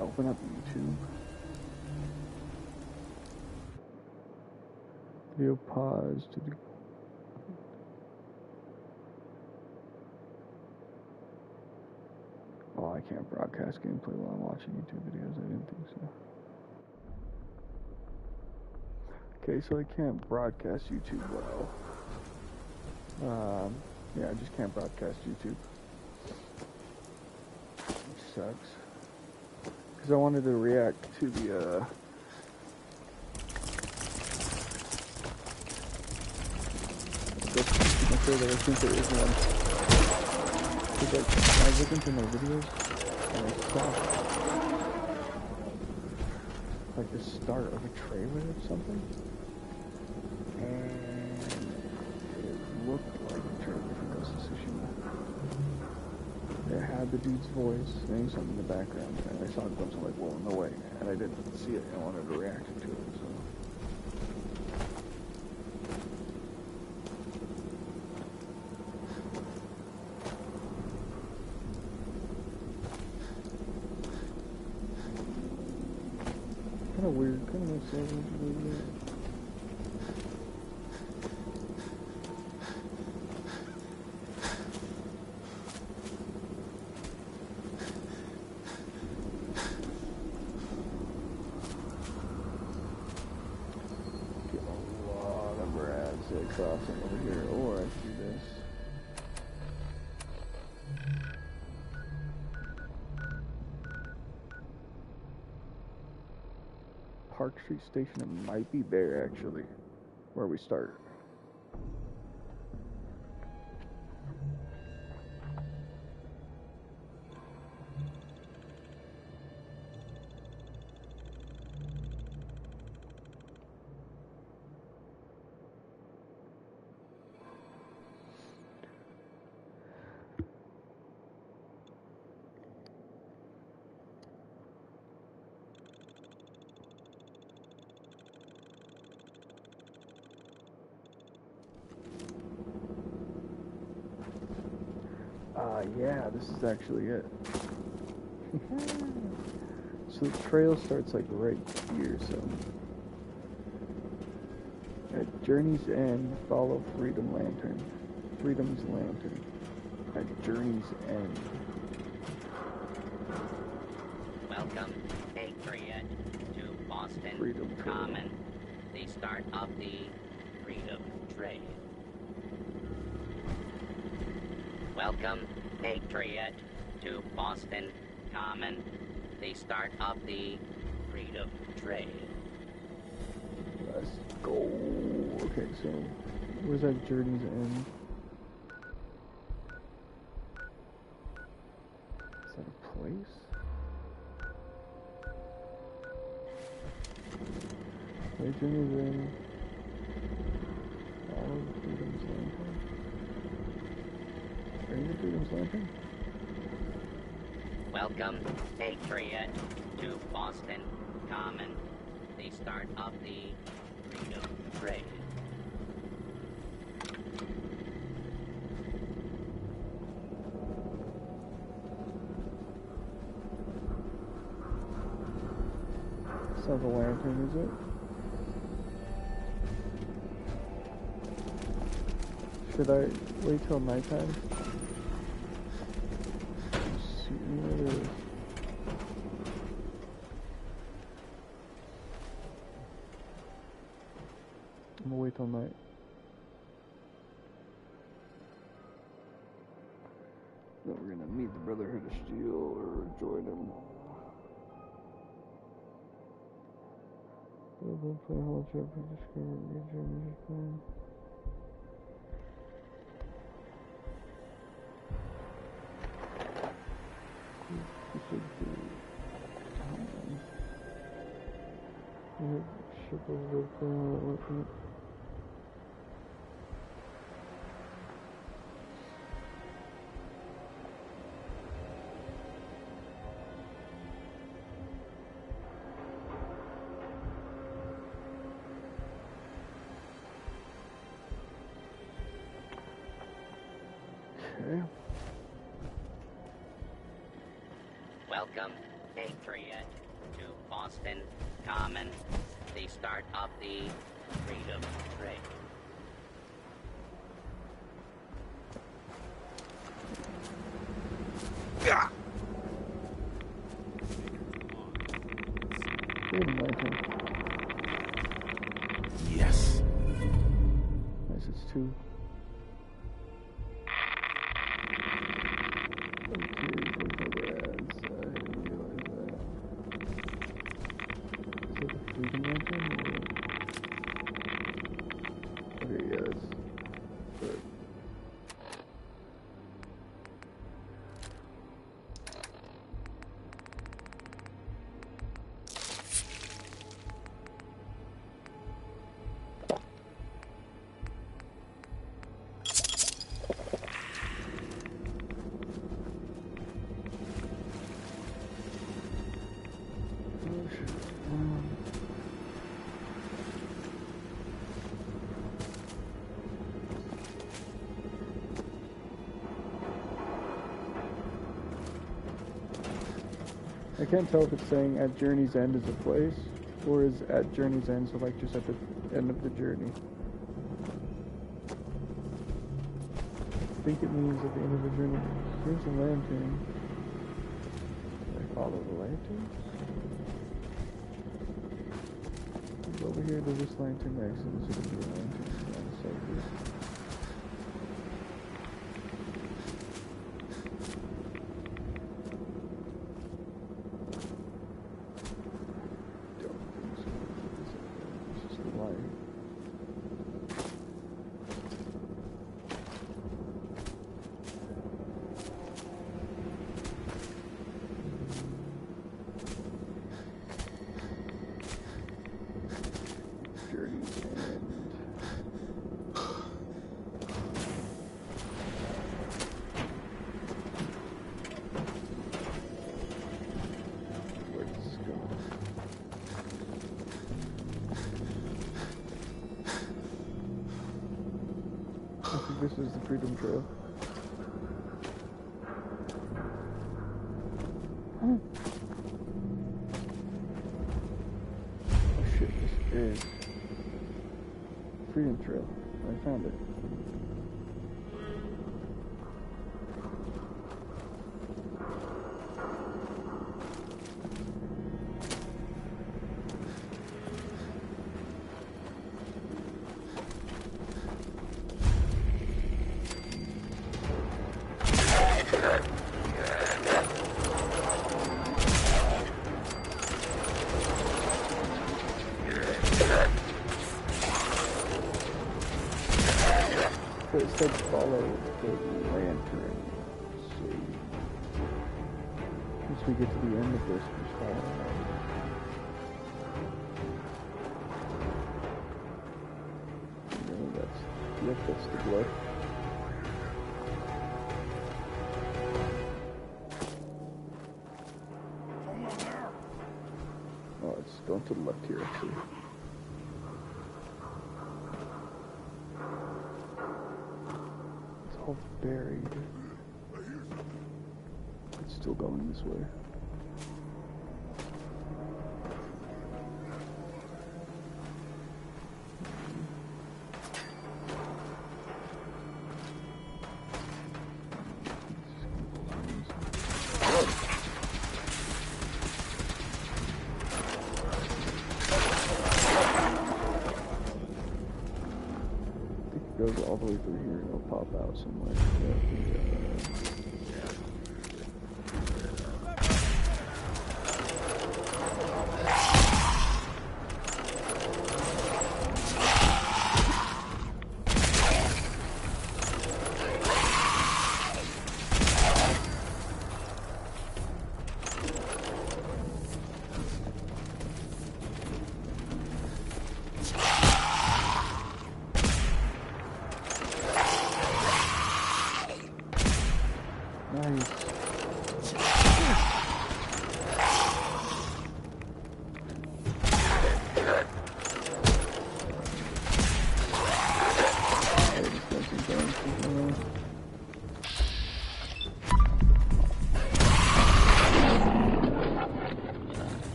Open up YouTube. Video pause to the. Oh, I can't broadcast gameplay while I'm watching YouTube videos. I didn't think so. Okay, so I can't broadcast YouTube well. Yeah, I just can't broadcast YouTube. Which sucks. Because I wanted to react to the, I'm sure that I think there is one. Because I was looking through my videos, and I saw, like, the start of a trailer or something. And it looked like a trailer for Ghost of Tsushima. It had the dude's voice saying something in the background, and I saw a glimpse. I'm like, well, no way. And I didn't see it, and I wanted to react to it, so. Kind of weird, kind of makes sense. Crossing over here, or I can do this. Park Street Station, it might be there actually, where we start. Yeah, this is actually it. So the trail starts like right here, so. At Journey's End, follow Freedom Lantern. Freedom's Lantern. At Journey's End. Welcome, Patriot, to Boston Freedom Common, the start of the Freedom Trail. Welcome, Patriot, to Boston Common, the start of the Freedom Trail. Let's go. Okay, so where's that Journey's End? Is that a place? Okay, Journey's End. All of Freedom's Lantern. Freedom's Lantern? Welcome, Patriot, to Boston Common, the start of the Freedom Trail. It's not the lantern, is it? Should I wait till nighttime? See what it is. I'm gonna wait till night. Then we're gonna meet the Brotherhood of Steel or join them. Play whole chapter, discover rejoin Japan. Ship over the Welcome, Patriot to Boston Common, the start of the Freedom Train. Yeah. Freedom Lantern. Yes. Nice, it's 2. Okay, ads. I didn't realize that. Is it the Freedom Lantern? Okay, yes. Good. I can't tell if it's saying at Journey's End is a place, or is at Journey's End, so like just at the end of the journey. I think it means at the end of the journey. Here's a lantern. I follow the lantern? Over here to this lantern next, and this is a lantern on the side here. This is the Freedom Trail. Oh shit, this is Freedom Trail. I found it. It said follow the lantern. So once we get to the end of this, we follow it. No, that's the blood. Oh, it's going to the left here actually. Buried. It's still going this way. It goes all the way through here and it'll pop out somewhere.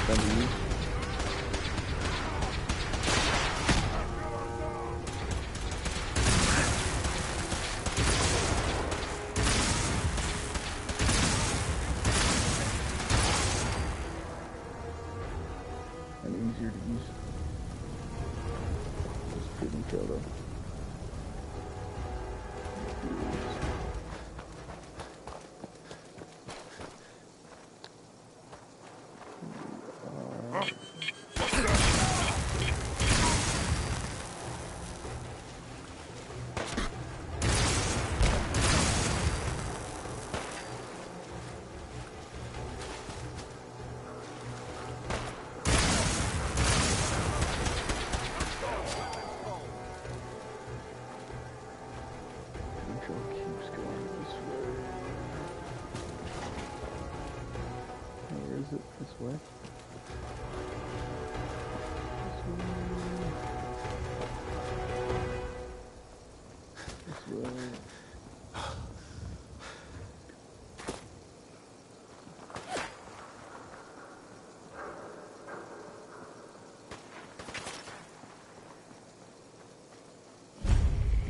That means. And easier to use. Just freedom trail though. This way. This way.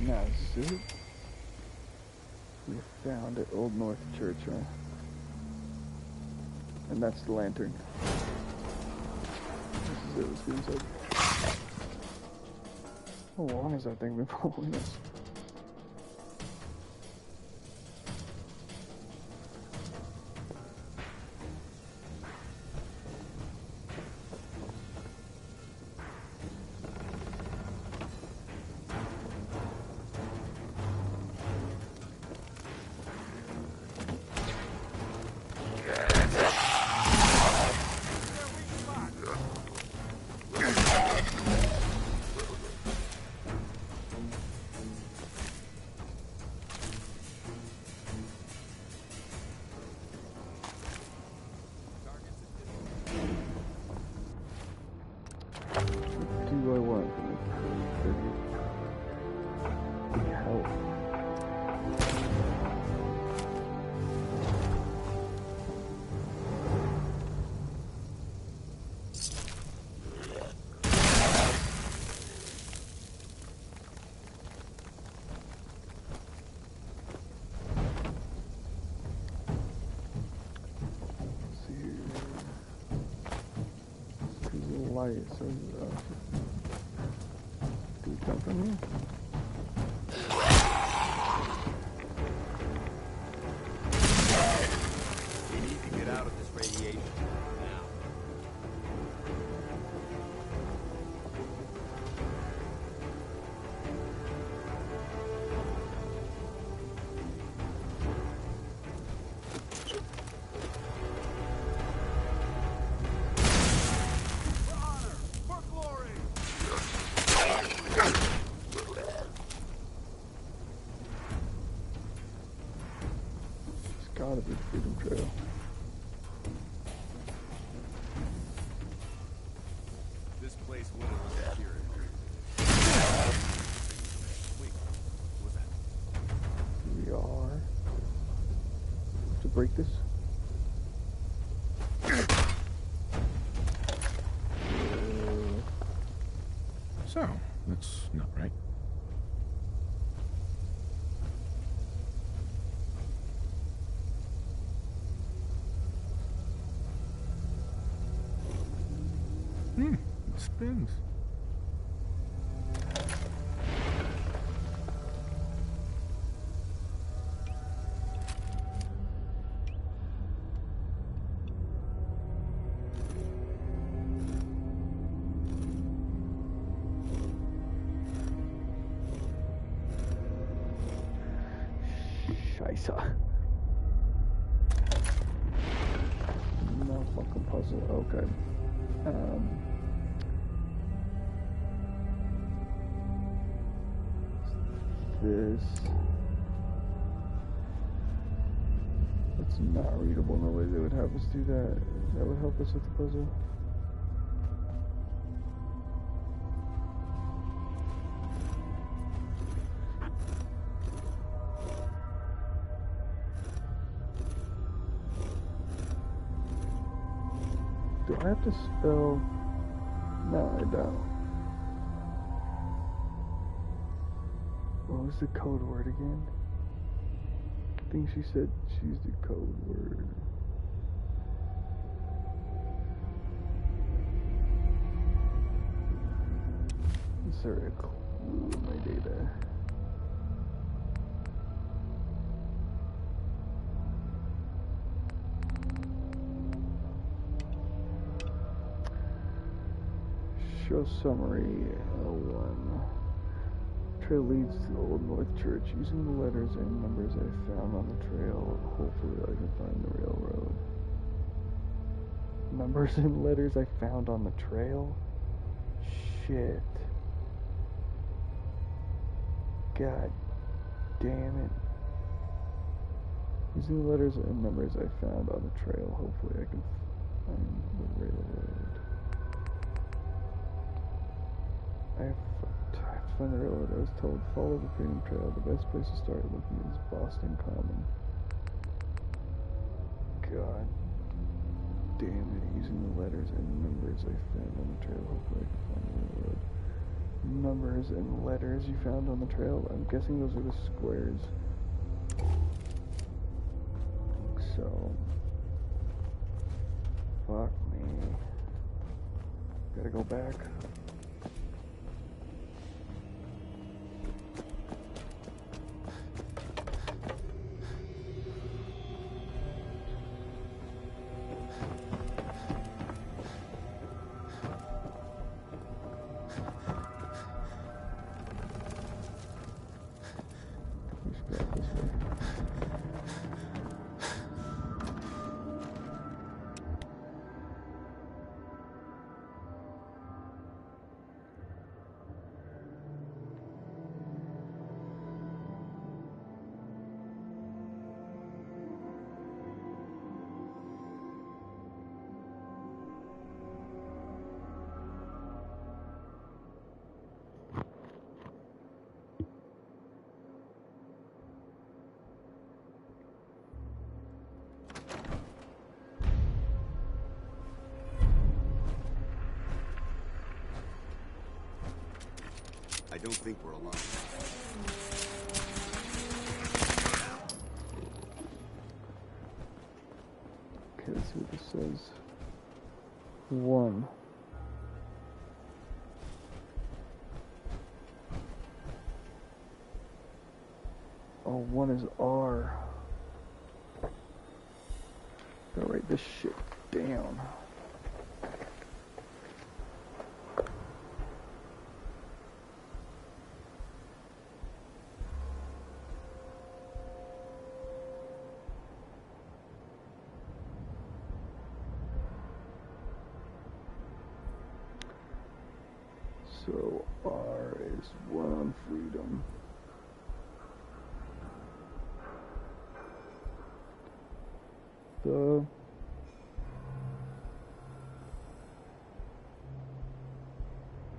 Now, this is it. We found it, Old North Church, right? And that's the lantern. This is it, let's get inside. How long has that thing been following us? Light, so do we come from here? We need to get out of this radiation now. Gotta be Freedom Trail. This place wouldn't be secure. Wait, what was that? We are to break this. So, that's not right. It spins. Scheisse. No fucking puzzle. Okay. This. It's not readable. No way they would have us do that. That would help us with the puzzle. Do I have to spell? No, I don't. What was the code word again? I think she said she's the code word. Insert a clue in my data. Show summary L1. Trail leads to the Old North Church. Using the letters and numbers I found on the trail, hopefully I can find the railroad. Numbers and letters I found on the trail? Shit. God damn it. Using the letters and numbers I found on the trail, hopefully I can find the railroad. I have to find the railroad. I was told, follow the Freedom Trail. The best place to start looking is Boston Common. God damn it. Using the letters and numbers I found on the trail, hopefully I can find the railroad. Numbers and letters you found on the trail? I'm guessing those are the squares. So, fuck me. Gotta go back. I don't think we're alone. Okay, let's see what this says. 1. Oh, 1 is R. Gotta write this shit down. So R is 1 on freedom. The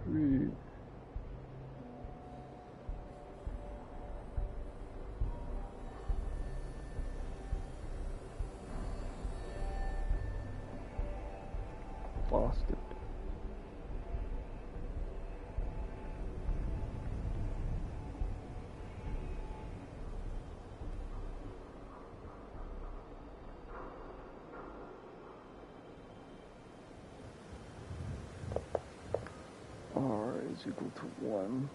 free Boston. R is equal to 1.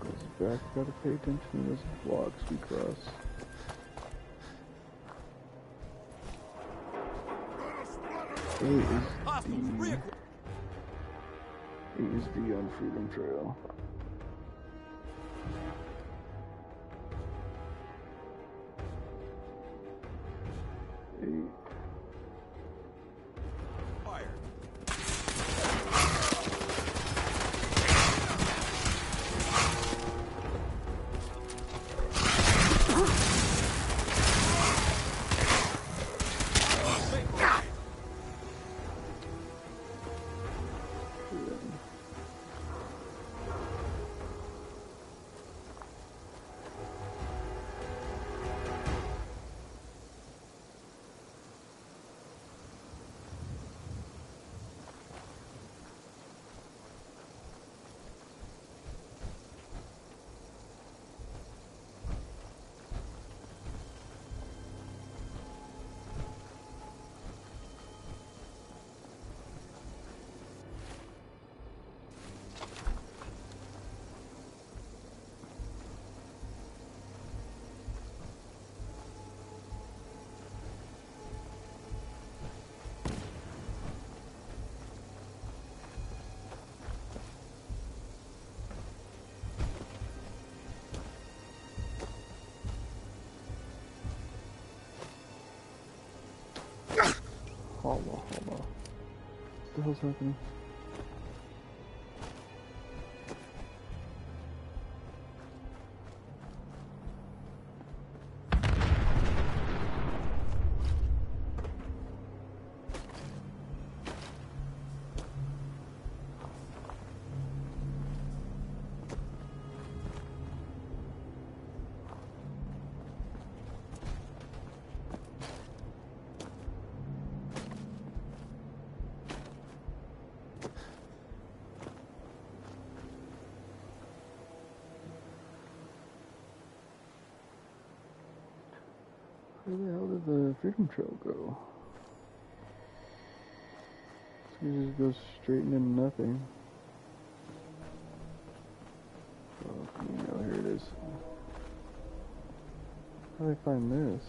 Goes back, gotta pay attention to those blocks we cross. A is D on Freedom Trail. Fire. Allah. What the hell's happening? Where the hell did the Freedom Trail go? It just goes straight into nothing. Oh, here it is. How do I find this?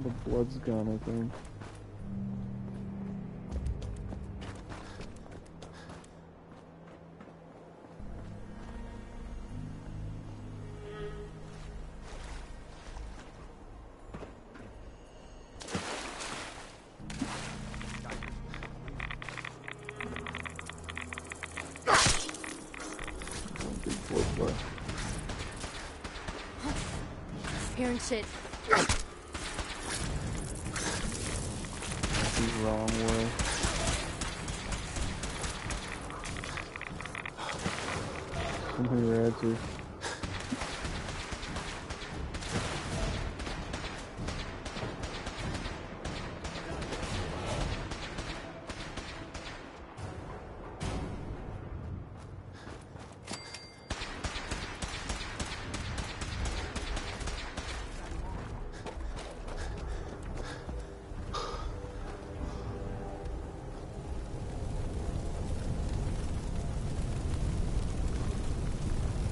The blood's gone, I think. Big force left. Hearing shit. Wrong way. So many rats here.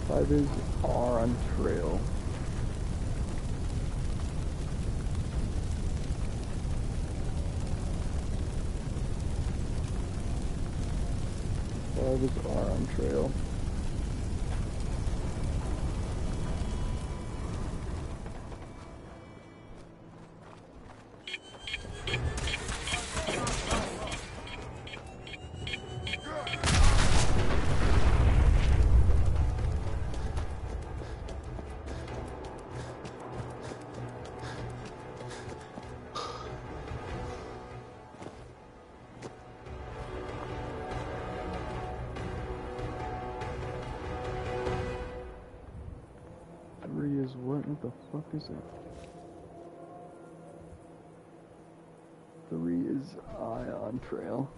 Five is R on trail. Five is R on trail. What the fuck is it? 3 is I on trail.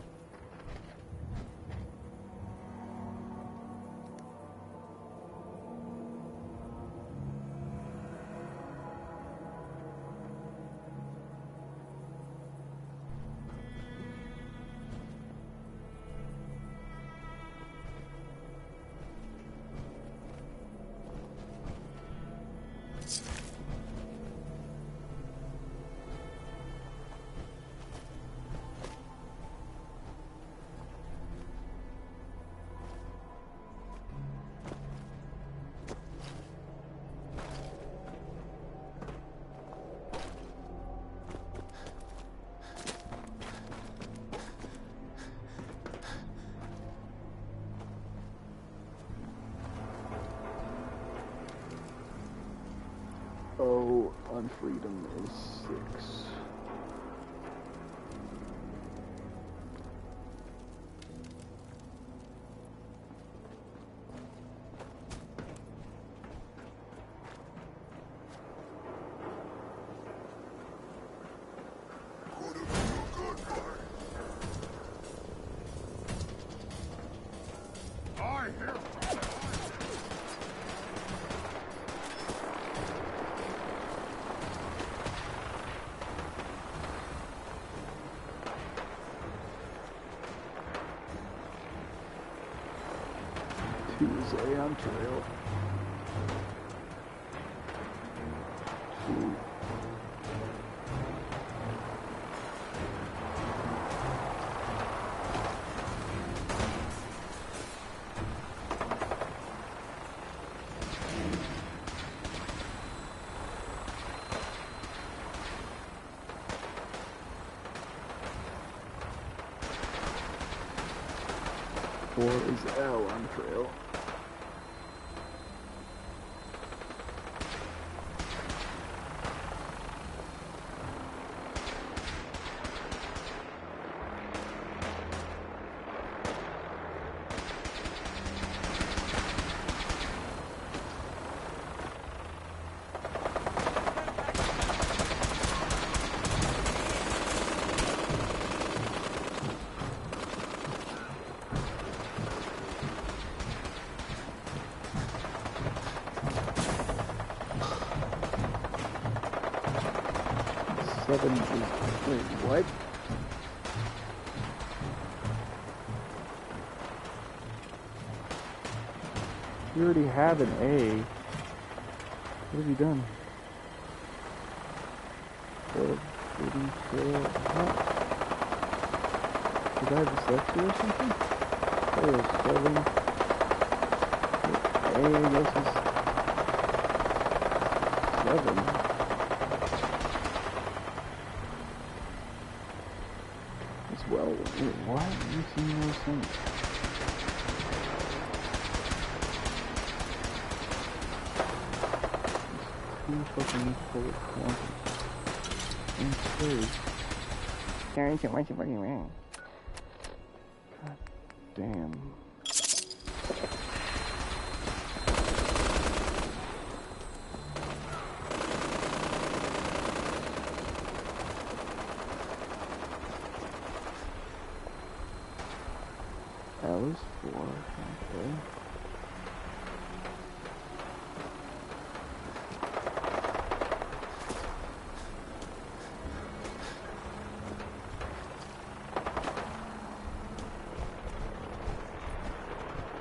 O on freedom is 6. Is A on trail. 2. 4 is L on trail. Seven is, wait, what? You already have an A. What have you done? Did I have dyslexia or something? Oh, 7. A, I guess, is 7. As well. Wait, what? You see those things? Two fucking bullet quantum. In space. Sorry, so much about you, man. God damn. L is 4, okay.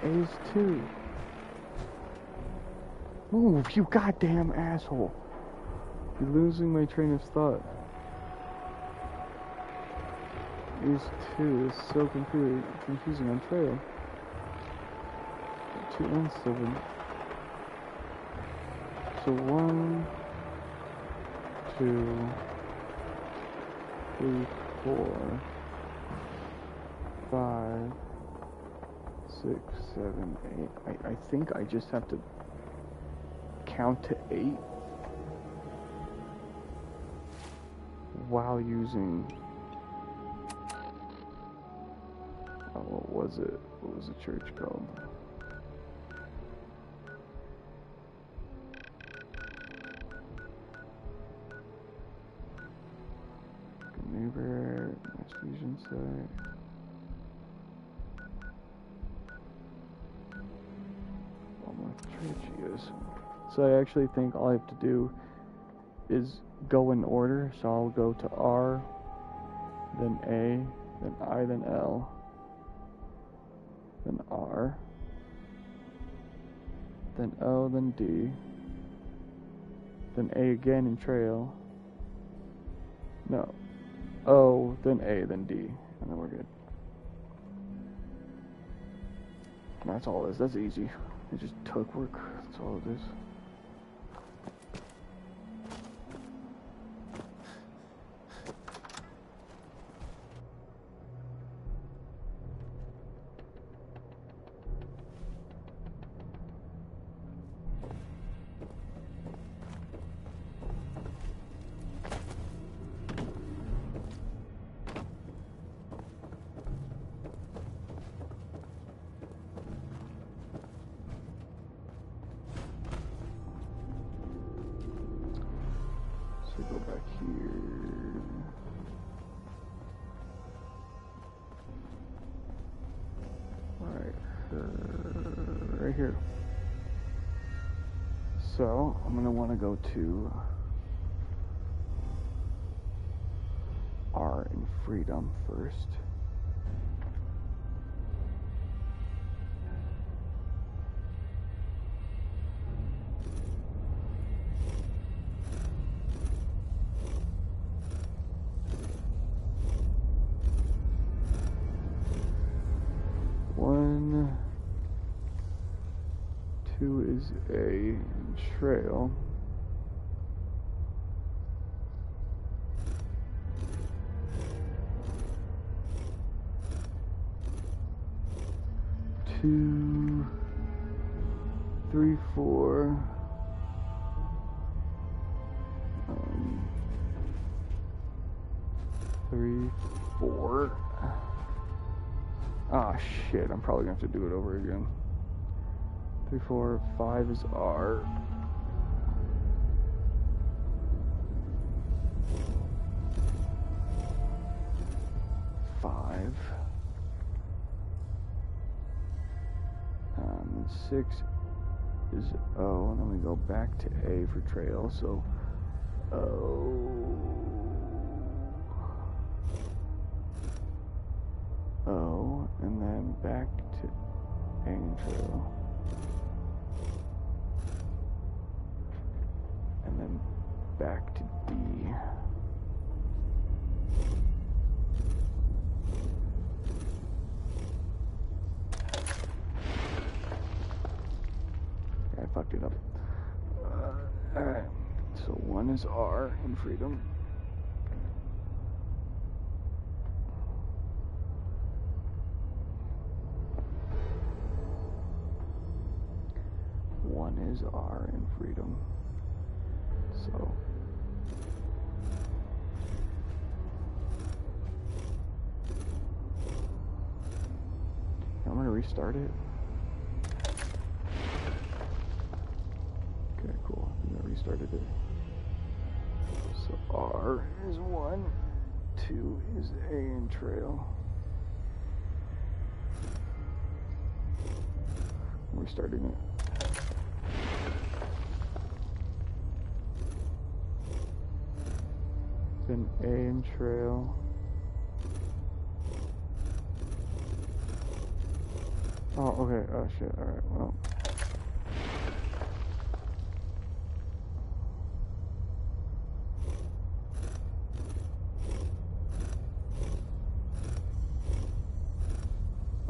A is 2. Move, you goddamn asshole. You're losing my train of thought. Is 2 is so confusing on trail. 2 and 7. So 1, 2, 3, 4, 5, 6, 7, 8. I think I just have to count to 8 while using. What was it? What was the church called? Neighbor, mass fusion site. So I actually think all I have to do is go in order. So I'll go to R, then A, then I, then L, then R, then O, then D, then A again in trail. No. O, then A, then D, and then we're good. That's all it is. That's easy. It just took work. That's all it is. Go back here. Alright, right here. So, I'm going to want to go to R in freedom first. Is a trail. 2, 3, 4. 3, 4. Ah, shit. I'm probably gonna have to do it over again. 3, 4, 5 is R. Five. 6 is O, and then we go back to A for trail. So O, and then back to A and trail, and then back to D. I fucked it up. Alright, so 1 is R in freedom. One is R in freedom. So I'm gonna restart it. Okay, cool. And I restarted it. So R is 1, 2 is A in trail. I'm restarting it. Then A in trail. Oh, okay. Oh, shit. Alright, well.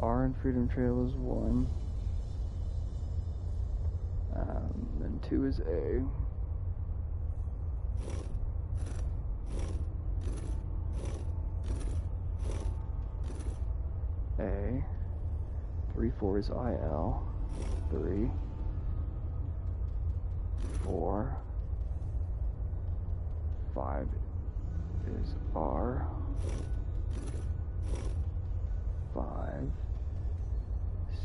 R in Freedom Trail is 1. Then 2 is A. A. 3, 4 is IL. 3, 4, 5 is R. 5,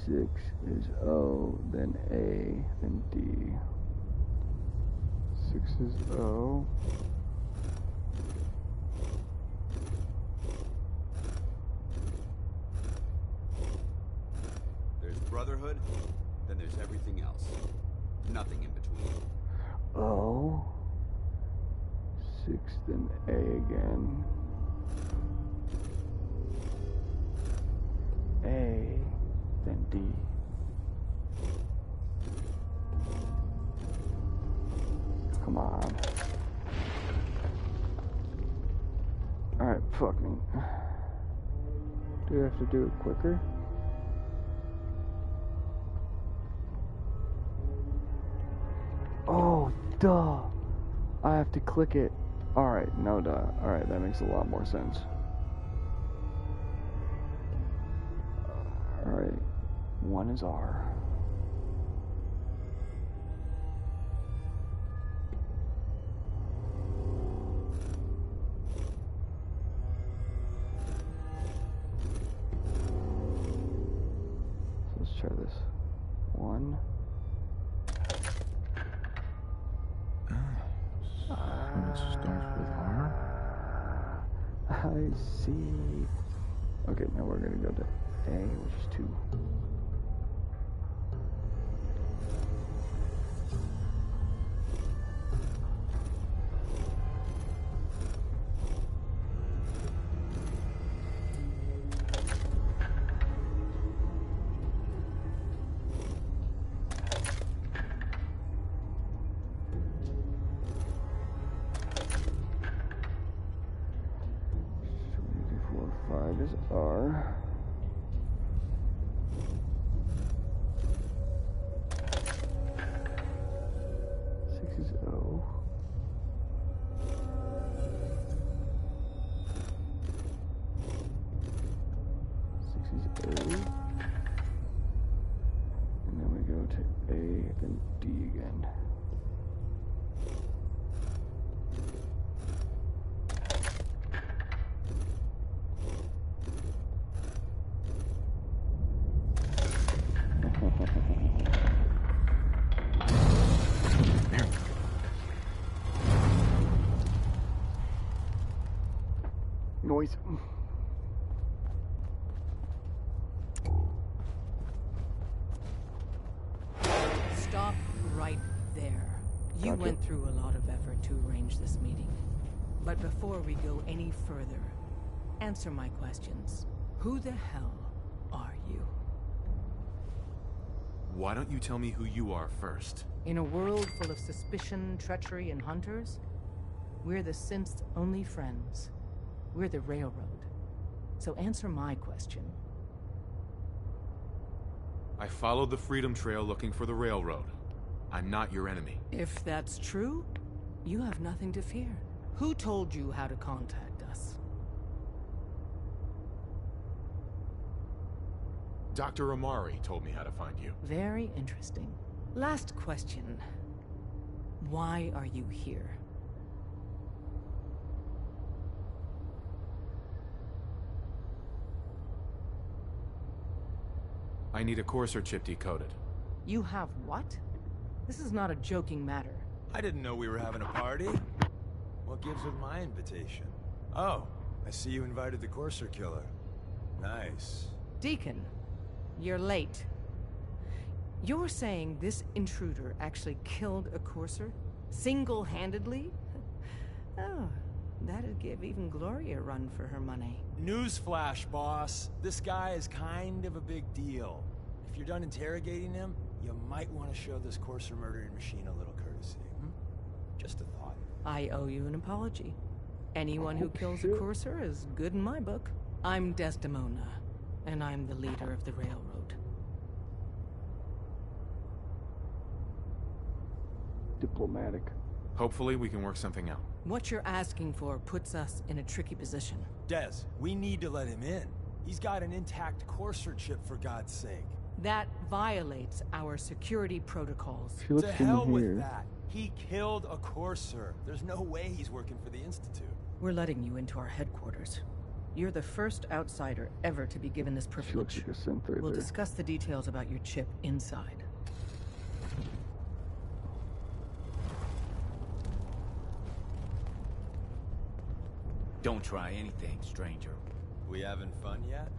6 is O, then A, then D. 6 is O. There's Brotherhood, then there's everything else. Nothing in between. O. 6, then A again. A, then D. Come on. Alright, fuck me. Do I have to do it quicker? Oh, duh. I have to click it. Alright, no duh. Alright, that makes a lot more sense. Alright, 1 is R. So let's try this. 1. It starts with R. I see. Okay, now we're gonna go to A, which is 2. Five is R. 6 is O. 6 is A. went to A, then D again. Noise. Stop right there. You Gotcha. went through a lot of effort to arrange this meeting. But before we go any further, answer my questions. Who the hell are you? Why don't you tell me who you are first? In a world full of suspicion, treachery, and hunters, we're the synth's only friends. We're the Railroad. So answer my question. I followed the Freedom Trail looking for the Railroad. I'm not your enemy. If that's true, you have nothing to fear. Who told you how to contact us? Dr. Amari told me how to find you. Very interesting. Last question. Why are you here? I need a Courser chip decoded. You have what? This is not a joking matter. I didn't know we were having a party. What gives with my invitation? Oh, I see you invited the Courser killer. Nice. Deacon, you're late. You're saying this intruder actually killed a Courser? Single-handedly? Oh, that'd give even Gloria a run for her money. Newsflash, boss. This guy is kind of a big deal. If you're done interrogating him, you might want to show this Courser murdering machine a little courtesy. Just a thought. I owe you an apology. Anyone who kills a Courser is good in my book. I'm Desdemona, and I'm the leader of the Railroad. Diplomatic. Hopefully we can work something out. What you're asking for puts us in a tricky position. Des, we need to let him in. He's got an intact Courser chip, for God's sake. That violates our security protocols. If you look To in hell with here, that. He killed a Courser. There's no way he's working for the Institute. We're letting you into our headquarters. You're the first outsider ever to be given this she looks privilege. like a synth right We'll there. discuss the details about your chip inside. Don't try anything, stranger. We having fun yet?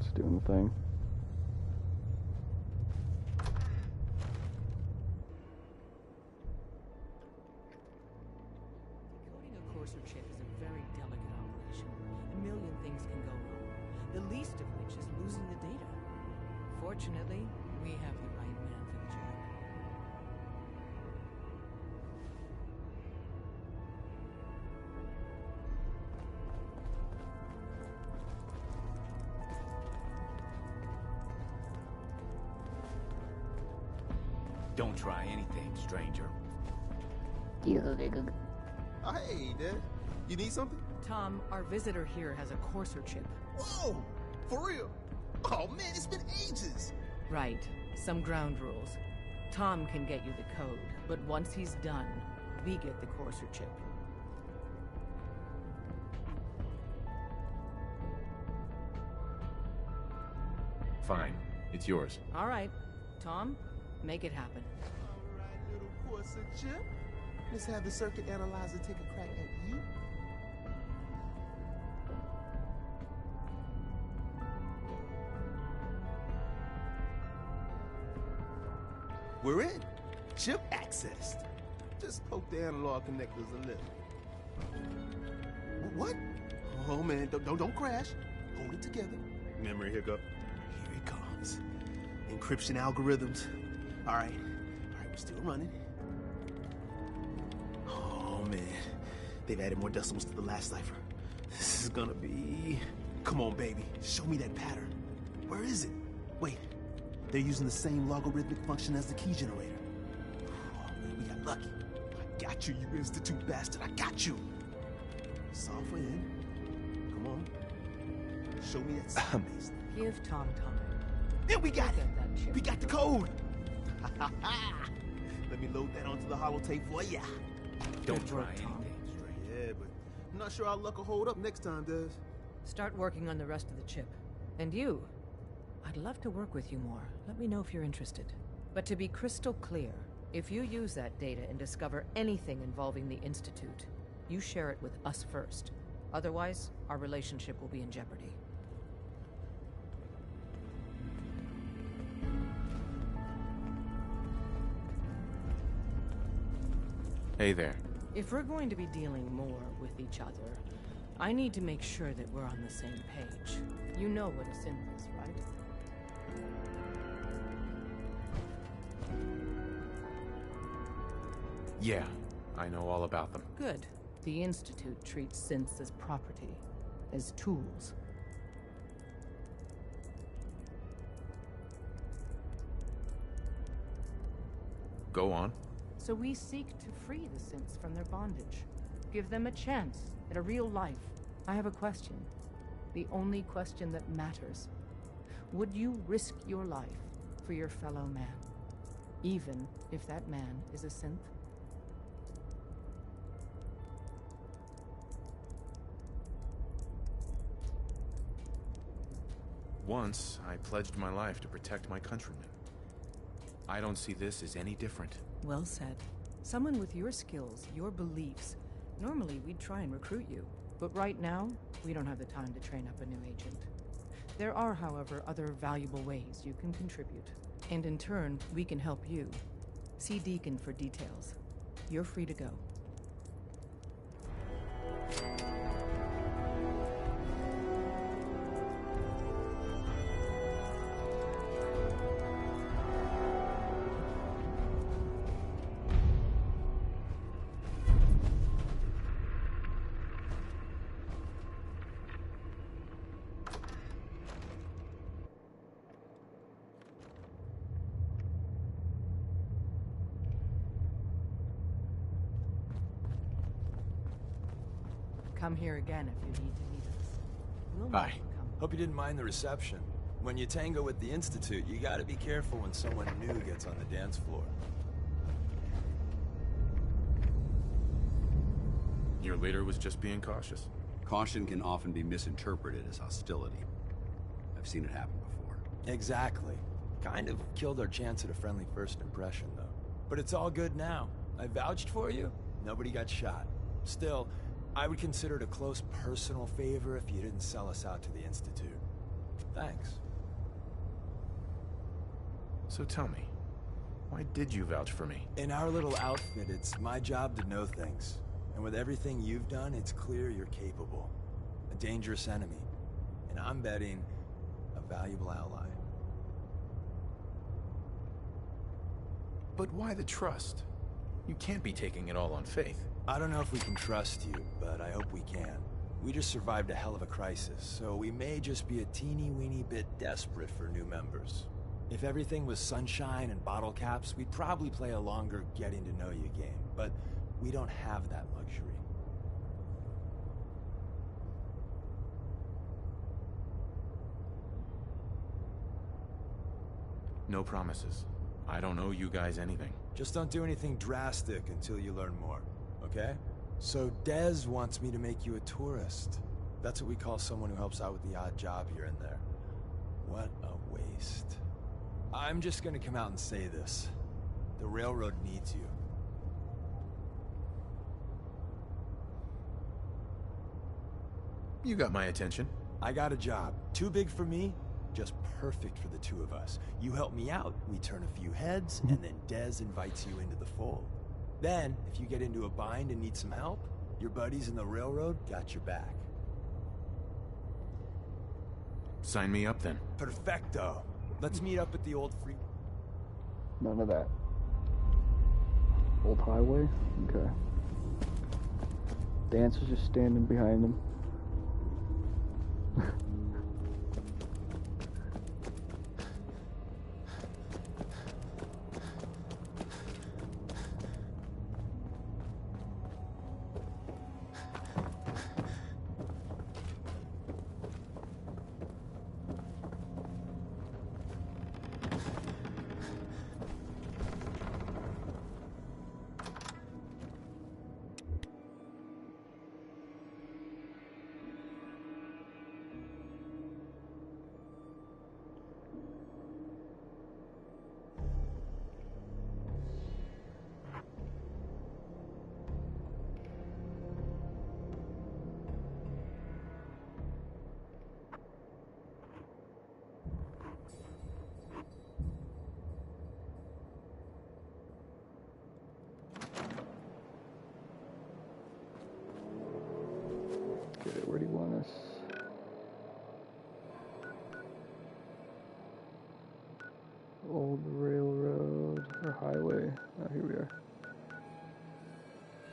It's doing the thing. Decoding a Courser chip is a very delicate operation. A million things can go wrong, the least of which is losing the data. Fortunately, we have the right man for the job. Don't try anything, stranger. Oh, hey, Dad. You need something? Tom, our visitor here has a Courser chip. Whoa! For real? Oh, man, it's been ages. Right. Some ground rules. Tom can get you the code, but once he's done, we get the Courser chip. Fine. It's yours. All right. Tom, make it happen. All right, little Courser chip. Let's have the circuit analyzer take a crack at you. We're in. Chip accessed. Just poke the analog connectors a little. What? Oh man, don't crash. Hold it together. Memory hiccup. Here it comes. Encryption algorithms. All right, we're still running. Oh man, they've added more decimals to the last cipher. This is gonna be Come on, baby. Show me that pattern. Where is it? Wait. They're using the same logarithmic function as the key generator. Oh, man, we got lucky. I got you, you Institute bastard. I got you. Software in. Come on. Show me that space. Give Tom time. Yeah, we got Look it. at that chip. We got the code. Let me load that onto the holotape for ya. Don't Good try work, Tom. anything, stranger. Yeah, but I'm not sure our luck will hold up next time, Des. Start working on the rest of the chip. And you, I'd love to work with you more. Let me know if you're interested. But to be crystal clear, if you use that data and discover anything involving the Institute, you share it with us first. Otherwise, our relationship will be in jeopardy. Hey there. If we're going to be dealing more with each other, I need to make sure that we're on the same page. You know what a synth is, right? Yeah, I know all about them. Good. The Institute treats synths as property, as tools. Go on. So we seek to free the synths from their bondage. Give them a chance at a real life. I have a question. The only question that matters. Would you risk your life for your fellow man? Even if that man is a synth? Once, I pledged my life to protect my countrymen. I don't see this as any different. Well said. Someone with your skills, your beliefs. Normally, we'd try and recruit you. But right now, we don't have the time to train up a new agent. There are, however, other valuable ways you can contribute. And in turn, we can help you. See Deacon for details. You're free to go. Come here again if you need to meet us. We'll Bye. come. Hope you didn't mind the reception. When you tango with the Institute, you gotta be careful when someone new gets on the dance floor. Your leader was just being cautious. Caution can often be misinterpreted as hostility. I've seen it happen before. Exactly. Kind of killed our chance at a friendly first impression, though. But it's all good now. I vouched for you. Nobody got shot. Still, I would consider it a close personal favor if you didn't sell us out to the Institute. Thanks. So tell me, why did you vouch for me? In our little outfit, it's my job to know things. And with everything you've done, it's clear you're capable. A dangerous enemy. And I'm betting, a valuable ally. But why the trust? You can't be taking it all on faith. I don't know if we can trust you, but I hope we can. We just survived a hell of a crisis, so we may just be a teeny-weeny bit desperate for new members. If everything was sunshine and bottle caps, we'd probably play a longer getting-to-know-you game, but we don't have that luxury. No promises. I don't owe you guys anything. Just don't do anything drastic until you learn more, okay? So Dez wants me to make you a tourist. That's what we call someone who helps out with the odd job here and there. What a waste. I'm just gonna come out and say this. The railroad needs you. You got my attention. I got a job. Too big for me, just perfect for the two of us. You help me out, we turn a few heads, and then Dez invites you into the fold. Then, if you get into a bind and need some help, your buddies in the railroad got your back. Sign me up then. Perfecto. Let's meet up at the old free... None of that. Old highway? Okay. Dance is just standing behind them. Build the railroad or highway. Oh, here we are.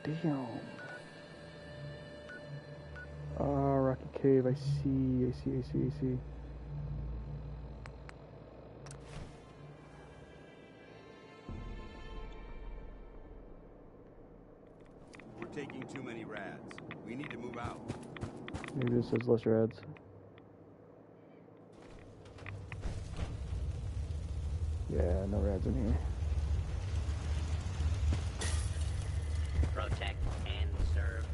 Damn. Ah, Rocky Cave. I see. We're taking too many rads. We need to move out. Maybe this has less rads. Yeah, no rads in here. Protect and serve.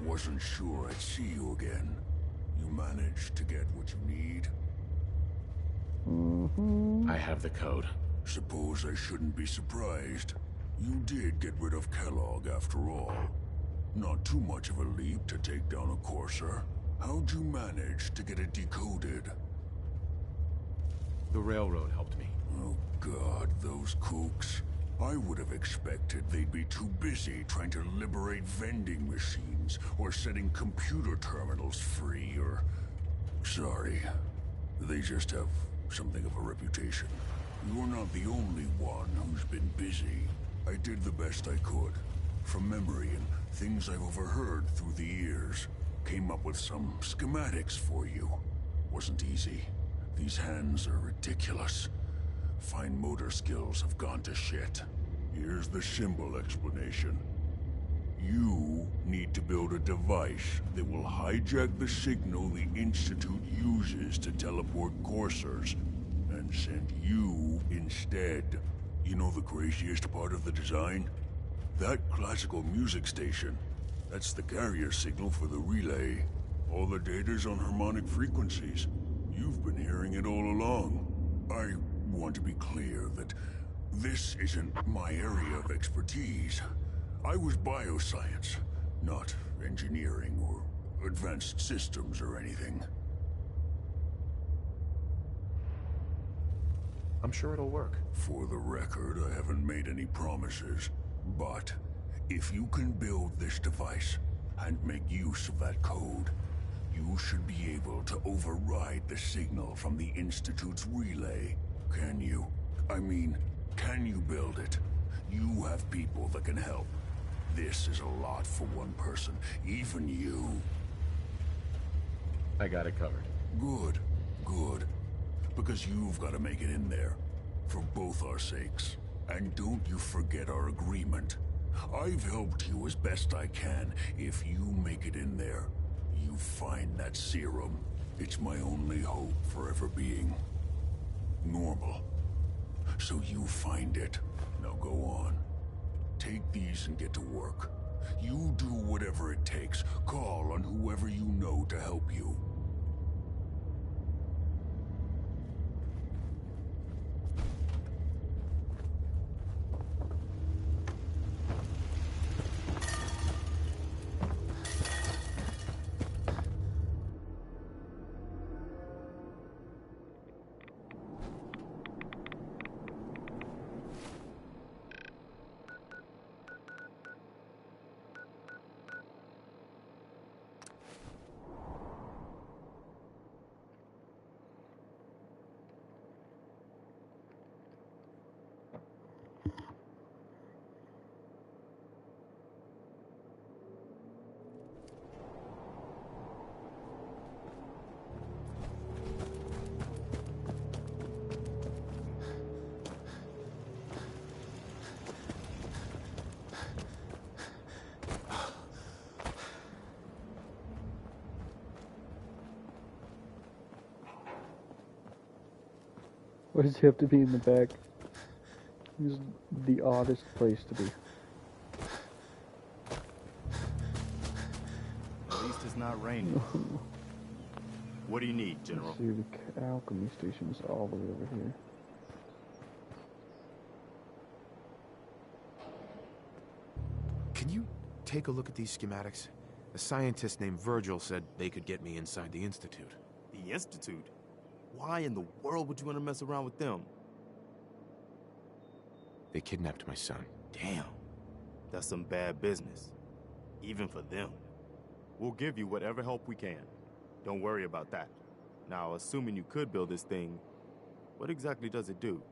Wasn't sure I'd see you again. You managed to get what you need? I have the code. Suppose I shouldn't be surprised. You did get rid of Kellogg after all. Not too much of a leap to take down a Courser. How'd you manage to get it decoded? The railroad helped me. Oh God, those kooks. I would have expected they'd be too busy trying to liberate vending machines or setting computer terminals free or... Sorry. They just have something of a reputation. You're not the only one who's been busy. I did the best I could. From memory and things I've overheard through the years. Came up with some schematics for you. Wasn't easy. These hands are ridiculous. Fine motor skills have gone to shit. Here's the symbol explanation. You need to build a device that will hijack the signal the Institute uses to teleport coursers, and send you instead. You know the craziest part of the design? That classical music station. That's the carrier signal for the relay. All the data's on harmonic frequencies. You've been hearing it all along. I want to be clear that this isn't my area of expertise. I was bioscience, not engineering or advanced systems or anything. I'm sure it'll work. For the record, I haven't made any promises, but if you can build this device and make use of that code, you should be able to override the signal from the Institute's relay. Can you? I mean, can you build it? You have people that can help. This is a lot for one person, even you. I got it covered. Good, good. Because you've got to make it in there. For both our sakes. And don't you forget our agreement. I've helped you as best I can. If you make it in there, you find that serum. It's my only hope for ever being normal. So you find it. Now go on. Take these and get to work. You do whatever it takes. Call on whoever you know to help you. Why does he have to be in the back? This is the oddest place to be. At least it's not raining. What do you need, General? See, the alchemy station's all the way over here. Can you take a look at these schematics? A scientist named Virgil said they could get me inside the Institute. The Institute? Why in the world would you want to mess around with them? They kidnapped my son. Damn. That's some bad business. Even for them. We'll give you whatever help we can. Don't worry about that. Now, assuming you could build this thing, what exactly does it do?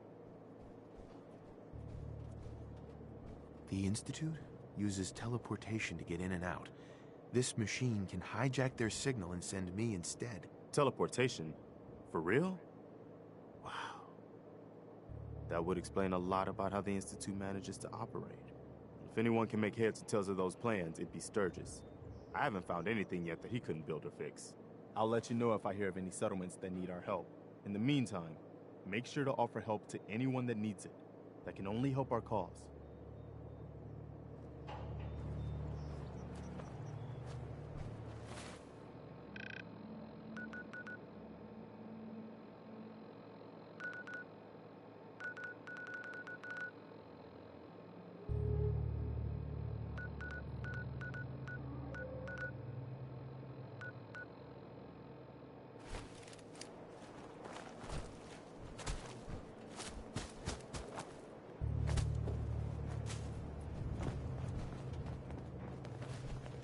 The Institute uses teleportation to get in and out. This machine can hijack their signal and send me instead. Teleportation? For real? Wow. That would explain a lot about how the Institute manages to operate. If anyone can make heads or tails of those plans, it'd be Sturgis. I haven't found anything yet that he couldn't build or fix. I'll let you know if I hear of any settlements that need our help. In the meantime, make sure to offer help to anyone that needs it. That can only help our cause.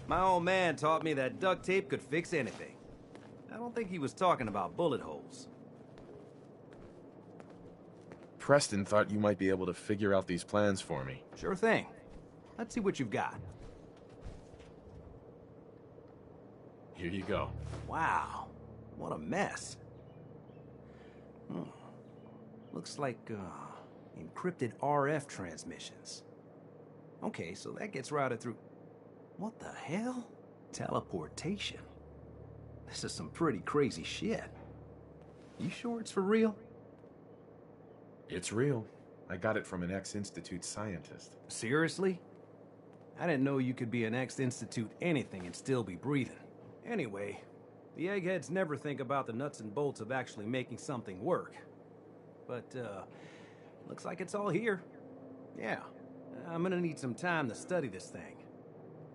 My old man taught me that duct tape could fix anything. I don't think he was talking about bullet holes. Preston thought you might be able to figure out these plans for me. Sure thing. Let's see what you've got. Here you go. Wow, what a mess. Looks like, encrypted RF transmissions. Okay, so that gets routed through... What the hell? Teleportation. This is some pretty crazy shit. You sure it's for real? It's real. I got it from an ex-Institute scientist. Seriously? I didn't know you could be an ex-Institute anything and still be breathing. Anyway, the eggheads never think about the nuts and bolts of actually making something work. But, looks like it's all here. Yeah, I'm gonna need some time to study this thing.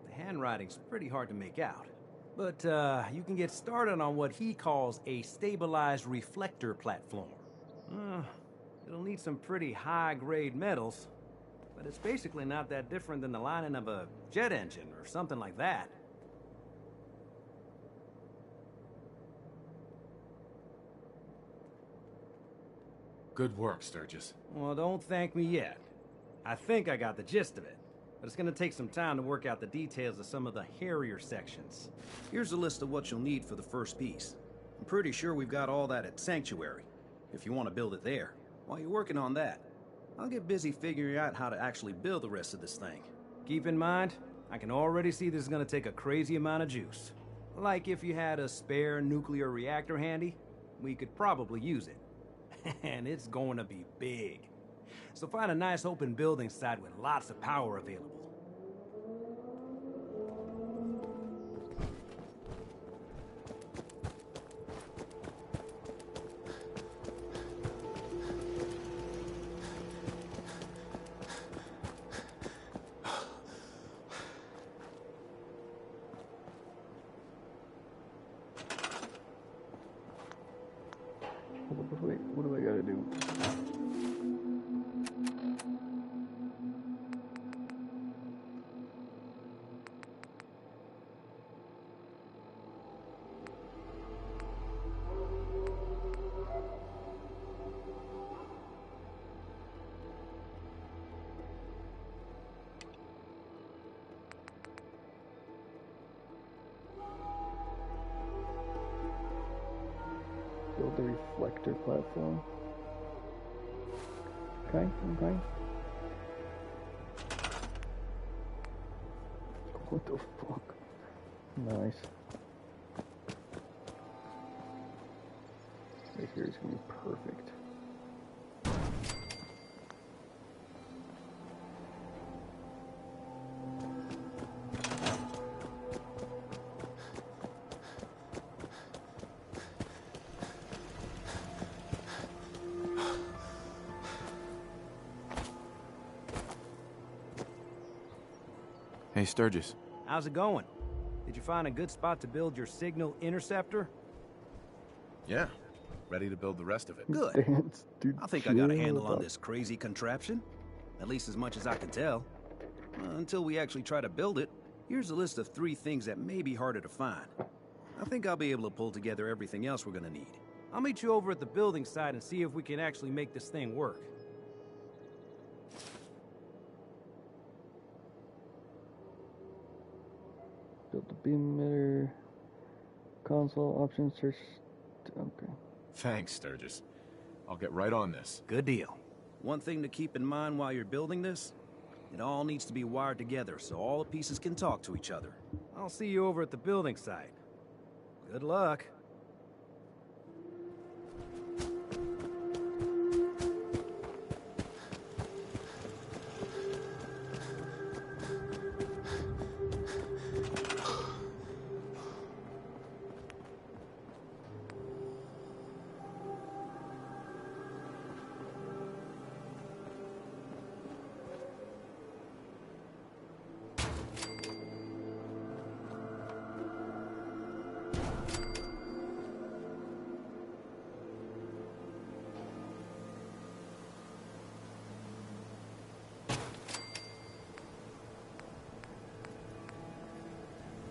The handwriting's pretty hard to make out. But, you can get started on what he calls a stabilized reflector platform. It'll need some pretty high-grade metals, but it's basically not that different than the lining of a jet engine or something like that. Good work, Sturgis. Well, don't thank me yet. I think I got the gist of it, but it's gonna take some time to work out the details of some of the hairier sections. Here's a list of what you'll need for the first piece. I'm pretty sure we've got all that at Sanctuary, if you want to build it there. While you're working on that, I'll get busy figuring out how to actually build the rest of this thing. Keep in mind, I can already see this is gonna take a crazy amount of juice. Like if you had a spare nuclear reactor handy, we could probably use it. And it's going to be big. So find a nice open building site with lots of power available. What do I gotta do? Build the reflector platform. Okay, okay. What the fuck? Nice. Right here is gonna be perfect. Hey, Sturgis. How's it going? Did you find a good spot to build your signal interceptor? Yeah. Ready to build the rest of it. Good. Dance, dude, I think I got a chill handle on out. this crazy contraption. At least as much as I can tell. Until we actually try to build it, here's a list of 3 things that may be harder to find. I think I'll be able to pull together everything else we're gonna need. I'll meet you over at the building site and see if we can actually make this thing work. up the beam emitter. Console options search. Okay. Thanks, Sturgis. I'll get right on this. Good deal. One thing to keep in mind while you're building this, it all needs to be wired together so all the pieces can talk to each other. I'll see you over at the building site. Good luck.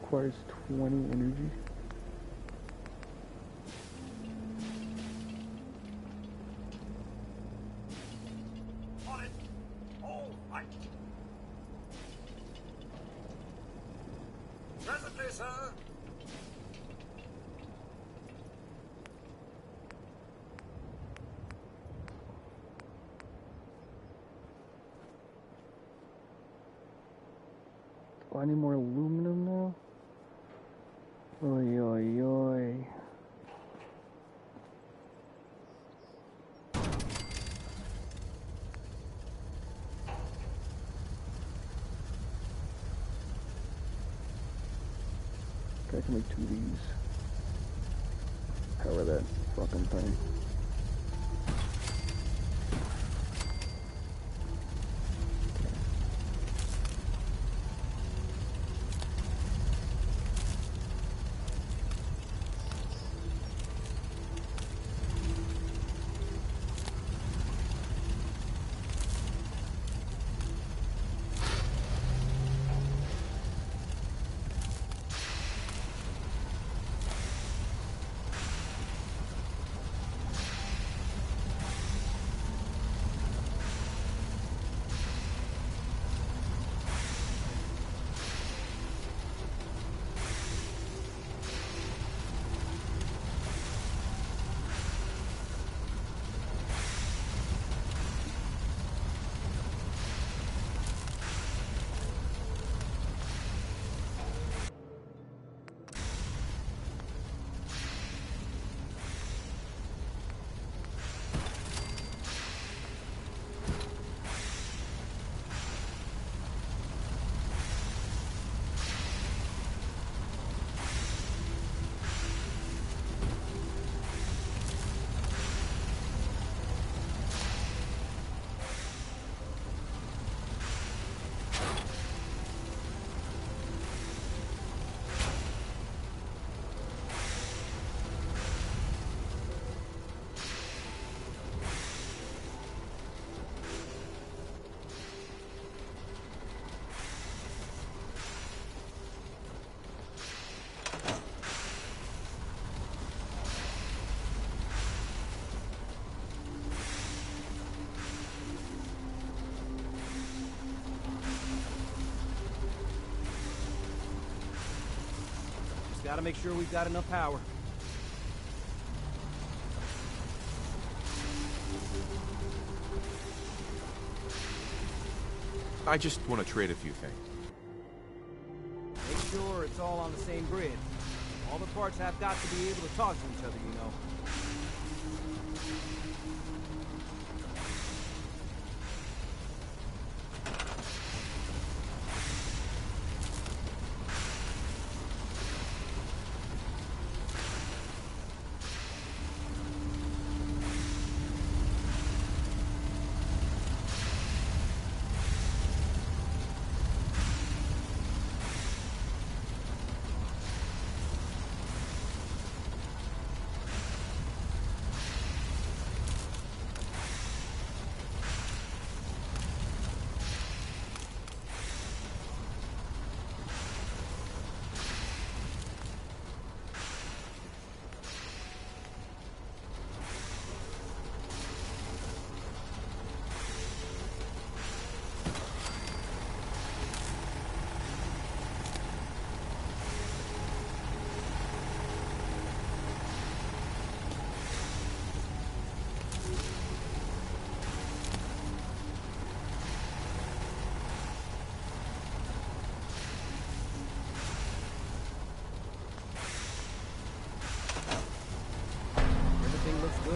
Requires 20 energy. On it. All right. Presently, sir. Oh, I need more aluminum now? Oi, oi, oi. Okay, I can make 2 of these. Power that fucking thing. Gotta make sure we've got enough power. I just want to trade a few things. Make sure it's all on the same grid. All the parts have got to be able to talk to each other, you know.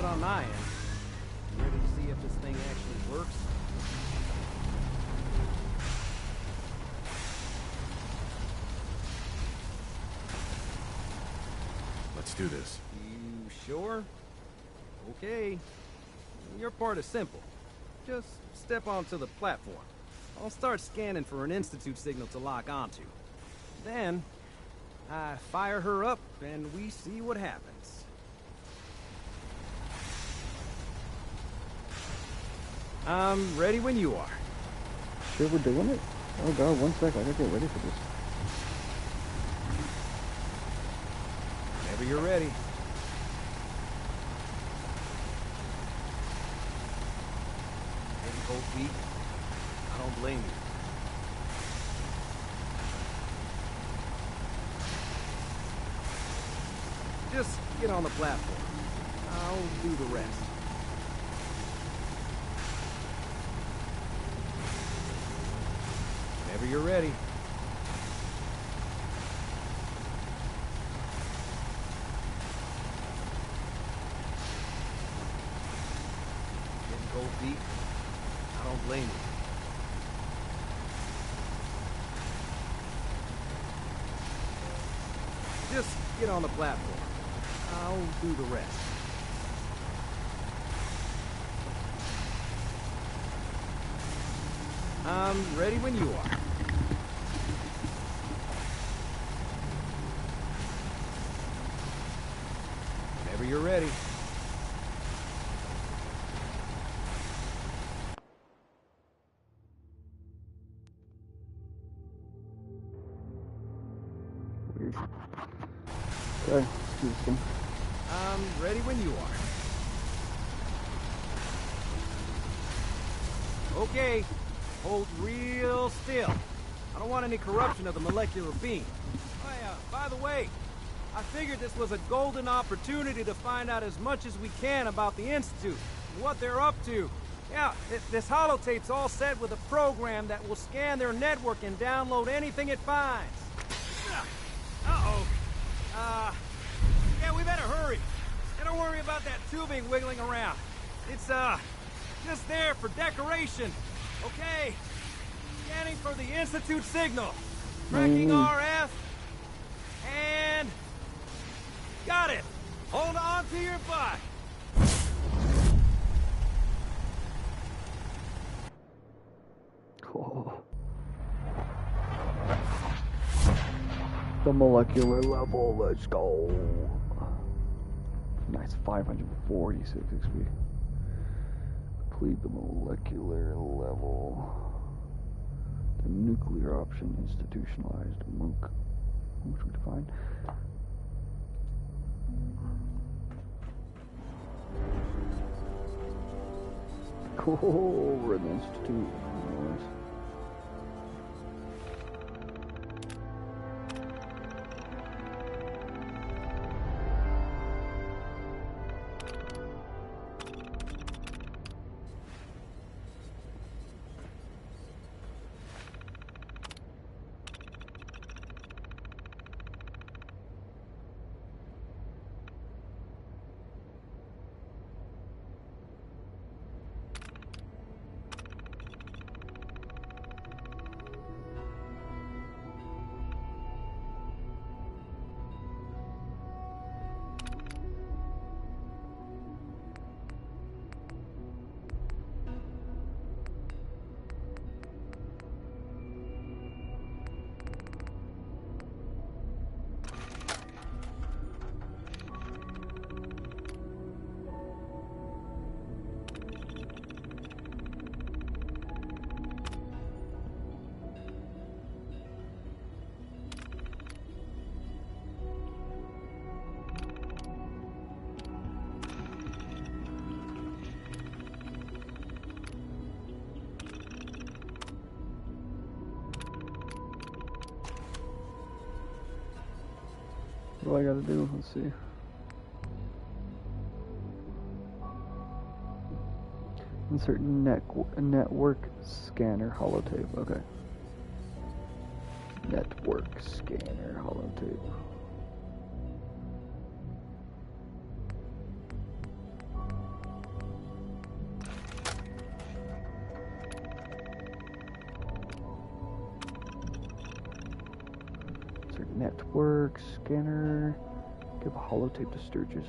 good on my end. You ready to see if this thing actually works? Let's do this. You sure? Okay. Your part is simple. Just step onto the platform. I'll start scanning for an Institute signal to lock onto. Then, I fire her up and we see what happens. I'm ready when you are. Sure we're doing it? Oh god, 1 sec, I gotta get ready for this. Whenever you're ready. Maybe cold feet. I don't blame you. Just get on the platform. I'll do the rest. Whenever you're ready. Getting cold feet? I don't blame you. Just get on the platform. I'll do the rest. I'm ready when you are. Whenever you're ready. Weird. Okay, let's do this thing. I'm ready when you are. Okay, hold real still. I don't want any corruption of the molecular beam. Oh yeah, by the way, I figured this was a golden opportunity to find out as much as we can about the Institute, and what they're up to. Yeah, this holotape's all set with a program that will scan their network and download anything it finds. Uh-oh. Yeah, we better hurry. And don't worry about that tubing wiggling around. It's, just there for decoration. Okay. Scanning for the Institute signal. Tracking RF. And... got it. Hold on to your butt. Cool. The molecular level, let's go. Nice, 546 XP. Complete the molecular level. The nuclear option institutionalized. Monk. Which we define. Cool, we're in the institute. Nice. What do I gotta do? Let's see. Insert network scanner holotape. Okay. Network scanner holotape. Network, scanner. Give a holotape to Sturgis.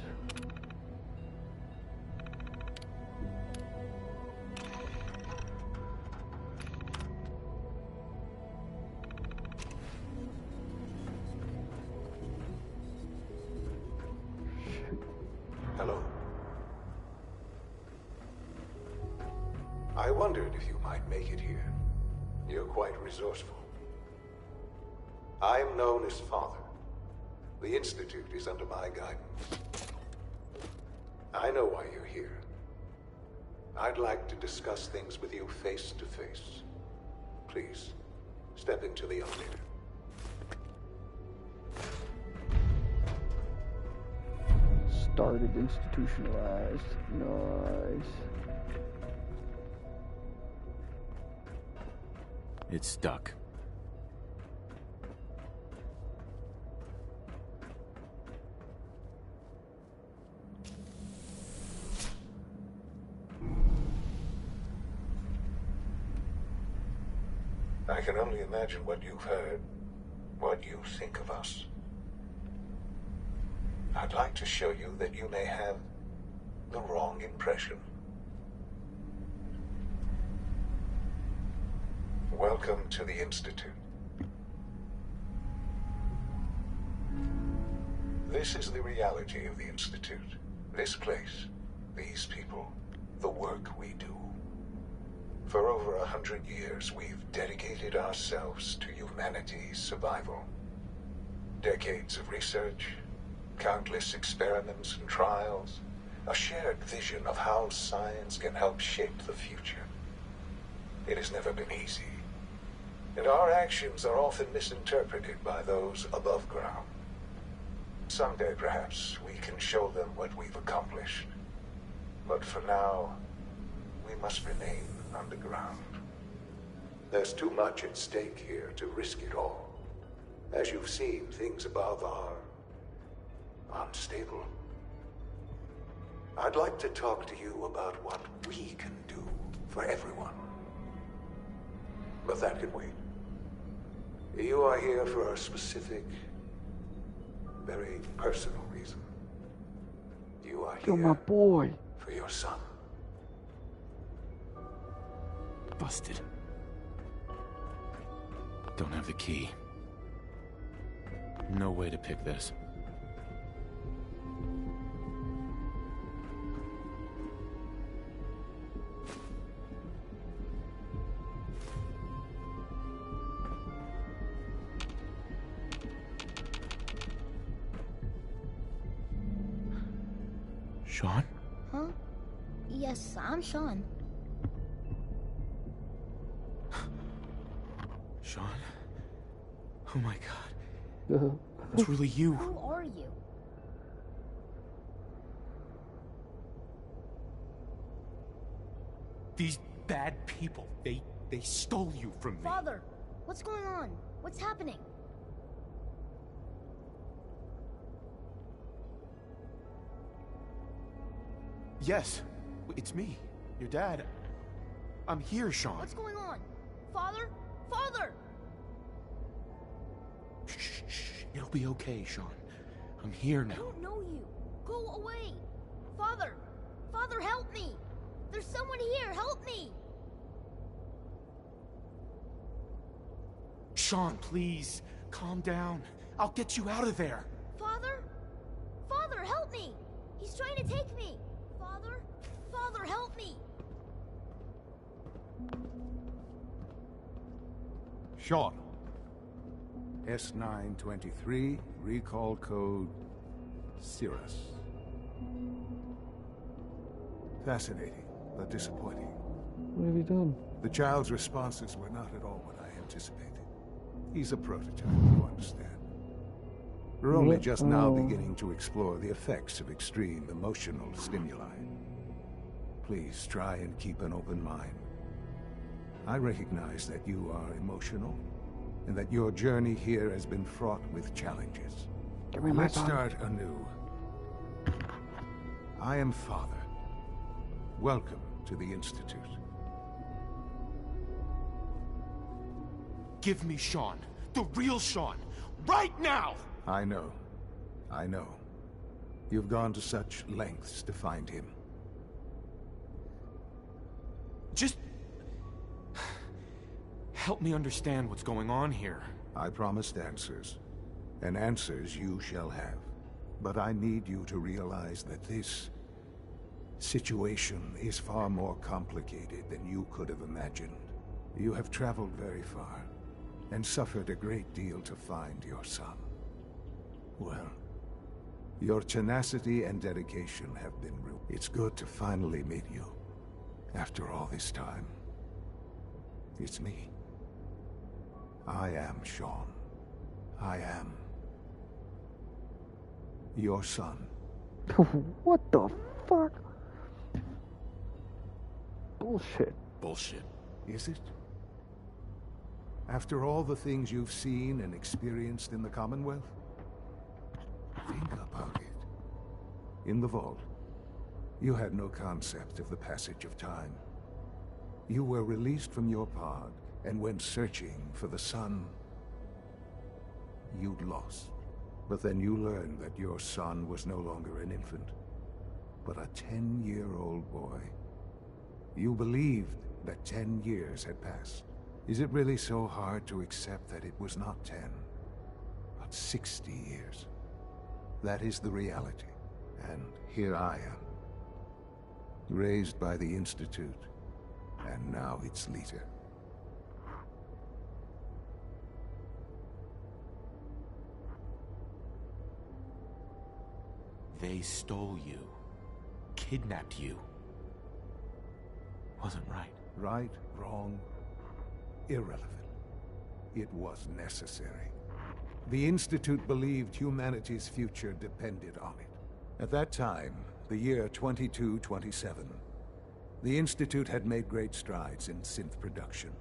Hello. I wondered if you might make it here. You're quite resourceful. I'm known as Father. The Institute is under my guidance. I know why you're here. I'd like to discuss things with you face to face. Please, step into the elevator. Started institutionalized. Nice. It's stuck. I can only imagine what you've heard, what you think of us. I'd like to show you that you may have the wrong impression. Welcome to the Institute. This is the reality of the Institute. This place, these people, the work we do. For over 100 years, we've dedicated ourselves to humanity's survival. Decades of research, countless experiments and trials, a shared vision of how science can help shape the future. It has never been easy, and our actions are often misinterpreted by those above ground. Someday, perhaps, we can show them what we've accomplished. But for now, we must remain underground. There's too much at stake here to risk it all. As you've seen, things above are unstable. I'd like to talk to you about what we can do for everyone. But that can wait. You are here for a specific, very personal reason. You are You're here my boy. for your son. Busted. Don't have the key. No way to pick this. Sean? Huh? Yes, I'm Sean. Sean? Oh my god. It's really you. Who are you? These bad people, they stole you from me. Father, what's going on? What's happening? Yes, it's me, your dad. I'm here, Sean. What's going on? Father? Father! Shh. It'll be okay, Sean. I'm here now. I don't know you. Go away. Father! Father, help me! There's someone here, help me! Sean, please, calm down. I'll get you out of there. Father? Father, help me! He's trying to take me! Father? Father, help me! Sean. S923, recall code Cirrus. Fascinating, but disappointing. What have you done? The child's responses were not at all what I anticipated. He's a prototype, you understand. We're only just now beginning to explore the effects of extreme emotional stimuli. Please try and keep an open mind. I recognize that you are emotional, and that your journey here has been fraught with challenges. Let's start anew. I am Father. Welcome to the Institute. Give me Sean. The real Sean. Right now! I know. I know. You've gone to such lengths to find him. Just... help me understand what's going on here. I promised answers. And answers you shall have. But I need you to realize that this situation is far more complicated than you could have imagined. You have traveled very far, and suffered a great deal to find your son. Well, your tenacity and dedication have been real. It's good to finally meet you, after all this time. It's me. I am Sean. I am your son. What the fuck? Bullshit. Bullshit. Is it? After all the things you've seen and experienced in the Commonwealth? Think about it. In the vault, you had no concept of the passage of time. You were released from your pod and went searching for the son you'd lost. But then you learned that your son was no longer an infant, but a 10-year-old boy. You believed that 10 years had passed. Is it really so hard to accept that it was not 10, but 60 years? That is the reality. And here I am, raised by the Institute, and now its leader. They stole you. Kidnapped you. Wasn't right. Right, wrong, irrelevant. It was necessary. The Institute believed humanity's future depended on it. At that time, the year 2227, the Institute had made great strides in synth production.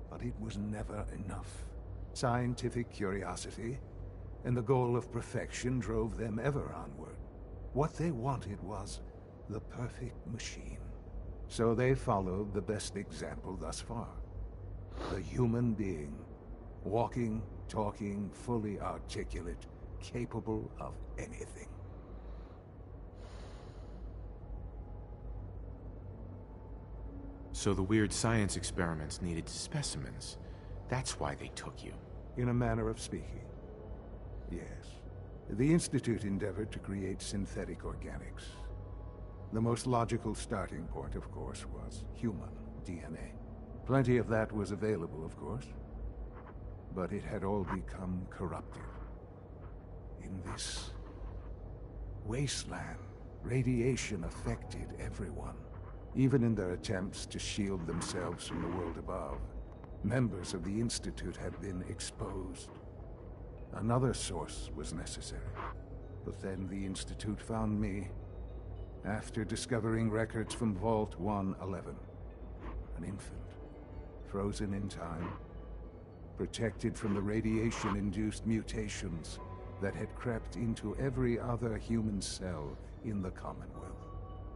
But it was never enough. Scientific curiosity and the goal of perfection drove them ever onward. What they wanted was the perfect machine. So they followed the best example thus far. The human being, walking, talking, fully articulate, capable of anything. So the weird science experiments needed specimens. That's why they took you. In a manner of speaking, yes. The Institute endeavored to create synthetic organics. The most logical starting point, of course, was human DNA. Plenty of that was available, of course. But it had all become corrupted. In this wasteland, radiation affected everyone. Even in their attempts to shield themselves from the world above, members of the Institute had been exposed. Another source was necessary. But then the Institute found me after discovering records from Vault 111. An infant, frozen in time, protected from the radiation-induced mutations that had crept into every other human cell in the Commonwealth.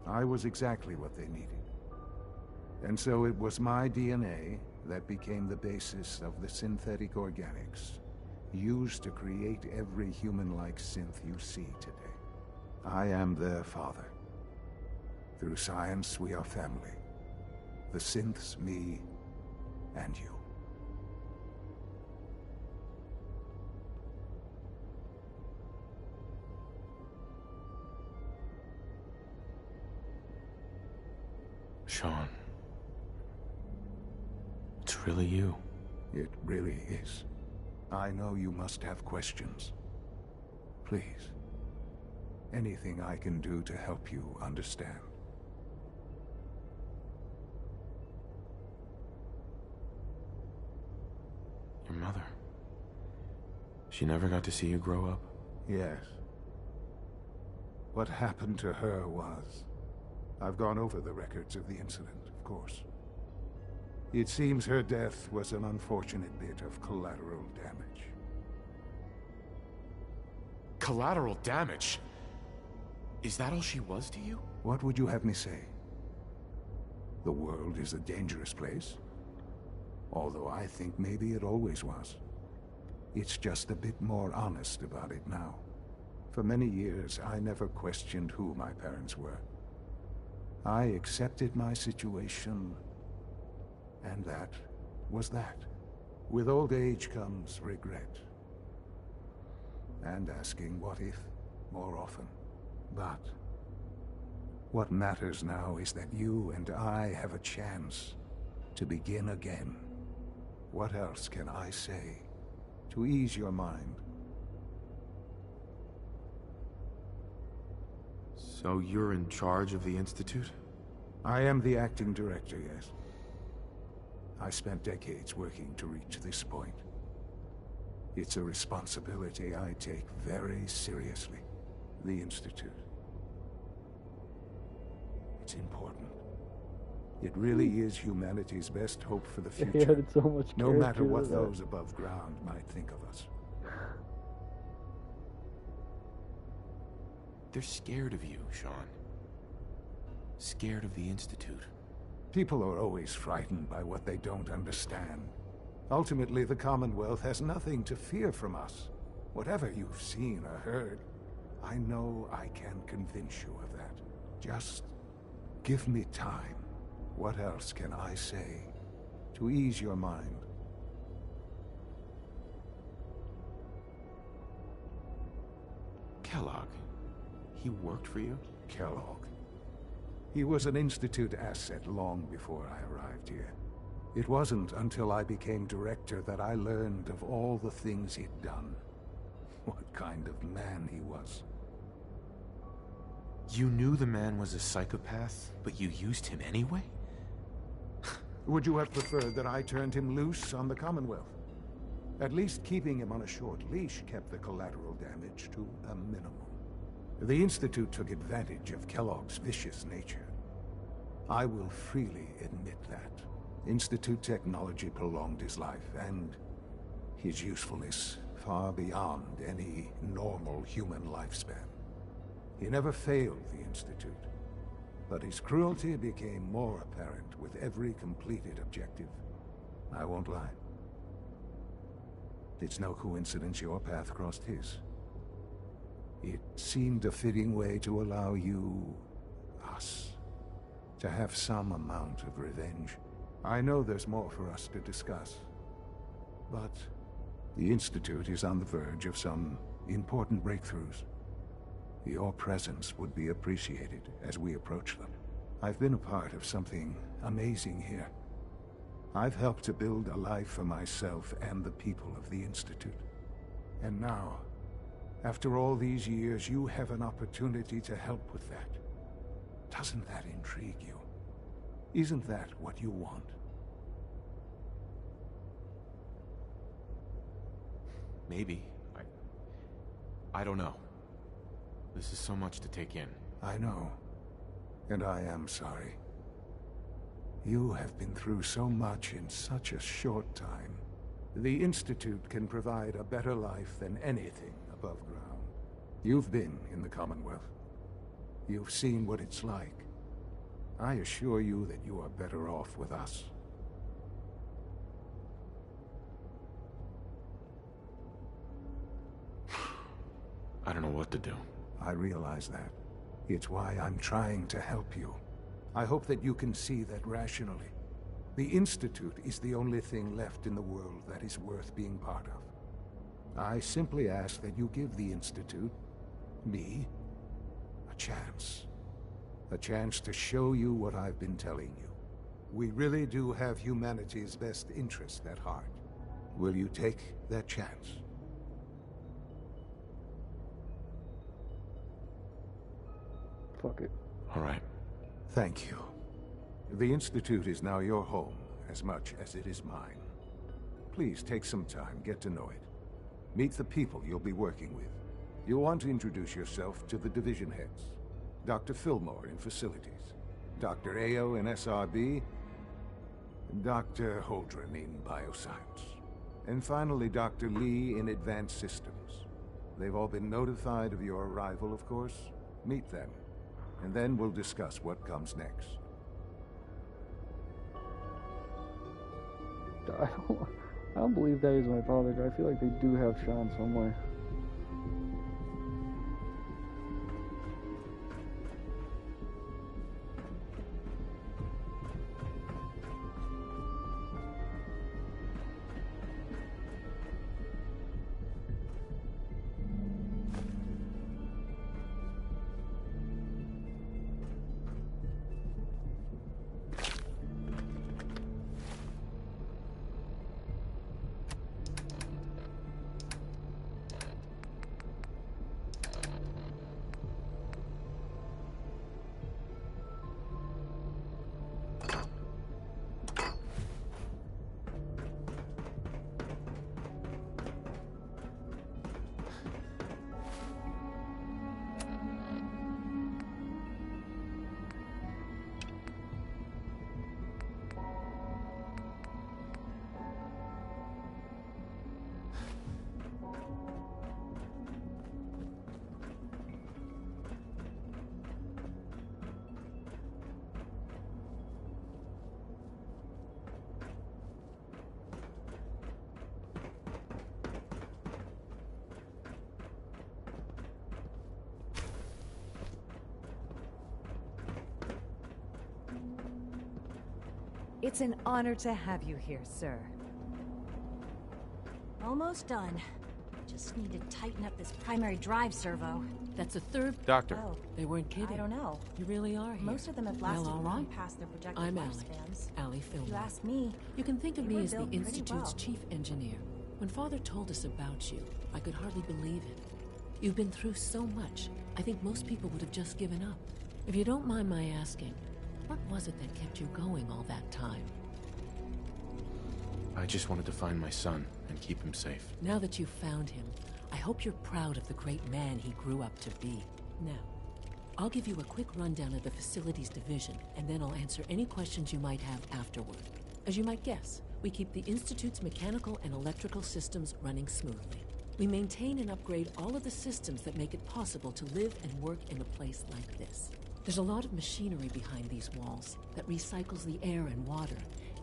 I was exactly what they needed. And so it was my DNA that became the basis of the synthetic organics used to create every human-like synth you see today. I am their father. Through science, we are family. The synths, me, and you. Sean. It's really you. It really is. I know you must have questions. Please. Anything I can do to help you understand. Your mother. She never got to see you grow up? Yes. What happened to her was... I've gone over the records of the incident, of course. It seems her death was an unfortunate bit of collateral damage. Collateral damage? Is that all she was to you? What would you have me say? The world is a dangerous place? Although I think maybe it always was. It's just a bit more honest about it now. For many years, I never questioned who my parents were. I accepted my situation, and that was that. With old age comes regret. And asking what if more often. But what matters now is that you and I have a chance to begin again. What else can I say to ease your mind? So you're in charge of the Institute? I am the acting director, yes. I spent decades working to reach this point. It's a responsibility I take very seriously. The Institute. It's important. It really is humanity's best hope for the He future. added so much No matter character what to that. those above ground might think of us. They're scared of you, Sean. Scared of the Institute. People are always frightened by what they don't understand. Ultimately, the Commonwealth has nothing to fear from us. Whatever you've seen or heard, I know I can convince you of that. Just give me time. What else can I say to ease your mind? Kellogg. He worked for you? Kellogg. He was an Institute asset long before I arrived here. It wasn't until I became director that I learned of all the things he'd done. What kind of man he was. You knew the man was a psychopath, but you used him anyway? Would you have preferred that I turned him loose on the Commonwealth? At least keeping him on a short leash kept the collateral damage to a minimum. The Institute took advantage of Kellogg's vicious nature. I will freely admit that. Institute technology prolonged his life, and his usefulness far beyond any normal human lifespan. He never failed the Institute, but his cruelty became more apparent with every completed objective. I won't lie. It's no coincidence your path crossed his. It seemed a fitting way to allow you, us, to have some amount of revenge. I know there's more for us to discuss, but the Institute is on the verge of some important breakthroughs. Your presence would be appreciated as we approach them. I've been a part of something amazing here. I've helped to build a life for myself and the people of the Institute. And now, after all these years, you have an opportunity to help with that. Doesn't that intrigue you? Isn't that what you want? Maybe. I don't know. This is so much to take in. I know. And I am sorry. You have been through so much in such a short time. The Institute can provide a better life than anything above ground. You've been in the Commonwealth. You've seen what it's like. I assure you that you are better off with us. I don't know what to do. I realize that. It's why I'm trying to help you. I hope that you can see that rationally. The Institute is the only thing left in the world that is worth being part of. I simply ask that you give the Institute, me, a chance. A chance to show you what I've been telling you. We really do have humanity's best interest at heart. Will you take that chance? Fuck it. All right. Thank you. The Institute is now your home, as much as it is mine. Please take some time, get to know it. Meet the people you'll be working with. You'll want to introduce yourself to the division heads. Dr. Fillmore in Facilities, Dr. Ayo in SRB, Dr. Holdren in Bioscience, and finally Dr. Lee in Advanced Systems. They've all been notified of your arrival, of course. Meet them, and then we'll discuss what comes next. I don't believe that is my father. I feel like they do have Sean somewhere. It's an honor to have you here, sir. Almost done. Just need to tighten up this primary drive servo. That's a third... Doctor. Oh, they weren't kidding. I don't know. You really are here. Most of them have lasted well, all long right. past their projected I'm lifespans. Allie Fillmore. If you ask me, you can think of they me were as the built pretty Institute's well. chief engineer. When Father told us about you, I could hardly believe it. You've been through so much, I think most people would have just given up. If you don't mind my asking, what was it that kept you going all that time? I just wanted to find my son and keep him safe. Now that you've found him, I hope you're proud of the great man he grew up to be. Now, I'll give you a quick rundown of the Facilities Division, and then I'll answer any questions you might have afterward. As you might guess, we keep the Institute's mechanical and electrical systems running smoothly. We maintain and upgrade all of the systems that make it possible to live and work in a place like this. There's a lot of machinery behind these walls that recycles the air and water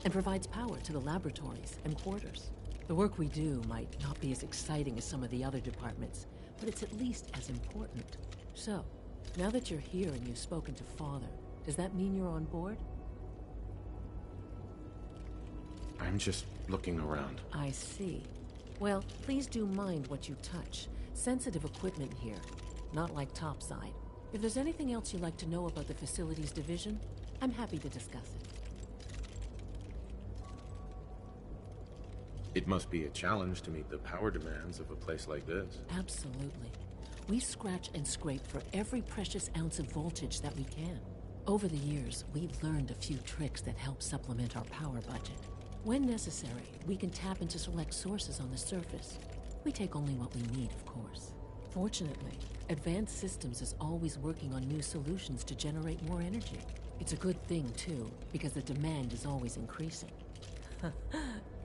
and provides power to the laboratories and quarters. The work we do might not be as exciting as some of the other departments, but it's at least as important. So, now that you're here and you've spoken to Father, does that mean you're on board? I'm just looking around. I see. Well, please do mind what you touch. Sensitive equipment here, not like topside. If there's anything else you'd like to know about the Facilities Division, I'm happy to discuss it. It must be a challenge to meet the power demands of a place like this. Absolutely. We scratch and scrape for every precious ounce of voltage that we can. Over the years, we've learned a few tricks that help supplement our power budget. When necessary, we can tap into select sources on the surface. We take only what we need, of course. Fortunately, Advanced Systems is always working on new solutions to generate more energy. It's a good thing, too, because the demand is always increasing.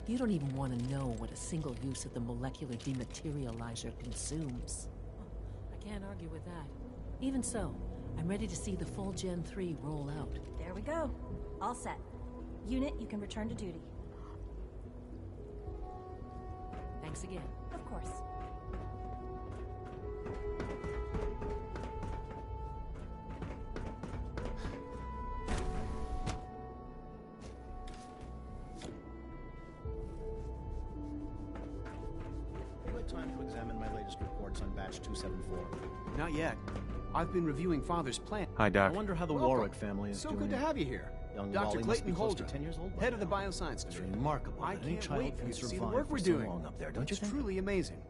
You don't even want to know what a single use of the molecular dematerializer consumes. I can't argue with that. Even so, I'm ready to see the full Gen 3 roll out. There we go. All set. Unit, you can return to duty. Thanks again. Of course. Time to examine my latest reports on batch 274. Not yet. I've been reviewing Father's plan. Hi, Doc. I wonder how the Welcome. Warwick family is so doing. good to have you here. Young Dr. Wally must Clayton be close to Holder, 10 years old by head of the now. Bioscience It's Division. remarkable I that any can't child wait for can you to see the survive work for we're so doing. long up there, don't you It's think? truly amazing.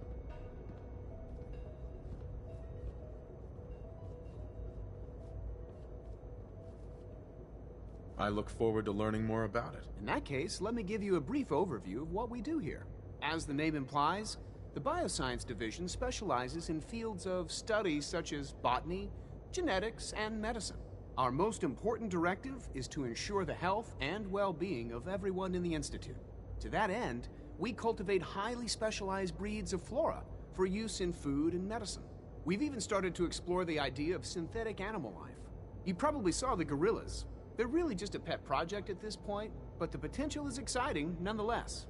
I look forward to learning more about it. In that case, let me give you a brief overview of what we do here. As the name implies, the Bioscience Division specializes in fields of study such as botany, genetics, and medicine. Our most important directive is to ensure the health and well-being of everyone in the Institute. To that end, we cultivate highly specialized breeds of flora for use in food and medicine. We've even started to explore the idea of synthetic animal life. You probably saw the gorillas. They're really just a pet project at this point, but the potential is exciting nonetheless.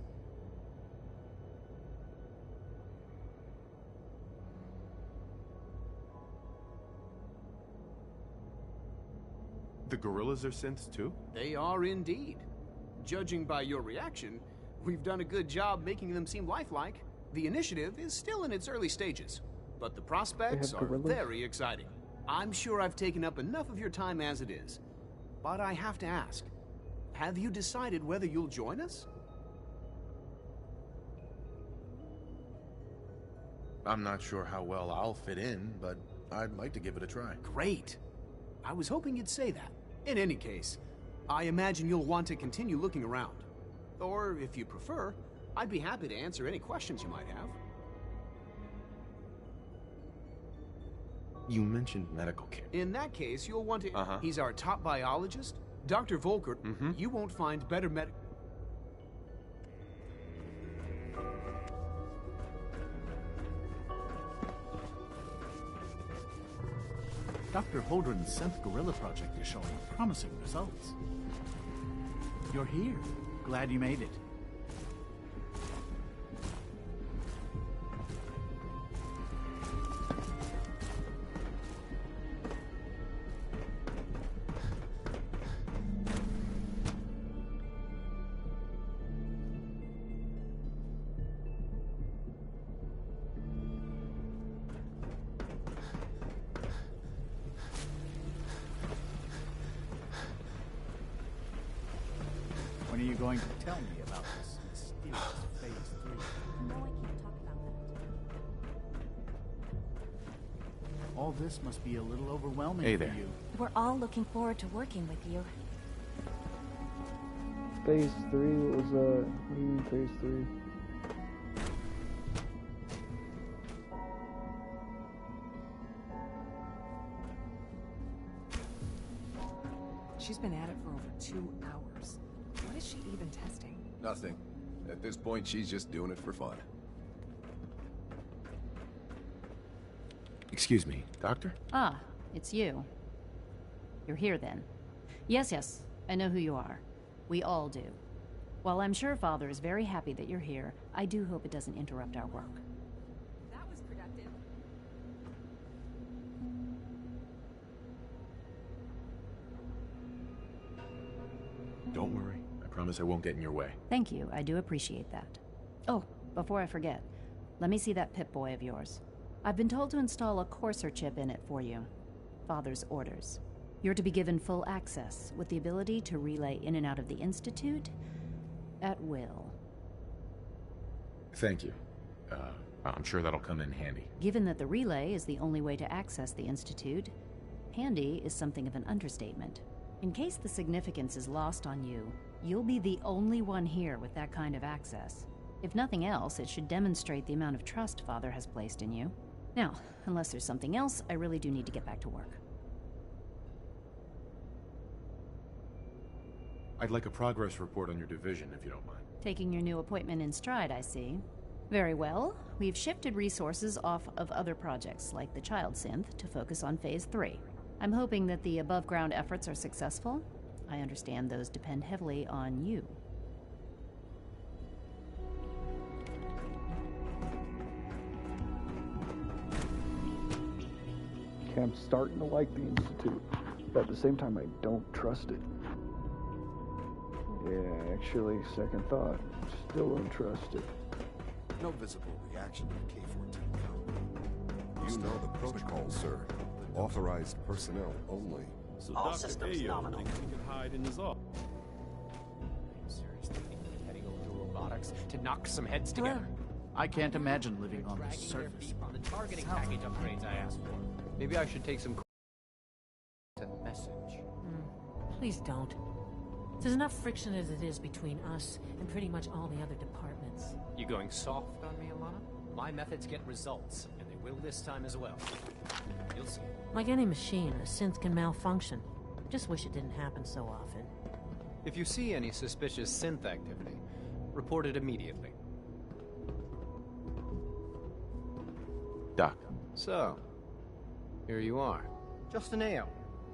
The gorillas are synths too? They are indeed. Judging by your reaction, we've done a good job making them seem lifelike. The initiative is still in its early stages, but the prospects are very exciting. I'm sure I've taken up enough of your time as it is, but I have to ask, have you decided whether you'll join us? I'm not sure how well I'll fit in, but I'd like to give it a try. Great. I was hoping you'd say that. In any case, I imagine you'll want to continue looking around. Or, if you prefer, I'd be happy to answer any questions you might have. You mentioned medical care. In that case, you'll want to... He's our top biologist. Dr. Volkert, you won't find better Dr. Holdren's synth gorilla project is showing promising results. You're here. Glad you made it. When are you going to tell me about this mysterious Phase 3? No, I can't talk about that. All this must be a little overwhelming Hey for there. you. We're all looking forward to working with you. Phase 3, what was that? What do you mean, Phase 3? She's been at it for over 2 hours. What is she even testing? Nothing. At this point, she's just doing it for fun. Excuse me, Doctor? Ah, it's you. You're here then. Yes, I know who you are. We all do. While I'm sure Father is very happy that you're here, I do hope it doesn't interrupt our work. That was productive. Don't worry. I promise I won't get in your way. Thank you, I do appreciate that. Oh, before I forget, let me see that Pip-Boy of yours. I've been told to install a Courser chip in it for you. Father's orders. You're to be given full access, with the ability to relay in and out of the Institute at will. Thank you. I'm sure that'll come in handy. Given that the relay is the only way to access the Institute, handy is something of an understatement. In case the significance is lost on you, you'll be the only one here with that kind of access. If nothing else, it should demonstrate the amount of trust Father has placed in you. Now, unless there's something else, I really do need to get back to work. I'd like a progress report on your division, if you don't mind. Taking your new appointment in stride, I see. Very well. We've shifted resources off of other projects, like the Child Synth, to focus on Phase 3. I'm hoping that the above-ground efforts are successful. I understand those depend heavily on you. I'm starting to like the Institute, but at the same time, I don't trust it. Yeah, actually, second thought, still don't trust it. No visible reaction to K-14 code. You know the protocol, sir. Authorized personnel only. So all Dr. systems Ayo nominal. Thinks he can hide in his office. Seriously think we're heading over to robotics to knock some heads together? I can't imagine living on the surface. On the targeting package upgrades I asked for. Maybe I should take some a message. Please don't. There's enough friction as it is between us and pretty much all the other departments. You going soft on me, Alana? My methods get results, and they will this time as well. You'll see. Like any machine, a synth can malfunction. Just wish it didn't happen so often. If you see any suspicious synth activity, report it immediately. Doc. So, here you are. Justin Ayo,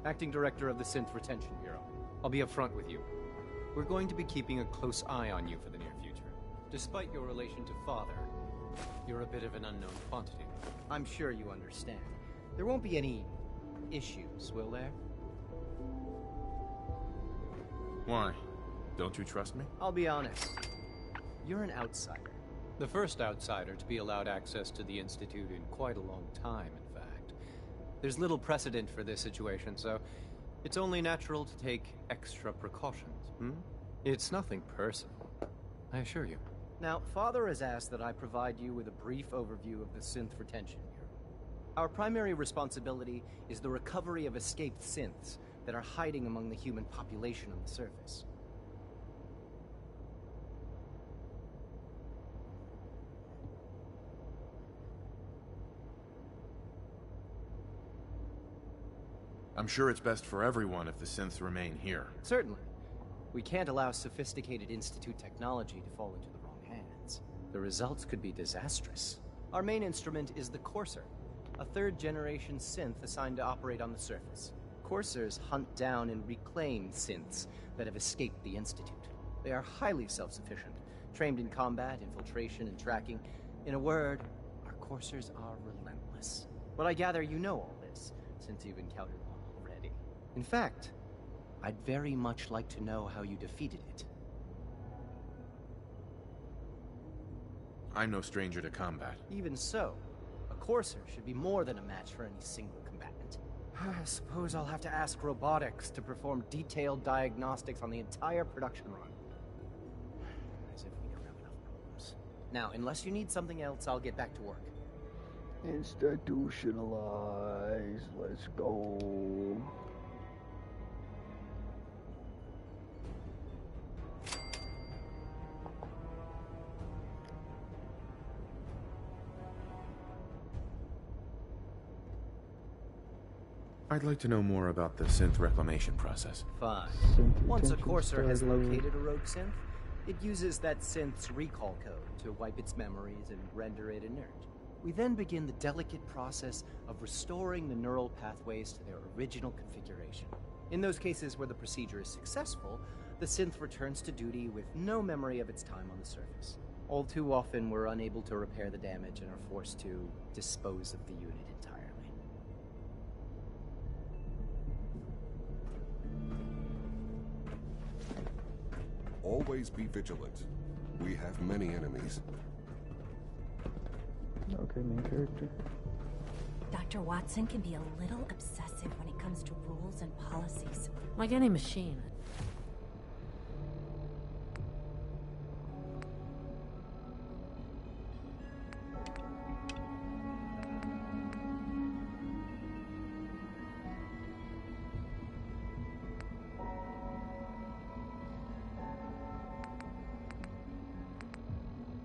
Acting Director of the Synth Retention Bureau. I'll be upfront with you. We're going to be keeping a close eye on you for the near future. Despite your relation to Father, you're a bit of an unknown quantity. I'm sure you understand. There won't be any issues, will there? Why? Don't you trust me? I'll be honest. You're an outsider. The first outsider to be allowed access to the Institute in quite a long time, in fact. There's little precedent for this situation, so it's only natural to take extra precautions, It's nothing personal, I assure you. Now, Father has asked that I provide you with a brief overview of the Synth Retention Bureau. Our primary responsibility is the recovery of escaped synths that are hiding among the human population on the surface. I'm sure it's best for everyone if the synths remain here. Certainly. We can't allow sophisticated Institute technology to fall into the wrong hands. The results could be disastrous. Our main instrument is the Courser, a third-generation synth assigned to operate on the surface. Coursers hunt down and reclaim synths that have escaped the Institute. They are highly self-sufficient, trained in combat, infiltration, and tracking. In a word, our Coursers are relentless. But I gather you know all this, since you've encountered one already. In fact, I'd very much like to know how you defeated it. I'm no stranger to combat. Even so, a Courser should be more than a match for any single combatant. I suppose I'll have to ask robotics to perform detailed diagnostics on the entire production run. As if we don't have enough problems. Now, unless you need something else, I'll get back to work. Institutionalize. Let's go. I'd like to know more about the synth reclamation process. Fine. Synth Once a retention Courser has starter. located a rogue synth, it uses that synth's recall code to wipe its memories and render it inert. We then begin the delicate process of restoring the neural pathways to their original configuration. In those cases where the procedure is successful, the synth returns to duty with no memory of its time on the surface. All too often, we're unable to repair the damage and are forced to dispose of the unit entirely. Always be vigilant. We have many enemies. Okay, main character. Dr. Watson can be a little obsessive when it comes to rules and policies. Like any machine.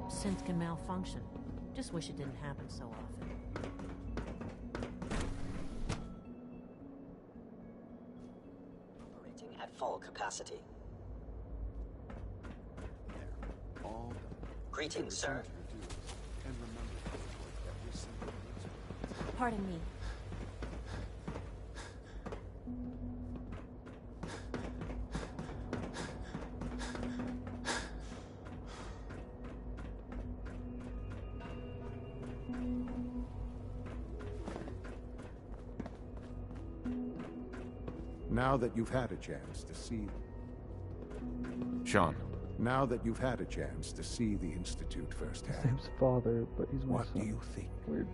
Synth can malfunction. Just wish it didn't happen so often. Operating at full capacity. All Greetings, sir. Pardon me. Now that you've had a chance to see... Sean. Now that you've had a chance to see the Institute firsthand... His name's Father, but he's my What son. do you think? Weird.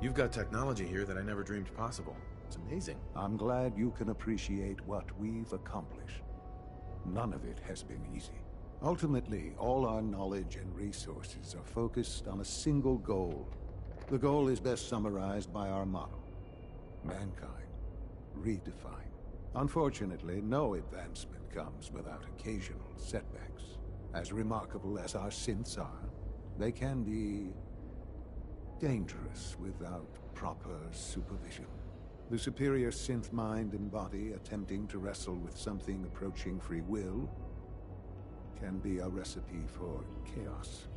You've got technology here that I never dreamed possible. It's amazing. I'm glad you can appreciate what we've accomplished. None of it has been easy. Ultimately, all our knowledge and resources are focused on a single goal. The goal is best summarized by our motto: mankind, redefined. Unfortunately, no advancement comes without occasional setbacks. As remarkable as our synths are, they can be dangerous without proper supervision. The superior synth mind and body attempting to wrestle with something approaching free will can be a recipe for chaos.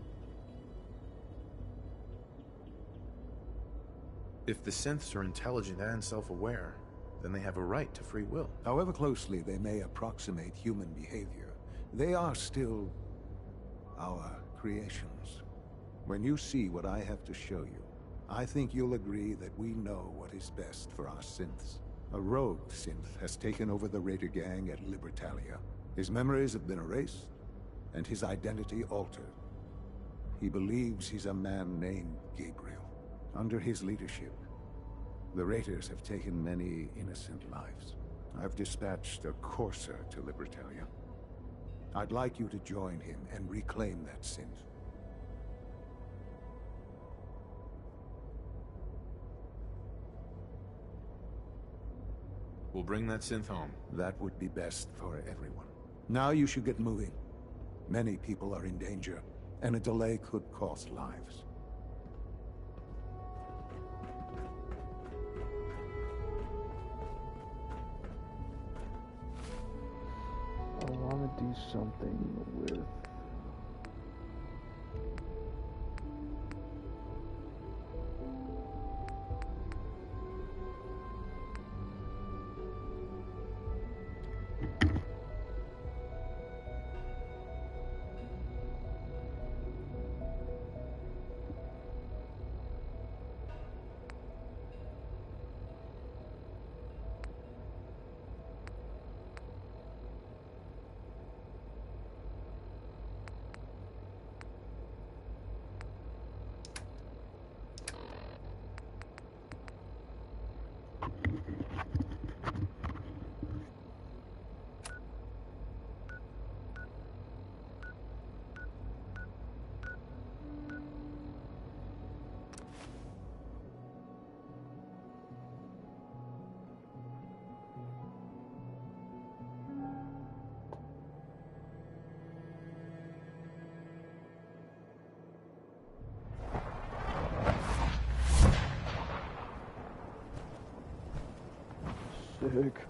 If the synths are intelligent and self-aware, then they have a right to free will. However closely they may approximate human behavior, they are still our creations. When you see what I have to show you, I think you'll agree that we know what is best for our synths. A rogue synth has taken over the Raider gang at Libertalia. His memories have been erased, and his identity altered. He believes he's a man named Gabriel. Under his leadership, the Raiders have taken many innocent lives. I've dispatched a courser to Libertalia. I'd like you to join him and reclaim that synth. We'll bring that synth home. That would be best for everyone. Now you should get moving. Many people are in danger, and a delay could cost lives. I want to do something with... Sick.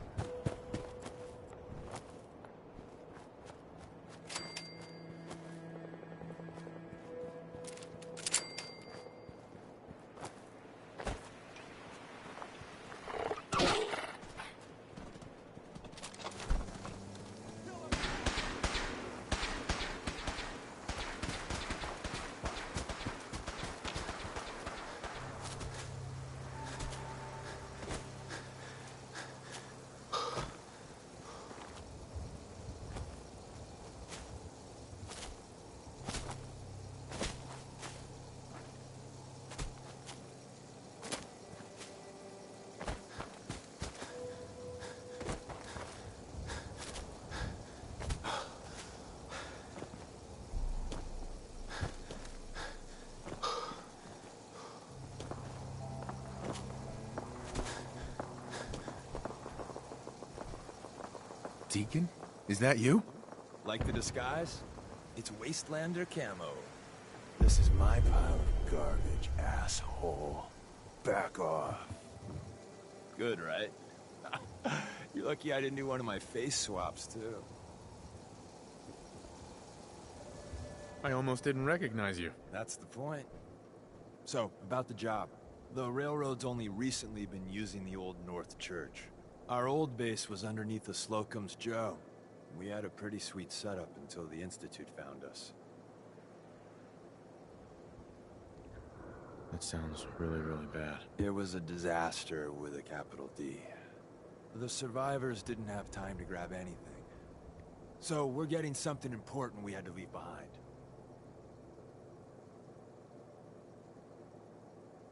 Deacon? Is that you? Like the disguise? It's Wastelander camo. This is my pile of garbage, asshole. Back off. Good, right? You're lucky I didn't do one of my face swaps, too. I almost didn't recognize you. That's the point. So, about the job. The railroad's only recently been using the Old North Church. Our old base was underneath the Slocum's Joe. We had a pretty sweet setup until the Institute found us. That sounds really, really bad. It was a disaster with a capital D. The survivors didn't have time to grab anything. So we're getting something important we had to leave behind.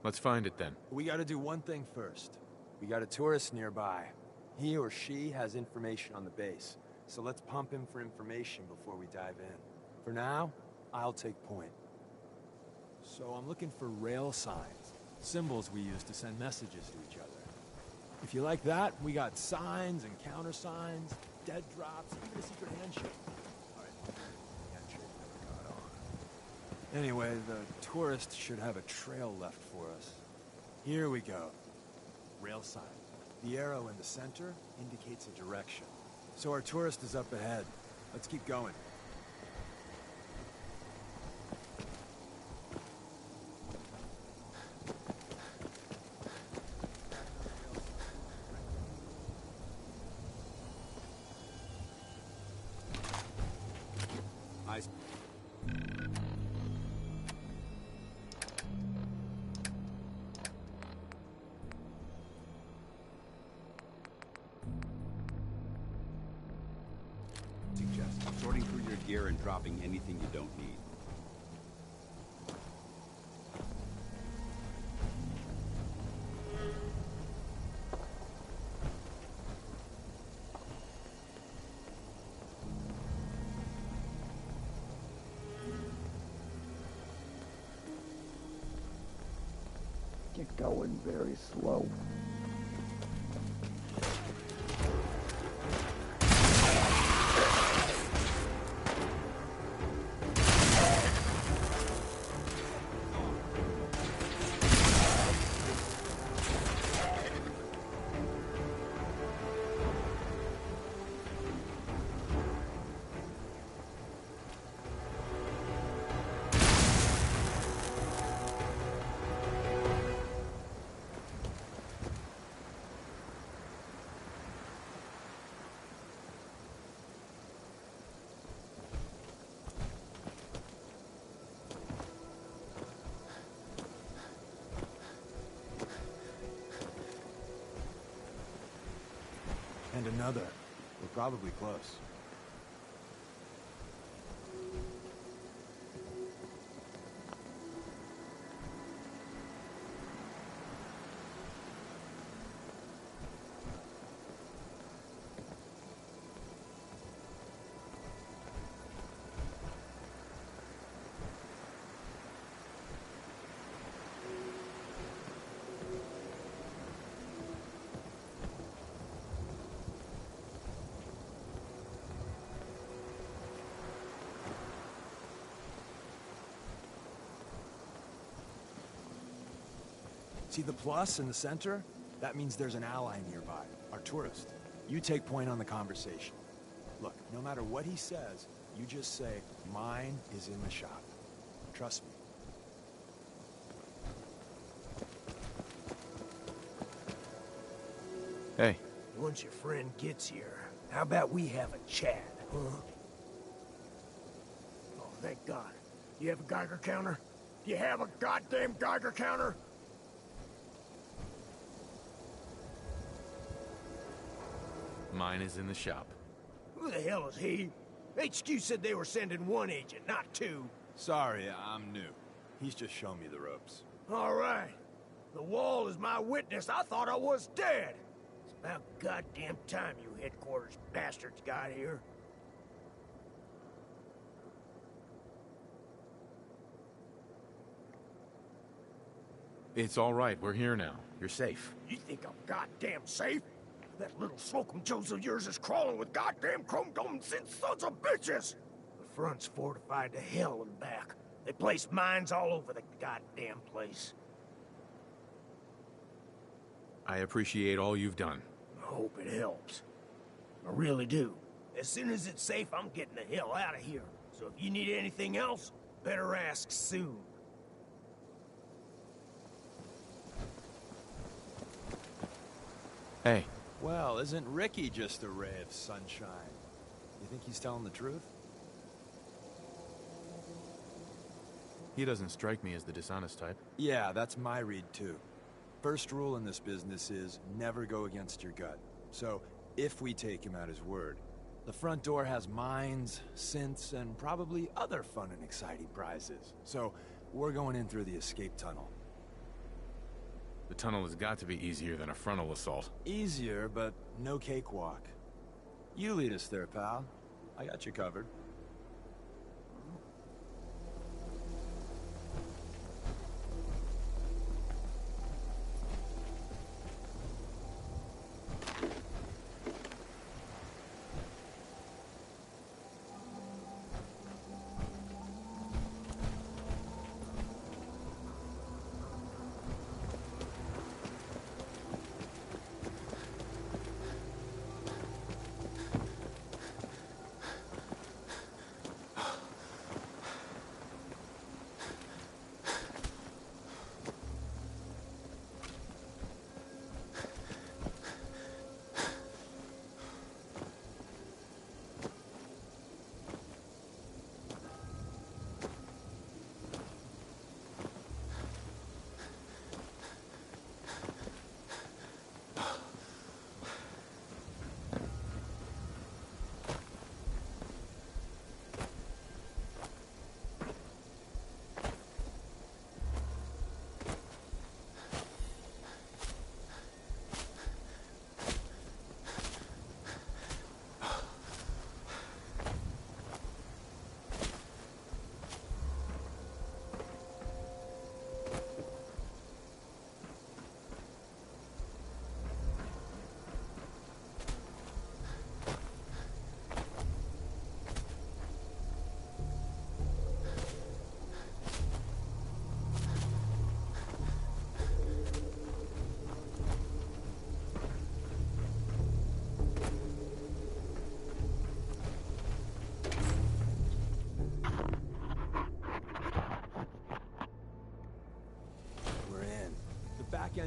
Let's find it then. We gotta do one thing first. We got a tourist nearby. He or she has information on the base, so let's pump him for information before we dive in. For now, I'll take point. So I'm looking for rail signs, symbols we use to send messages to each other. If you like that, we got signs and countersigns, dead drops, even a secret handshake. Alright, handshake never got on. Anyway, the tourist should have a trail left for us. Here we go. Rail sign. The arrow in the center indicates a direction. So our tourist is up ahead. Let's keep going. gear and dropping anything you don't need. Get going very slow. And another. We're probably close. See the plus in the center? That means there's an ally nearby, our tourist. You take point on the conversation. Look, no matter what he says, you just say, mine is in the shop. Trust me. Hey. Once your friend gets here, how about we have a chat, huh? Oh, thank God. You have a Geiger counter? Do you have a goddamn Geiger counter? Mine is in the shop. Who the hell is he? HQ said they were sending one agent, not two. Sorry, I'm new. He's just showing me the ropes. All right. The wall is my witness. I thought I was dead. It's about goddamn time you headquarters bastards got here. It's all right. We're here now. You're safe. You think I'm goddamn safe? That little Slocum Joes of yours is crawling with goddamn chrome-domed sons of bitches! The front's fortified to hell and back. They placed mines all over the goddamn place. I appreciate all you've done. I hope it helps. I really do. As soon as it's safe, I'm getting the hell out of here. So if you need anything else, better ask soon. Hey. Well, isn't Ricky just a ray of sunshine? You think he's telling the truth? He doesn't strike me as the dishonest type. Yeah, that's my read too. First rule in this business is never go against your gut. So, if we take him at his word, the front door has mines, synths, and probably other fun and exciting prizes. So, we're going in through the escape tunnel. The tunnel has got to be easier than a frontal assault. Easier, but no cakewalk. You lead us there, pal. I got you covered.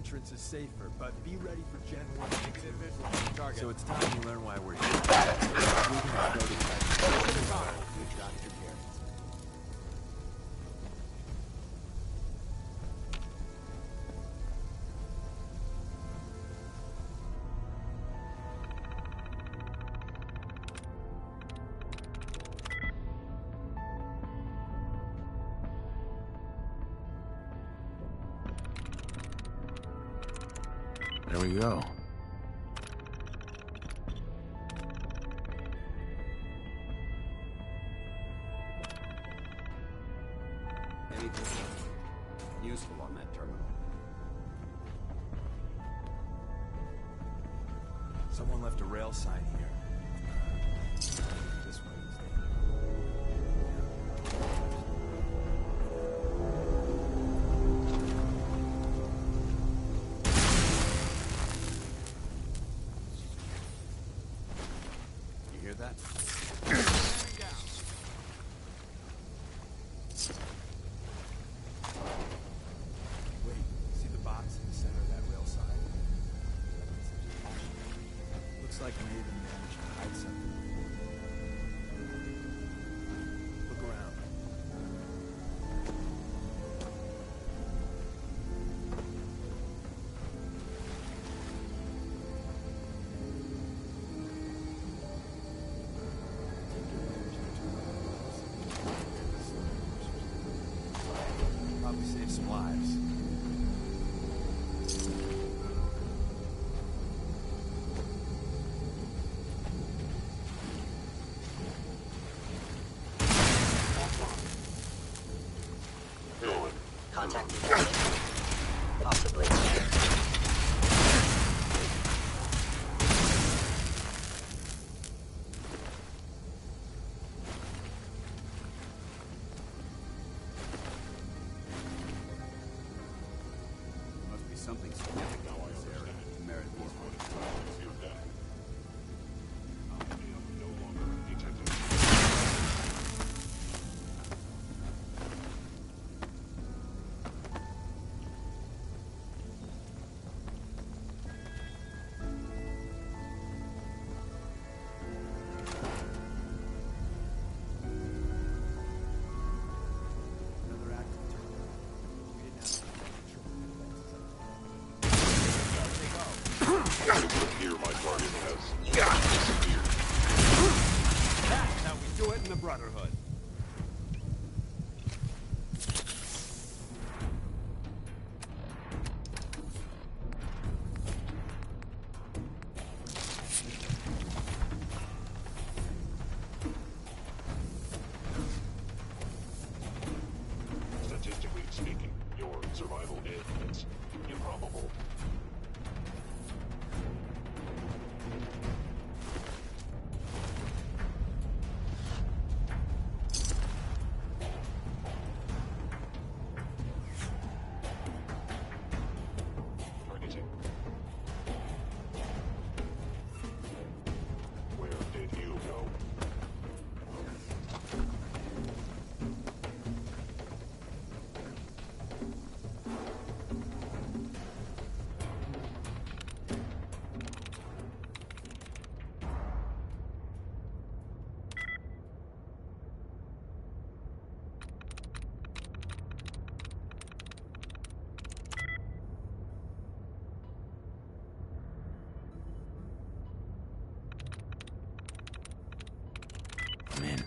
entrance is safer, but be ready for Gen 1 to take the visual on the target. So it's time you learn why we're here. Moving the prototype. Good Dr. Garrett. There we go. Anything useful on that terminal? Someone left a rail sign here. This way. You hear that? Wait, see the box in the center of that rail sign? Looks like Maven managed to hide something before. Look around. Probably save some lives. Contact possibly. Must be something significant in this area to merit these motives. Another active terminal. We didn't have Here, my target has disappeared. That's how we do it in the Brotherhood. Statistically speaking, your survival is improbable. Targeting. Where did you go? I'm in.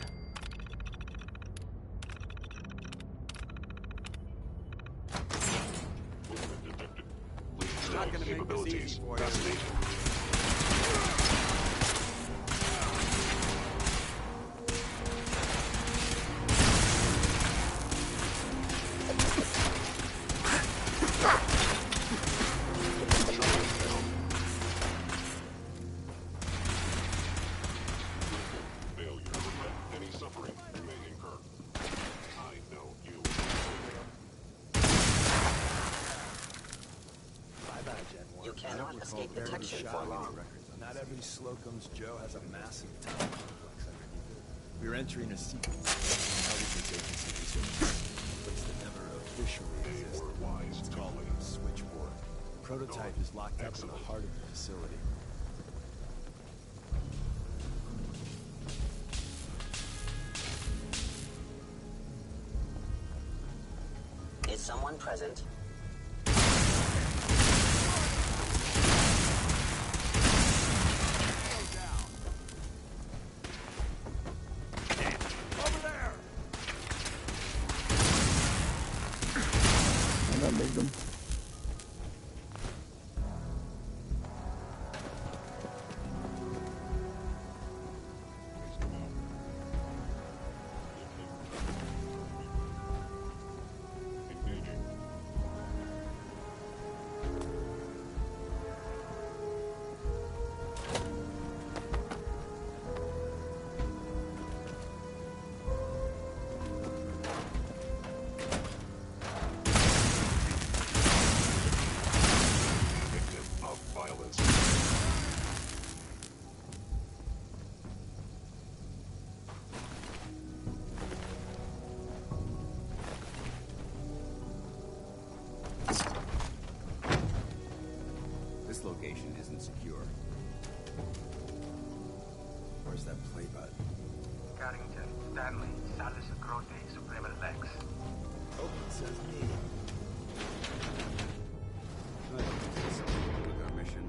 Not gonna make this easy for you. Failure. Any suffering you may incur. I know you. Bye-bye, Gen 1. You cannot escape detection for long. Not every Slocum's Joe has a massive tunnel complex underneath it. We're entering a secret intelligence agency position, but it's never officially existed. It's called a switchboard. prototype is locked up in the heart of the facility. Is someone present? Them. This location isn't secure. Where's that play button? Carrington, Stanley, Salis Grote, Suprema Lex. Oh, it says me. I don't think this has something to do with our mission.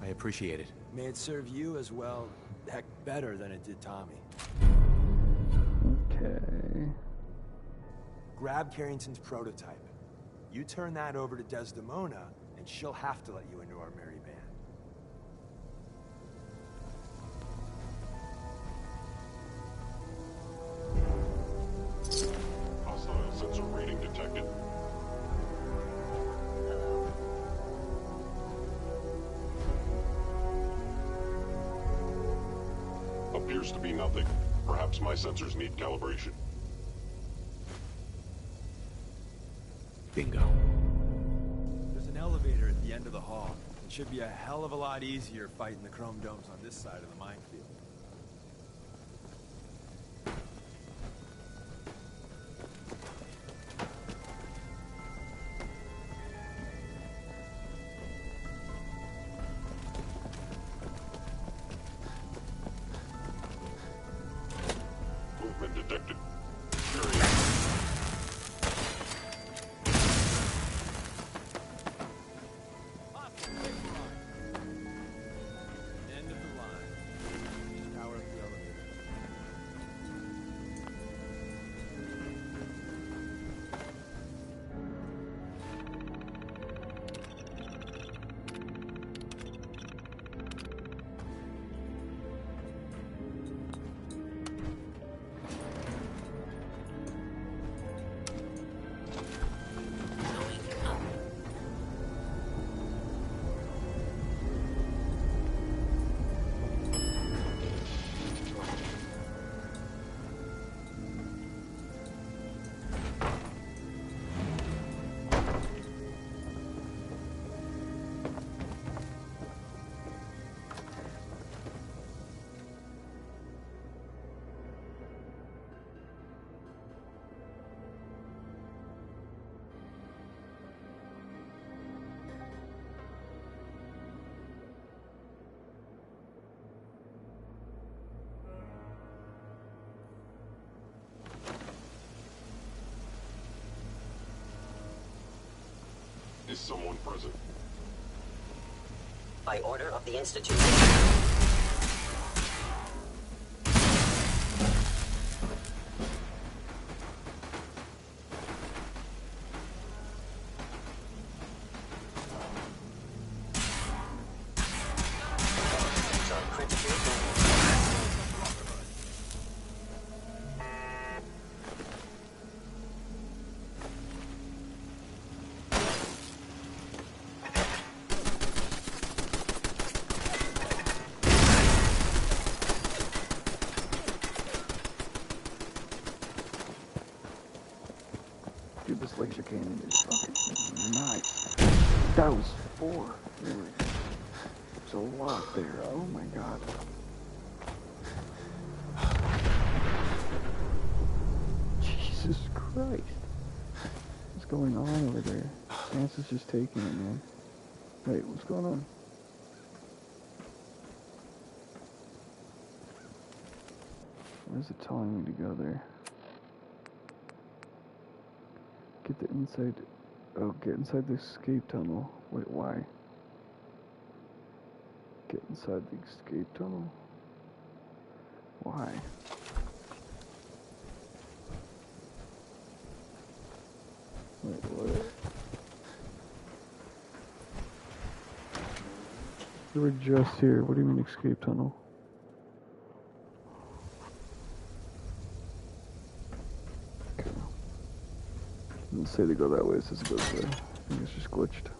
I appreciate it. May it serve you as well, heck, better than it did Tommy. Okay. Grab Carrington's prototype. You turn that over to Desdemona, and she'll have to let you into our merry band. Hostile sensor reading detected. Appears to be nothing. Perhaps my sensors need calibration. Bingo. There's an elevator at the end of the hall. It should be a hell of a lot easier fighting the chrome domes on this side of the minefield. Movement detected. End of the line. Power of the elevator. Is someone present? By order of the Institute. Dude, this laser cannon is fucking nice. That was 4. There's a lot there. Oh my god. Jesus Christ. What's going on over there? Chance is just taking it, man. Wait, what's going on? Why is it telling me to go there? Get the inside. Oh, get inside the escape tunnel. Wait, why? Get inside the escape tunnel? Why? Wait, what? We were just here. What do you mean escape tunnel? Okay. Didn't say to go that way, it says it goes there. I think it's just glitched.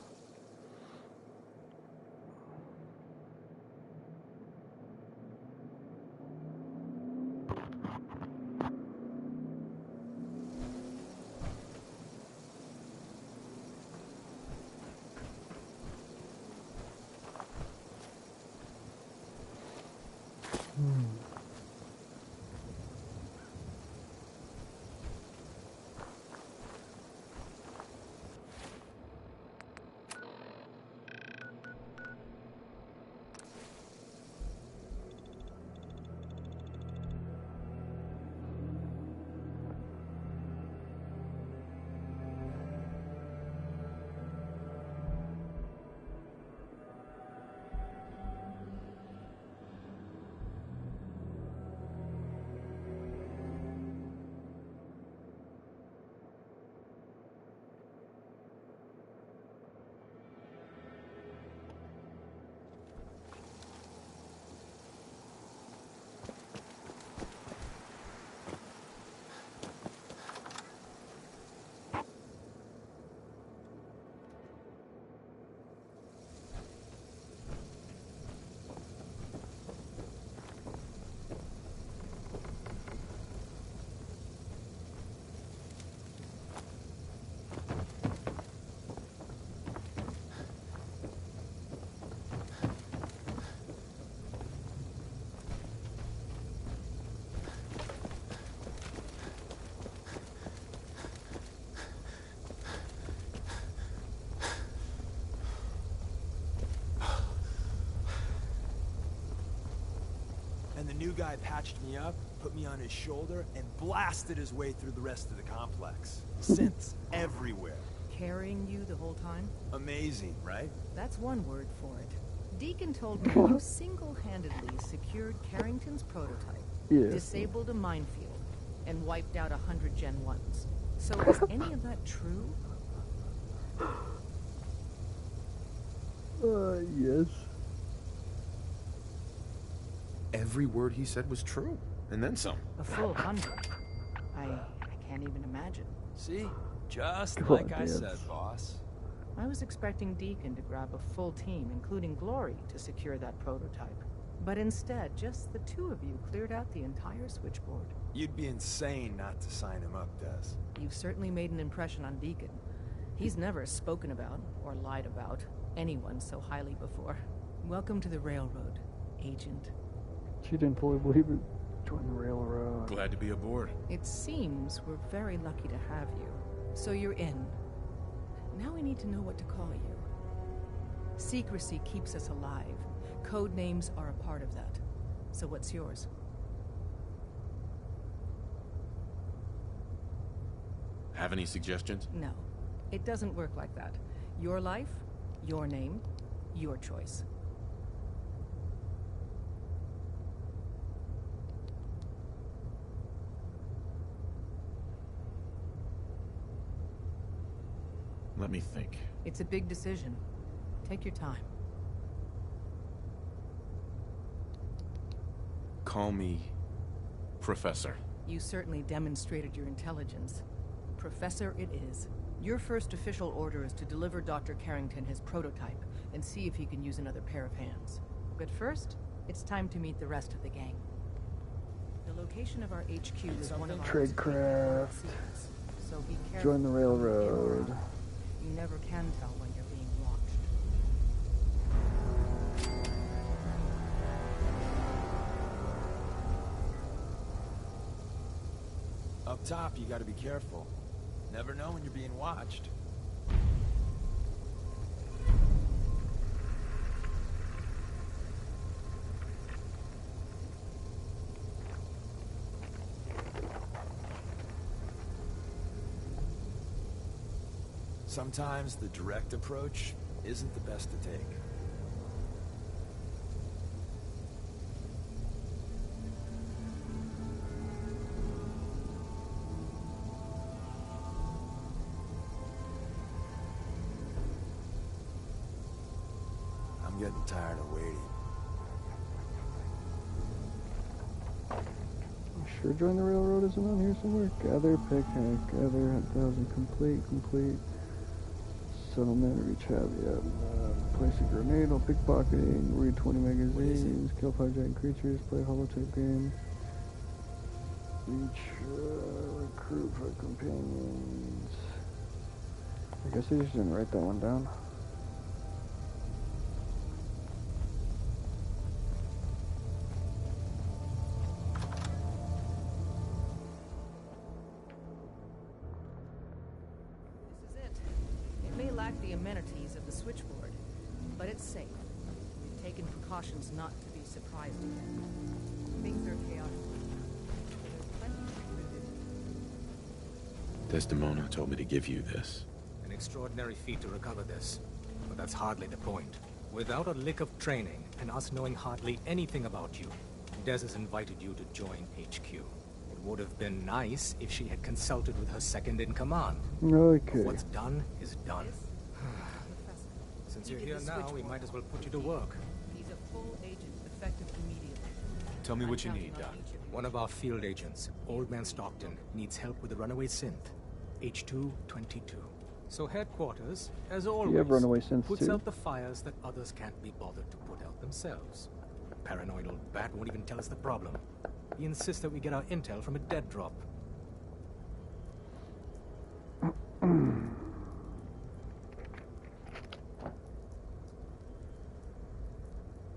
And the new guy patched me up, put me on his shoulder, and blasted his way through the rest of the complex. Synths everywhere. Carrying you the whole time? Amazing, right? That's one word for it. Deacon told me you single-handedly secured Carrington's prototype, disabled a minefield, and wiped out 100 Gen 1s. So is any of that true? Yes. Every word he said was true, and then some. A full 100. I can't even imagine. See? Just like I said, boss. I was expecting Deacon to grab a full team, including Glory, to secure that prototype. But instead, just the two of you cleared out the entire switchboard. You'd be insane not to sign him up, Des. You've certainly made an impression on Deacon. He's never spoken about, or lied about, anyone so highly before. Welcome to the Railroad, Agent. She didn't fully believe it. Join the railroad. Glad to be aboard. It seems we're very lucky to have you. So you're in. Now we need to know what to call you. Secrecy keeps us alive. Code names are a part of that. So what's yours? Have any suggestions? No. It doesn't work like that. Your life, your name, your choice. Let me think. It's a big decision. Take your time. call me Professor. You certainly demonstrated your intelligence. Professor it is. Your first official order is to deliver Dr. Carrington his prototype and see if he can use another pair of hands. But first, it's time to meet the rest of the gang. The location of our HQ is one of our Tradecraft. So be careful. Join the railroad. You never can tell when you're being watched. Up top, you gotta be careful. Never know when you're being watched. Sometimes the direct approach isn't the best to take. I'm getting tired of waiting. Sure, join the railroad isn't on here somewhere. Gather, picnic, gather, 1,000 complete. Settlement, reach habitat, place a grenade, while pickpocketing, read 20 magazines, kill 5 giant creatures, play holotape game, reach, recruit for companions. I guess I just didn't write that one down. The amenities of the switchboard, but it's safe. We've taken precautions not to be surprised again. Things are chaotic. Desdemona told me to give you this. An extraordinary feat to recover this, but that's hardly the point. Without a lick of training, and us knowing hardly anything about you, Des has invited you to join HQ. It would have been nice if she had consulted with her second-in-command. Okay. But what's done is done. Since you're here now, we might as well put you to work. He's a full agent, effective immediately. Tell me what you need, Don. One of our field agents, Old Man Stockton, needs help with the runaway synth. H222. So headquarters, as always, You have runaway synths puts too? out the fires that others can't be bothered to put out themselves. The paranoid old bat won't even tell us the problem. He insists that we get our intel from a dead drop.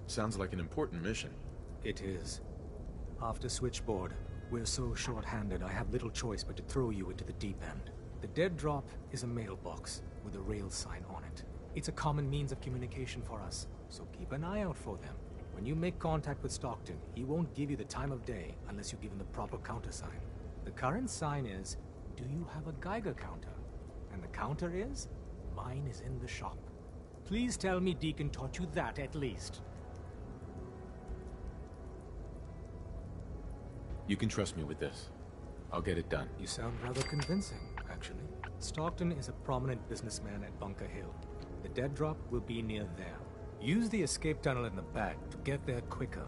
Sounds like an important mission. It is. After Switchboard, we're so short-handed I have little choice but to throw you into the deep end. The dead drop is a mailbox with a rail sign on it. It's a common means of communication for us, so keep an eye out for them. When you make contact with Stockton, he won't give you the time of day unless you give him the proper countersign. The current sign is, do you have a Geiger counter? And the counter is, mine is in the shop. Please tell me Deacon taught you that at least. You can trust me with this. I'll get it done. You sound rather convincing, actually. Stockton is a prominent businessman at Bunker Hill. The dead drop will be near there. Use the escape tunnel in the back to get there quicker.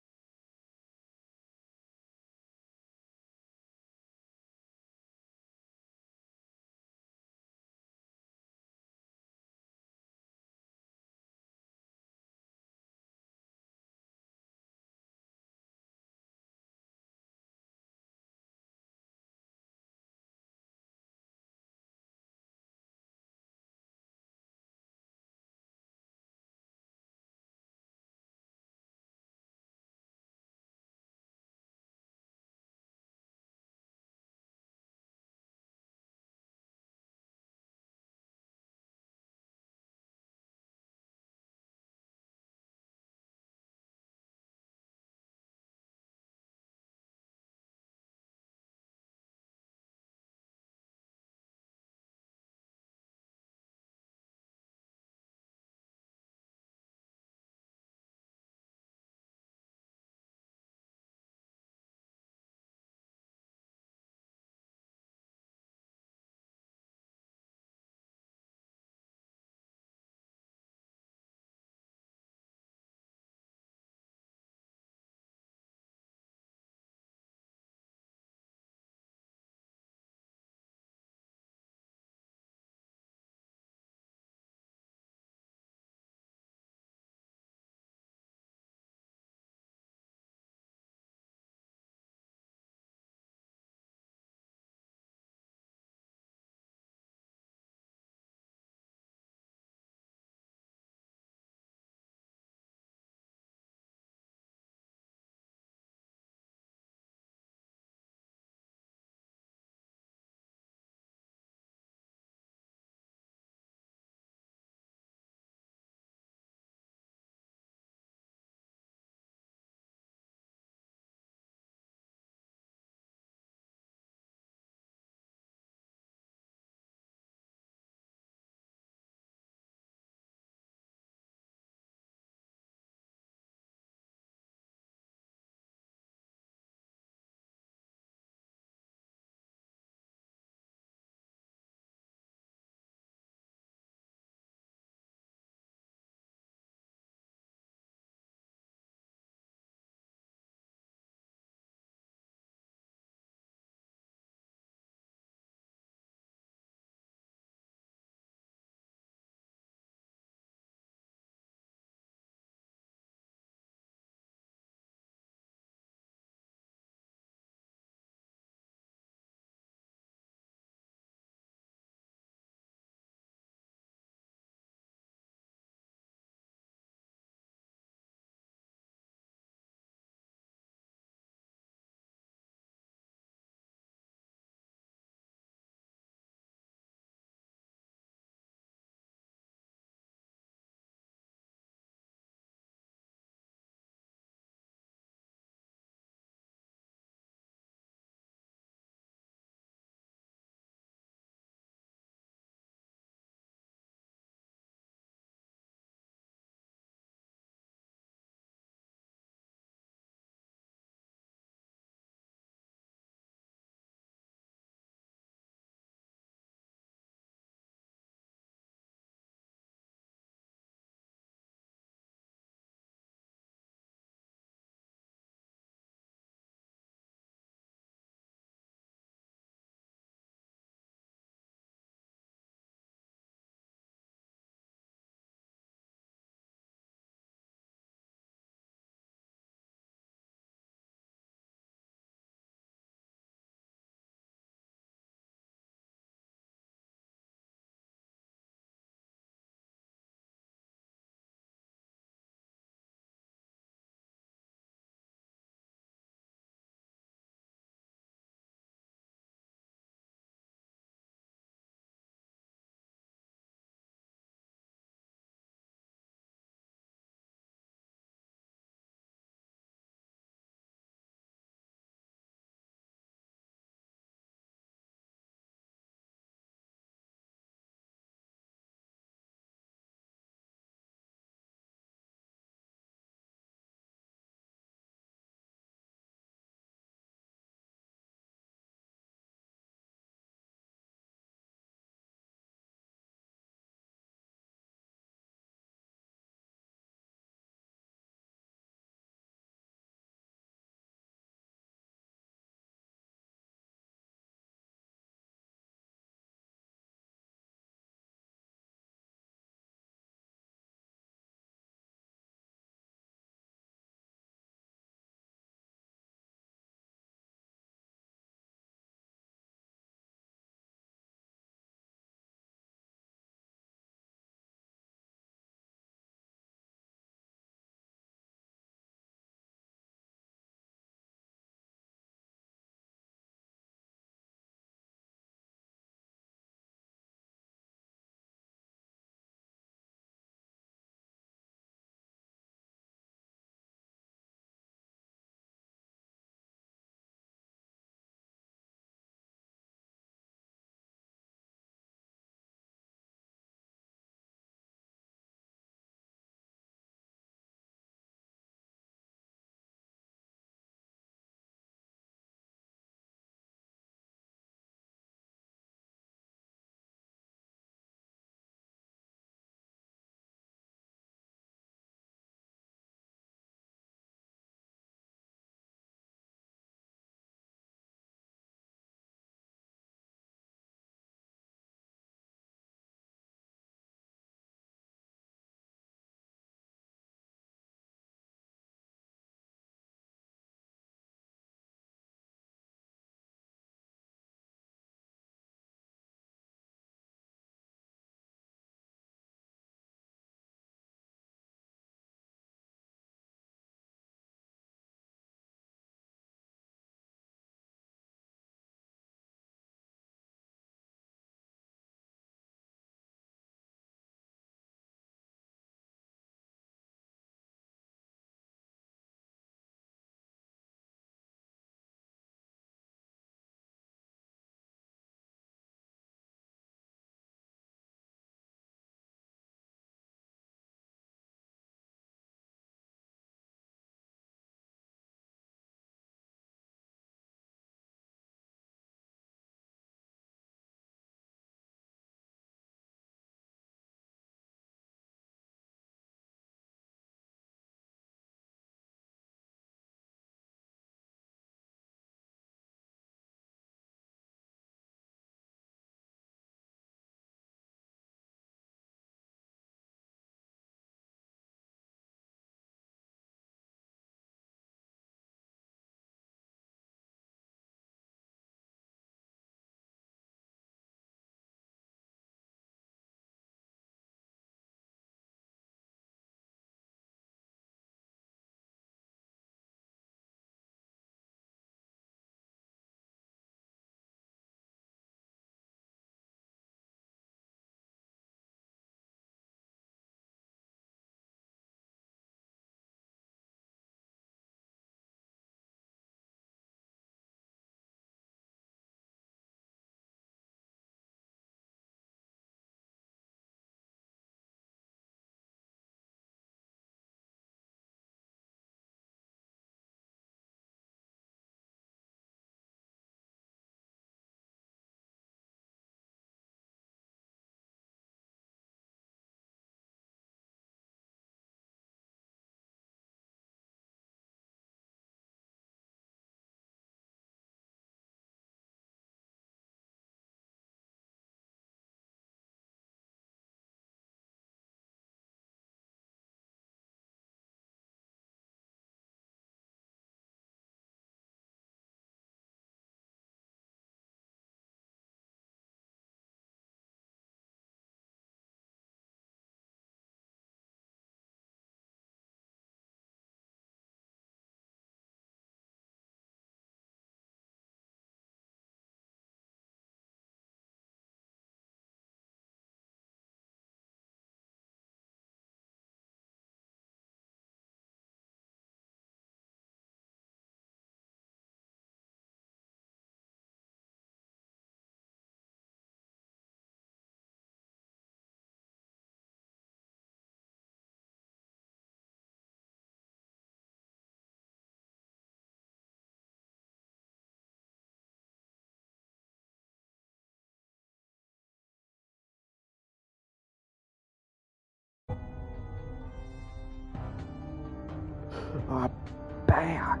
Back.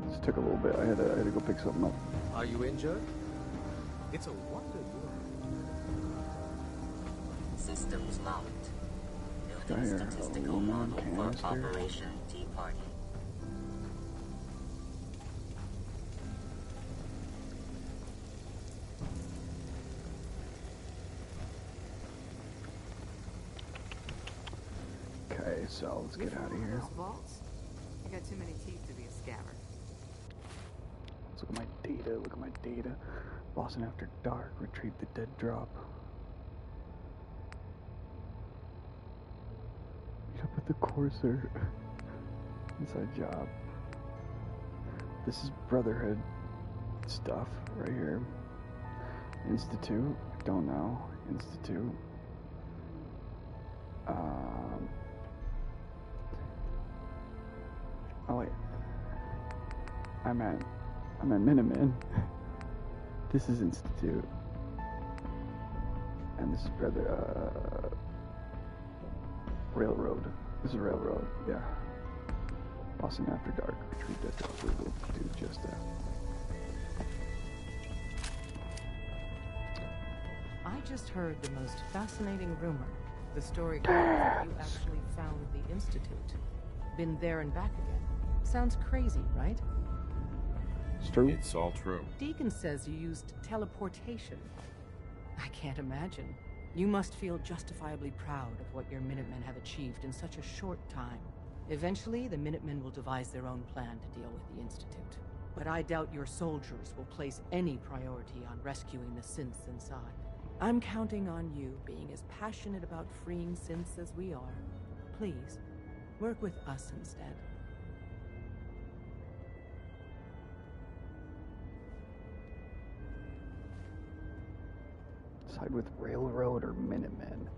Just took a little bit. I had to go pick something up. Are you injured? It's a wonder you're... Systems locked. Got Building here. statistical model for Operation Tea Party. Okay, so let's get out of here. Those vaults? I got too many teeth to be a scabber. Let's look at my data. Look at my data. Boston After Dark. Retrieve the dead drop. Meet up with the Courser. Inside job. This is Brotherhood stuff right here. Institute. Don't know. Institute. Oh wait. I meant Minutemen. This is Institute. And this is Railroad. This is Railroad, yeah. Boston After Dark. Retrieve that drop. We will do just that. I just heard the most fascinating rumor. The story goes that you actually found the Institute. Been there and back again. Sounds crazy, right? It's true. It's all true. Deacon says you used teleportation. I can't imagine. You must feel justifiably proud of what your Minutemen have achieved in such a short time. Eventually, the Minutemen will devise their own plan to deal with the Institute. But I doubt your soldiers will place any priority on rescuing the synths inside. I'm counting on you being as passionate about freeing synths as we are. Please, work with us instead. Side with Railroad or Minutemen?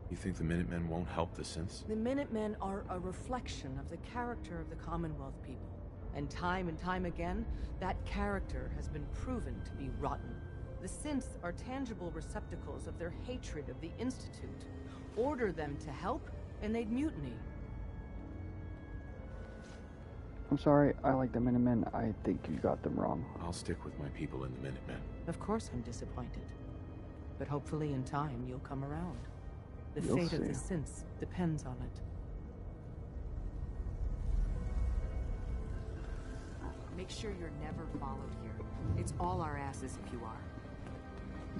You think the Minutemen won't help the synths? The Minutemen are a reflection of the character of the Commonwealth people. And time again, that character has been proven to be rotten. The synths are tangible receptacles of their hatred of the Institute. Order them to help, and they'd mutiny. I'm sorry, I like the Minutemen. I think you got them wrong. I'll stick with my people in the Minutemen. Of course I'm disappointed. But hopefully in time you'll come around. The You'll fate of the see. synths depends on it. Make sure you're never followed here. It's all our asses if you are.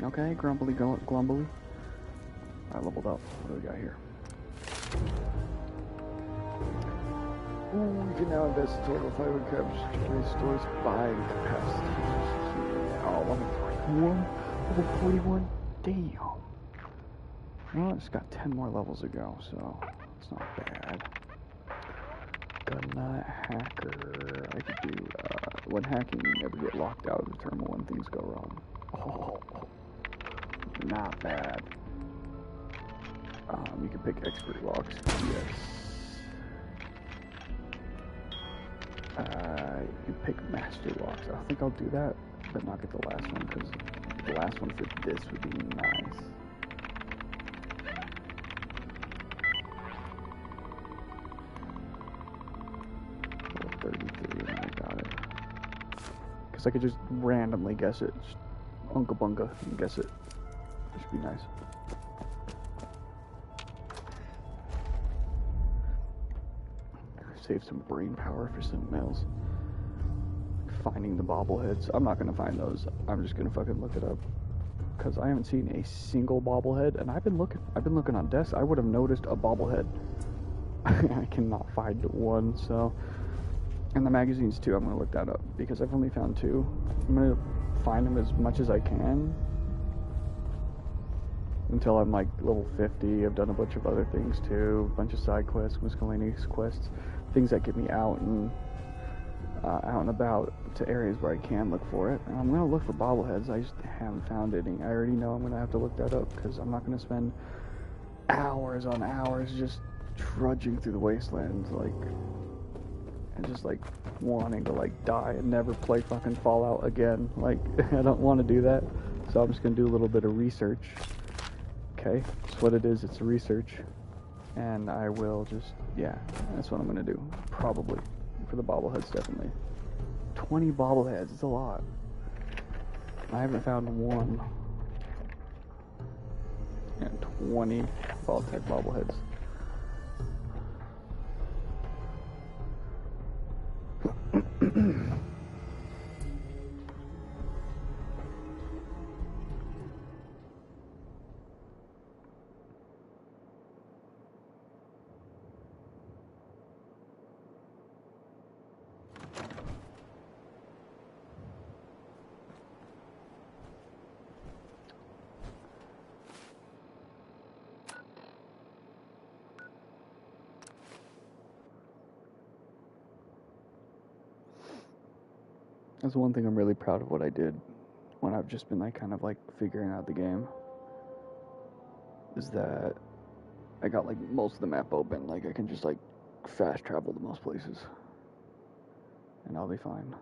Okay, grumbly, glumbly. I leveled up. What do we got here? Ooh, you can now invest a total of 500 caps to restores 5 capacity. Oh, level 41? Level 41? Damn. Well, it's got 10 more levels to go, so it's not bad. Gun hacker. I could do, when hacking, you never get locked out of the terminal when things go wrong. Oh, not bad. You can pick expert locks. Yes. You can pick master locks. I think I'll do that, but not get the last one, because the last one for this would be nice. Level 33, and I got it. Because I could just randomly guess it. Just unka bunga and guess it. It should be nice. Save some brain power for something else. Finding the bobbleheads. I'm not gonna find those. I'm just gonna fucking look it up. Because I haven't seen a single bobblehead, and I've been looking on desks. I would have noticed a bobblehead. I cannot find one, so. And the magazines too, I'm gonna look that up. Because I've only found 2. I'm gonna find them as much as I can. Until I'm like level 50. I've done a bunch of other things too. A bunch of side quests, miscellaneous quests. Things that get me out and about to areas where I can look for it. And I'm gonna look for bobbleheads. I just haven't found any. I already know I'm gonna have to look that up because I'm not gonna spend hours on hours just trudging through the wastelands, like, and just like wanting to like die and never play fucking Fallout again. Like, I don't want to do that. So I'm just gonna do a little bit of research. Okay, that's what it is. It's research. And I will just, yeah, that's what I'm gonna do. Probably. For the bobbleheads, definitely. 20 bobbleheads, it's a lot. I haven't found one. And 20 Vault-Tec bobbleheads. That's one thing I'm really proud of what I did when I've just been like kind of like figuring out the game, is that I got like most of the map open. Like I can just like fast travel to most places and I'll be fine.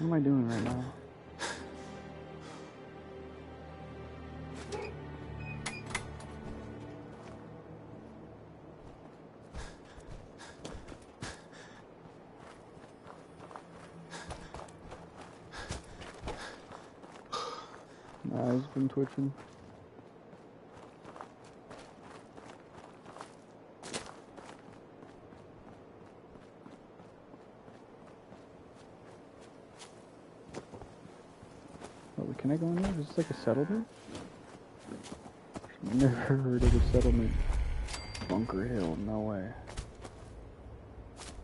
What am I doing right now? My eyes been twitching. Can I go in there? Is this like a settlement? Never heard of a settlement. Bunker Hill, no way.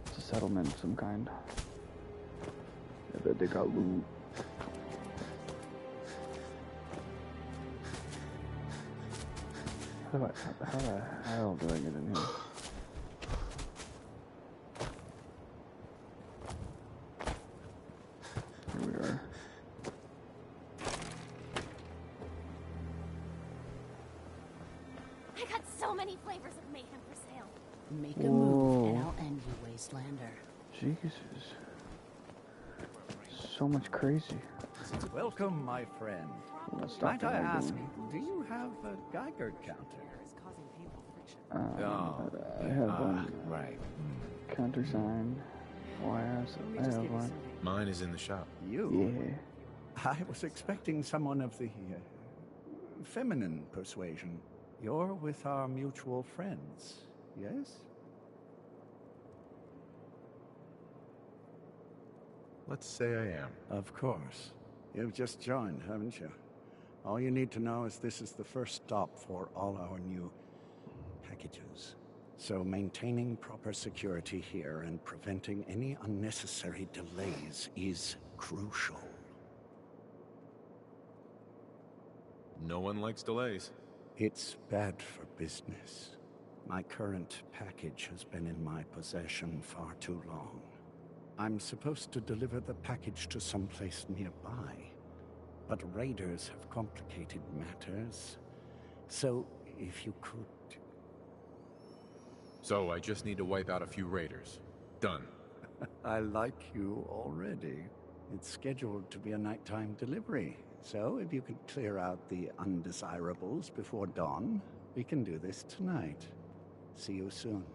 It's a settlement of some kind. I bet they got loot. How the hell do I get in here? Here we are. Many flavors of mayhem for sale. Make a move, and I'll end you, Wastelander. Jesus. So much crazy. Welcome, my friend. Might I ask, do you have a Geiger counter? I have one. Right. Countersign. Oh, I have one. Mine is in the shop. You? Yeah. I was expecting someone of the feminine persuasion. You're with our mutual friends, yes? Let's say I am. Of course. You've just joined, haven't you? All you need to know is this is the first stop for all our new packages. So maintaining proper security here and preventing any unnecessary delays is crucial. No one likes delays. It's bad for business. My current package has been in my possession far too long. I'm supposed to deliver the package to someplace nearby, but raiders have complicated matters. So, if you could... So, I just need to wipe out a few raiders. Done. I like you already. It's scheduled to be a nighttime delivery. So, if you could clear out the undesirables before dawn, we can do this tonight. See you soon.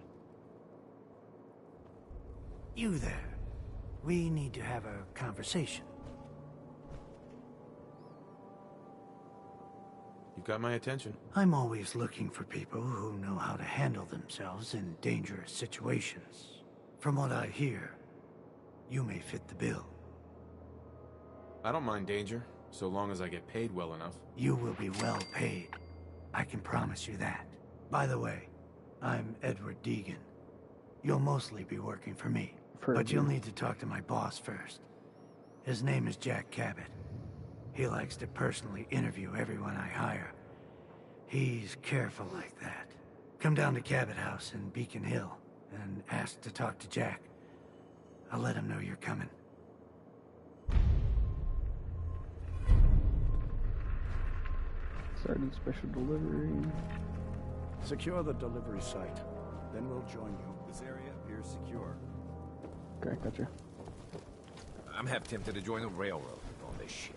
You there. We need to have a conversation. You've got my attention. I'm always looking for people who know how to handle themselves in dangerous situations. From what I hear, you may fit the bill. I don't mind danger, so long as I get paid well enough. You will be well paid. I can promise you that. By the way, I'm Edward Deegan. You'll mostly be working for me. But you'll need to talk to my boss first. His name is Jack Cabot. He likes to personally interview everyone I hire. He's careful like that. Come down to Cabot House in Beacon Hill and ask to talk to Jack. I'll let him know you're coming. Starting special delivery. Secure the delivery site. Then we'll join you. This area appears secure. Okay, gotcha. I'm half tempted to join the railroad with all this shit.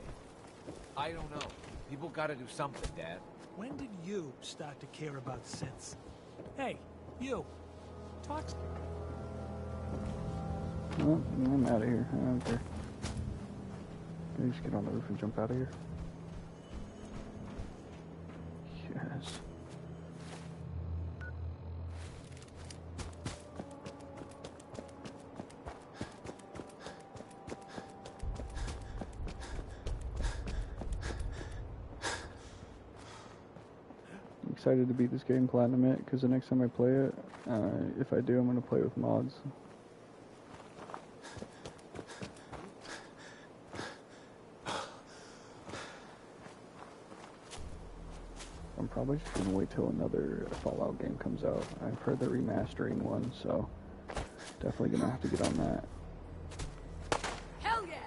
I don't know. People gotta do something, Dad. When did you start to care about synths? Hey, you. Talk. Well, I'm out of here. I don't care. Can I just get on the roof and jump out of here? Yes. I'm excited to beat this game platinum it, because the next time I play it, if I do, I'm going to play with mods. I'm probably just going to wait till another Fallout game comes out. I've heard they're remastering one, so definitely going to have to get on that. Hell yeah!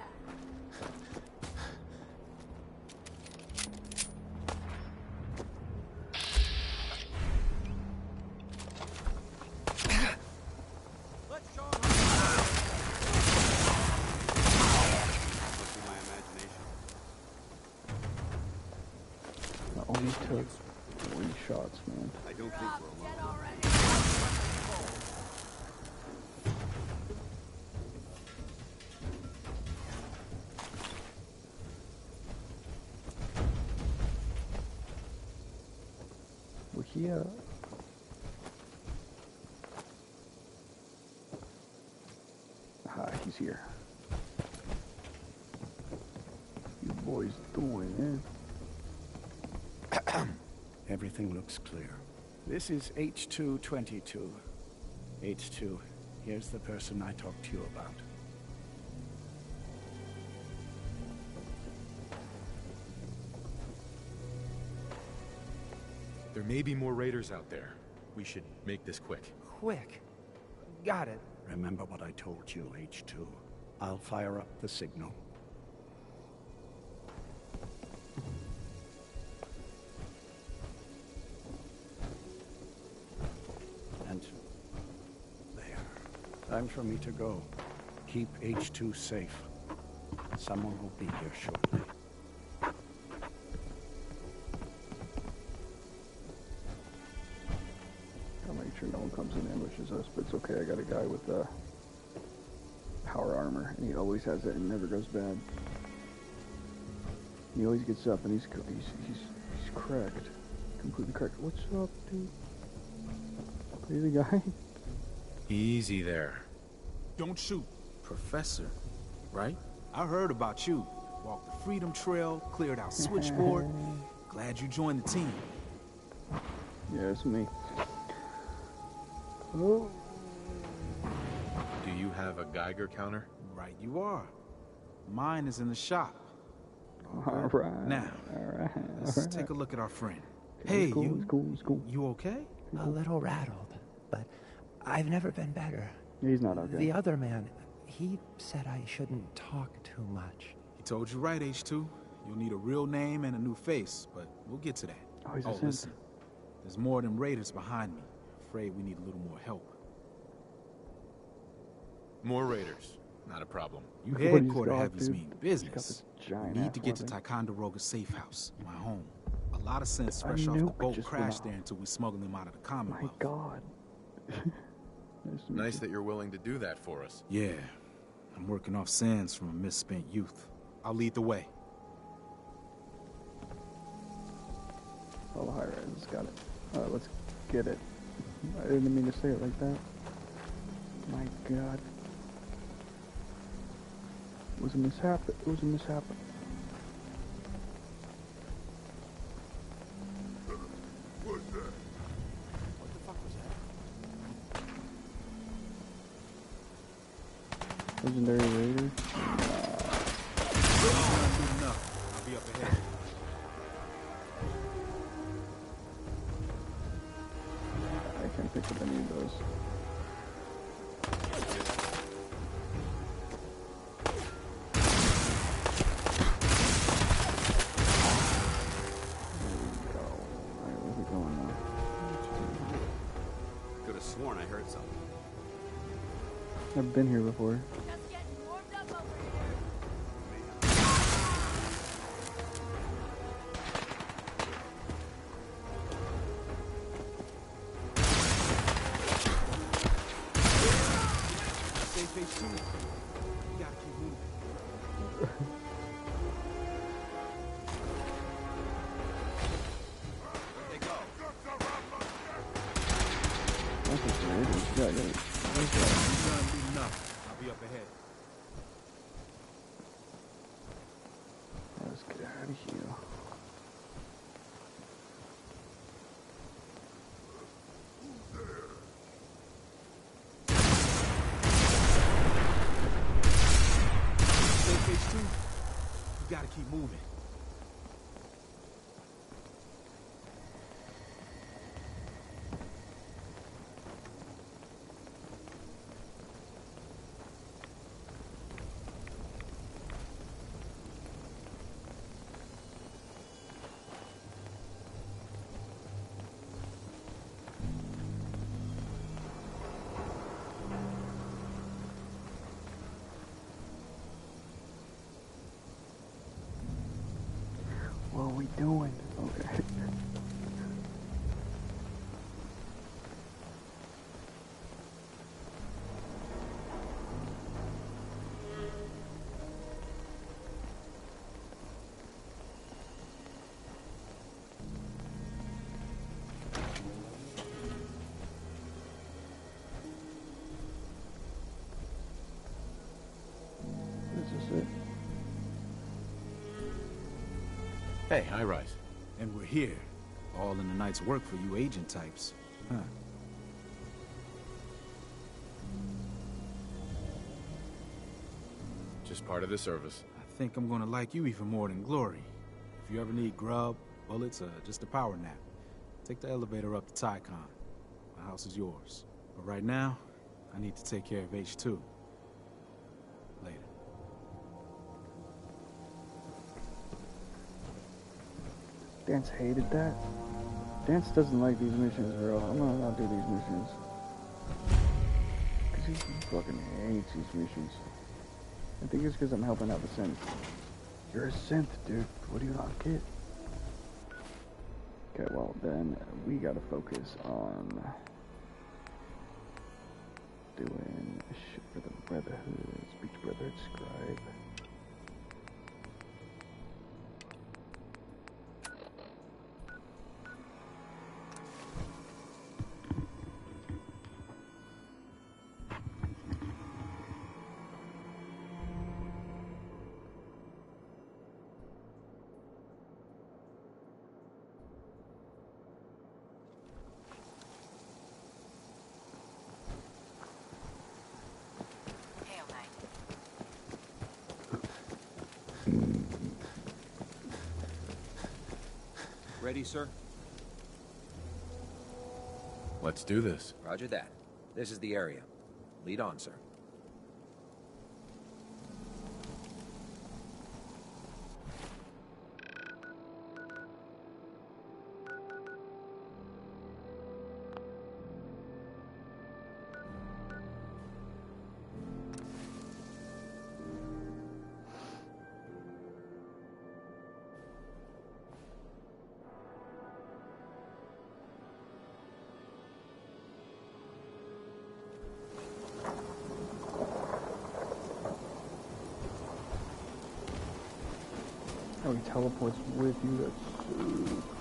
I only took 3 shots, man. I don't think we're alone. We're here. Ah, he's here. You boys doing it? Everything looks clear. This is H222. H2, here's the person I talked to you about. There may be more raiders out there. We should make this quick. Quick. Got it. Remember what I told you, H2. I'll fire up the signal. And there. Time for me to go. Keep H2 safe. Someone will be here shortly. I'll make sure no one comes and ambushes us, but it's okay. I got a guy with power armor, and he always has it and never goes bad. He always gets up, and he's cracked, completely cracked. What's up, dude? Are you the guy? Easy there. Don't shoot. Professor, right? I heard about you. Walked the Freedom Trail, cleared out Switchboard. Glad you joined the team. Yeah, it's me. Oh. Do you have a Geiger counter? Right you are. Mine is in the shop. All right. Now, let's take a look at our friend. Hey, it's cool, you. It's cool. It's cool. You okay? A little rattled, but I've never been better. He's not okay. The other man, he said I shouldn't talk too much. He told you right, H2. You'll need a real name and a new face, but we'll get to that. Oh, he's a synth. Listen. There's more than raiders behind me. Afraid we need a little more help. More raiders. Not a problem. You Look at what he's headquarter got, heavies dude. mean He's got business. this giant Need to get to weapon. Ticonderoga Safe House, my home. A lot of sense A fresh off the nuke boat just crashed went there until we smuggled them out of the Commonwealth. My God. Nice that you're willing to do that for us. Yeah. I'm working off sands from a misspent youth. I'll lead the way. All high rise. Got it. Let's get it. I didn't mean to say it like that. My God. It was a mishap. It was a mishap. What's that? What the fuck was that? Legendary Raider. Good enough. I'll be up ahead. I can't pick up any of those. There we go. Alright, where's it going now? I've been here before. Stay face 2. You gotta keep moving. I'll be up ahead. Let's get out of here. Stay face 2. You gotta keep moving. What are we doing? Okay. This is it. Hey, High-Rise. And we're here. All in the night's work for you agent types. Huh. Just part of the service. I think I'm gonna like you even more than Glory. If you ever need grub, bullets, or just a power nap, take the elevator up to Tycon. The house is yours. But right now, I need to take care of H2. Later. Dance hated that. Dance doesn't like these missions, bro. I'm not allowed to do these missions. Because he fucking hates these missions. I think it's because I'm helping out the synth. You're a synth, dude. What do you not get? Okay, well then, we gotta focus on doing shit for the Brotherhood. Speak to Brotherhood Scribe. Ready, sir? Let's do this. Roger that. This is the area. Lead on, sir. Oh, he teleports with you. That's so...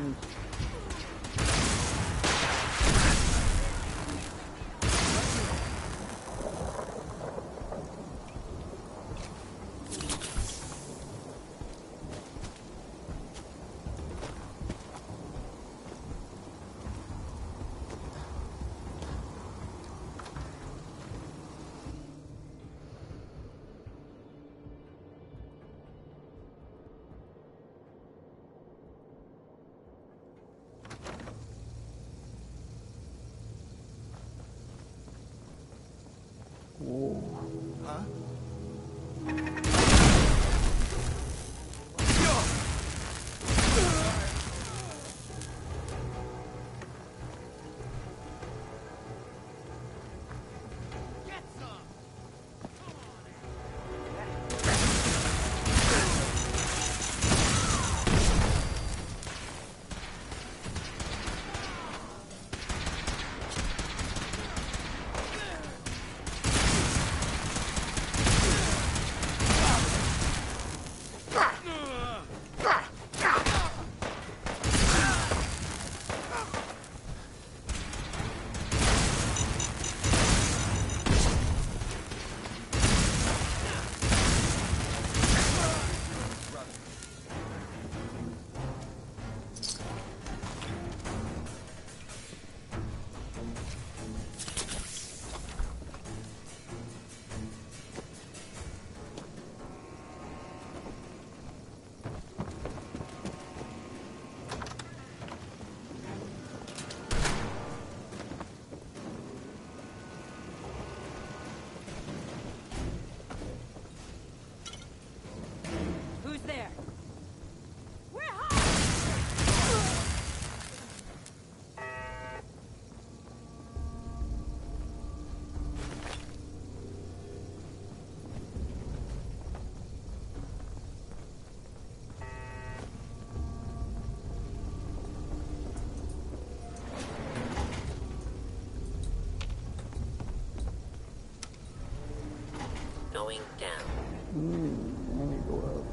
guns. Whoa. Huh? Who's there? Going down. Let me go up.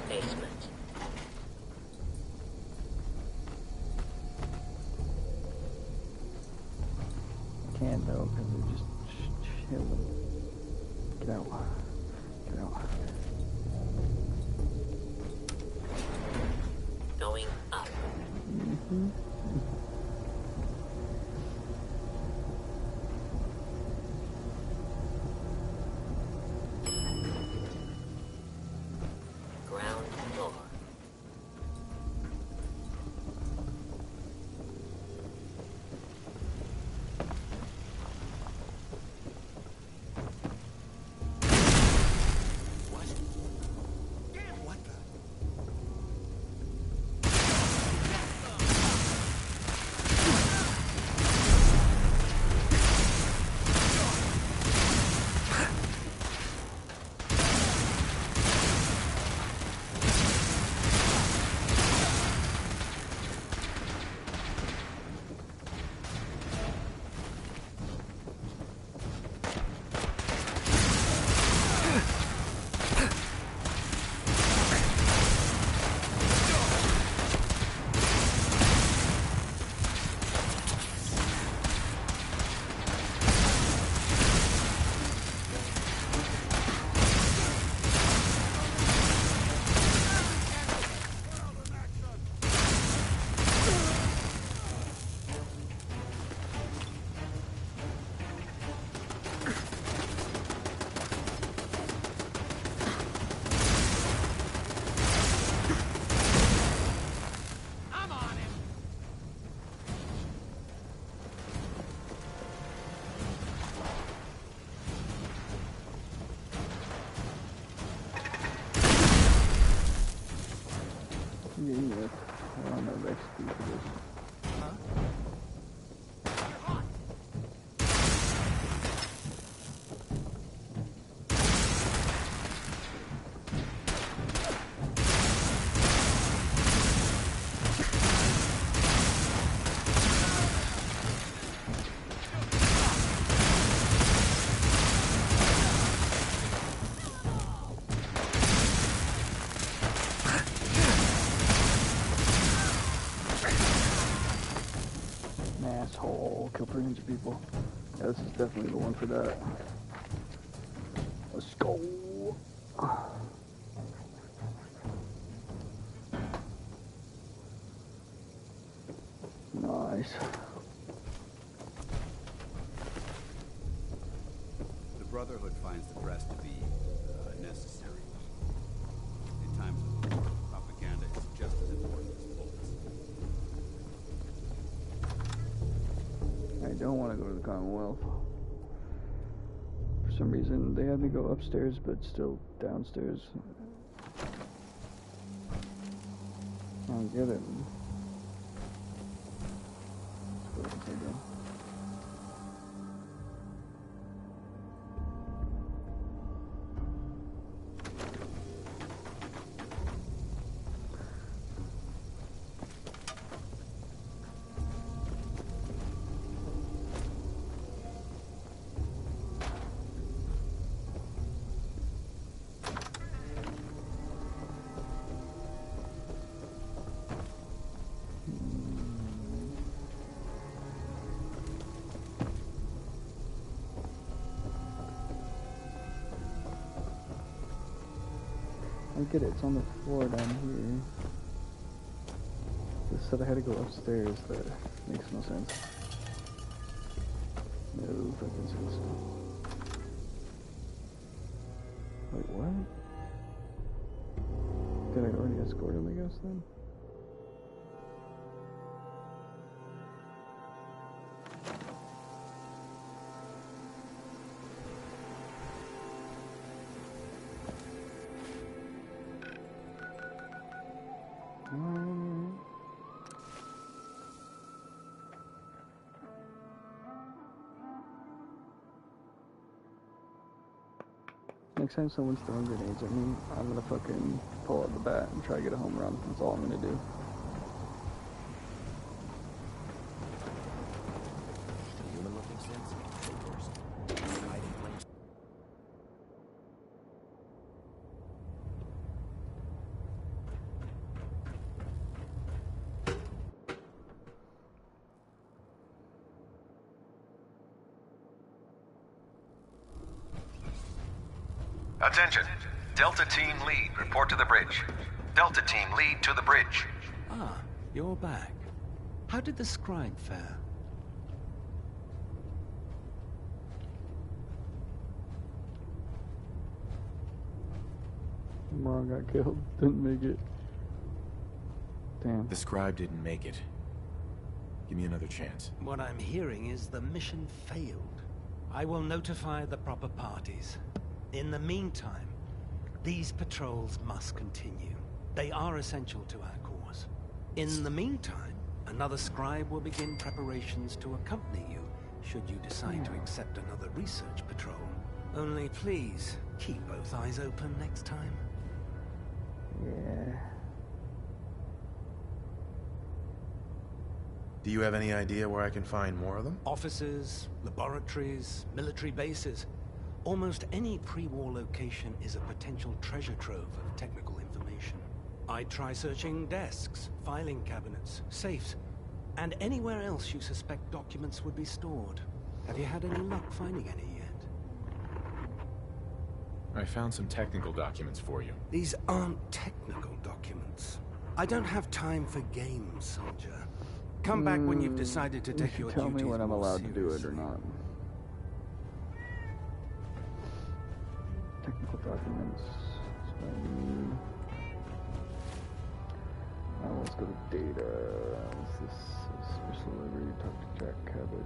Basement. Can't though, because they're just chilling. Get out. Get out. Going up. Mm-hmm. Ground floor. Yeah, we're on the rescue position. kill 300 people. Yeah, this is definitely the one for that. Let's go. Nice. The Brotherhood finds the press to be necessary. In times of war, propaganda is just as important as bullets. I don't want to go to the Commonwealth. For some reason, they had me go upstairs, but still downstairs. I don't get it. What else I do? I get it, it's on the floor down here. This said I had to go upstairs, that makes no sense. No fucking sense. Wait, what? Did I already escort him, I guess, then? Next time someone's throwing grenades at me, I'm gonna fucking pull out the bat and try to get a home run. That's all I'm gonna do. Human-looking sense. Attention. Delta Team Lead, report to the bridge. Delta Team Lead to the bridge. Ah, you're back. How did the scribe fare? Moron got killed. Didn't make it. Damn. The scribe didn't make it. Give me another chance. What I'm hearing is the mission failed. I will notify the proper parties. In the meantime, these patrols must continue. They are essential to our cause. In the meantime, another scribe will begin preparations to accompany you, should you decide to accept another research patrol. Only please, keep both eyes open next time. Yeah. Do you have any idea where I can find more of them? Offices, laboratories, military bases. Almost any pre-war location is a potential treasure trove of technical information. I'd try searching desks, filing cabinets, safes, and anywhere else you suspect documents would be stored. Have you had any luck finding any yet? I found some technical documents for you. These aren't technical documents. I don't have time for games, soldier. Come back when you've decided to take your duties Tell me when I'm more allowed to do it seriously. or not. Technical documents. Let's go to data. What's this? Special delivery. Talk to Jack Cabot.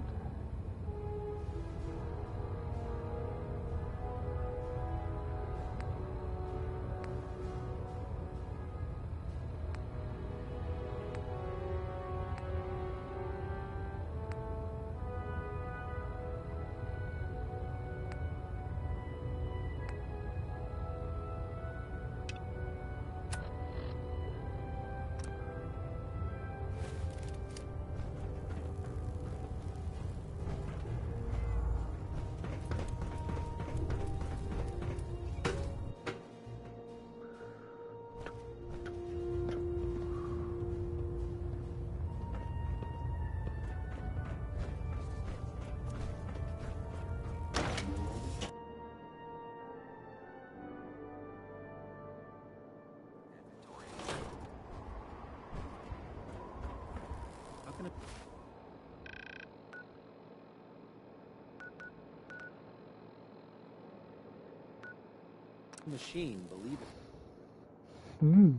machine, believe it. Hmm.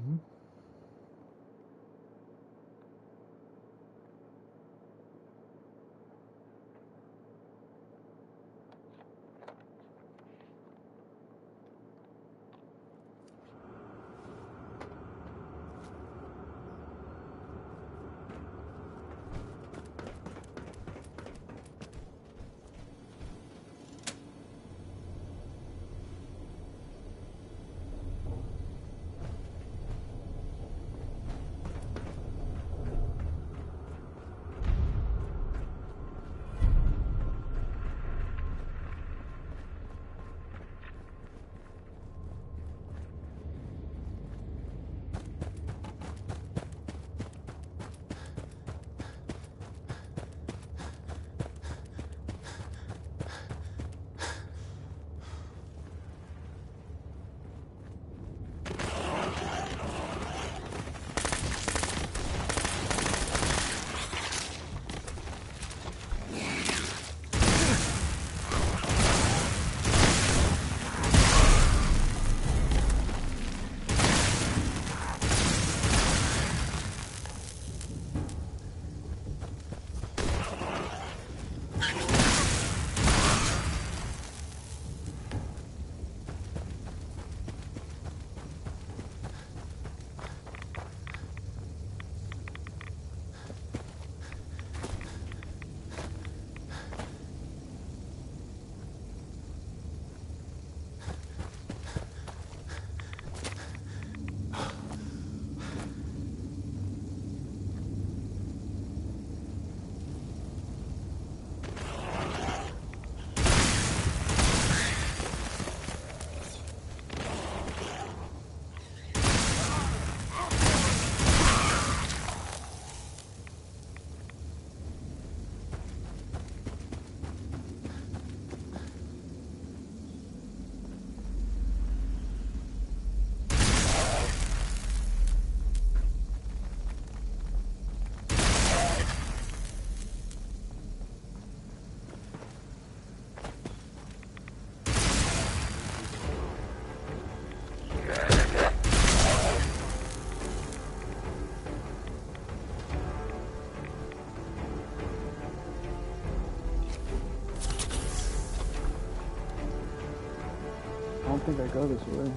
I don't think I go this way.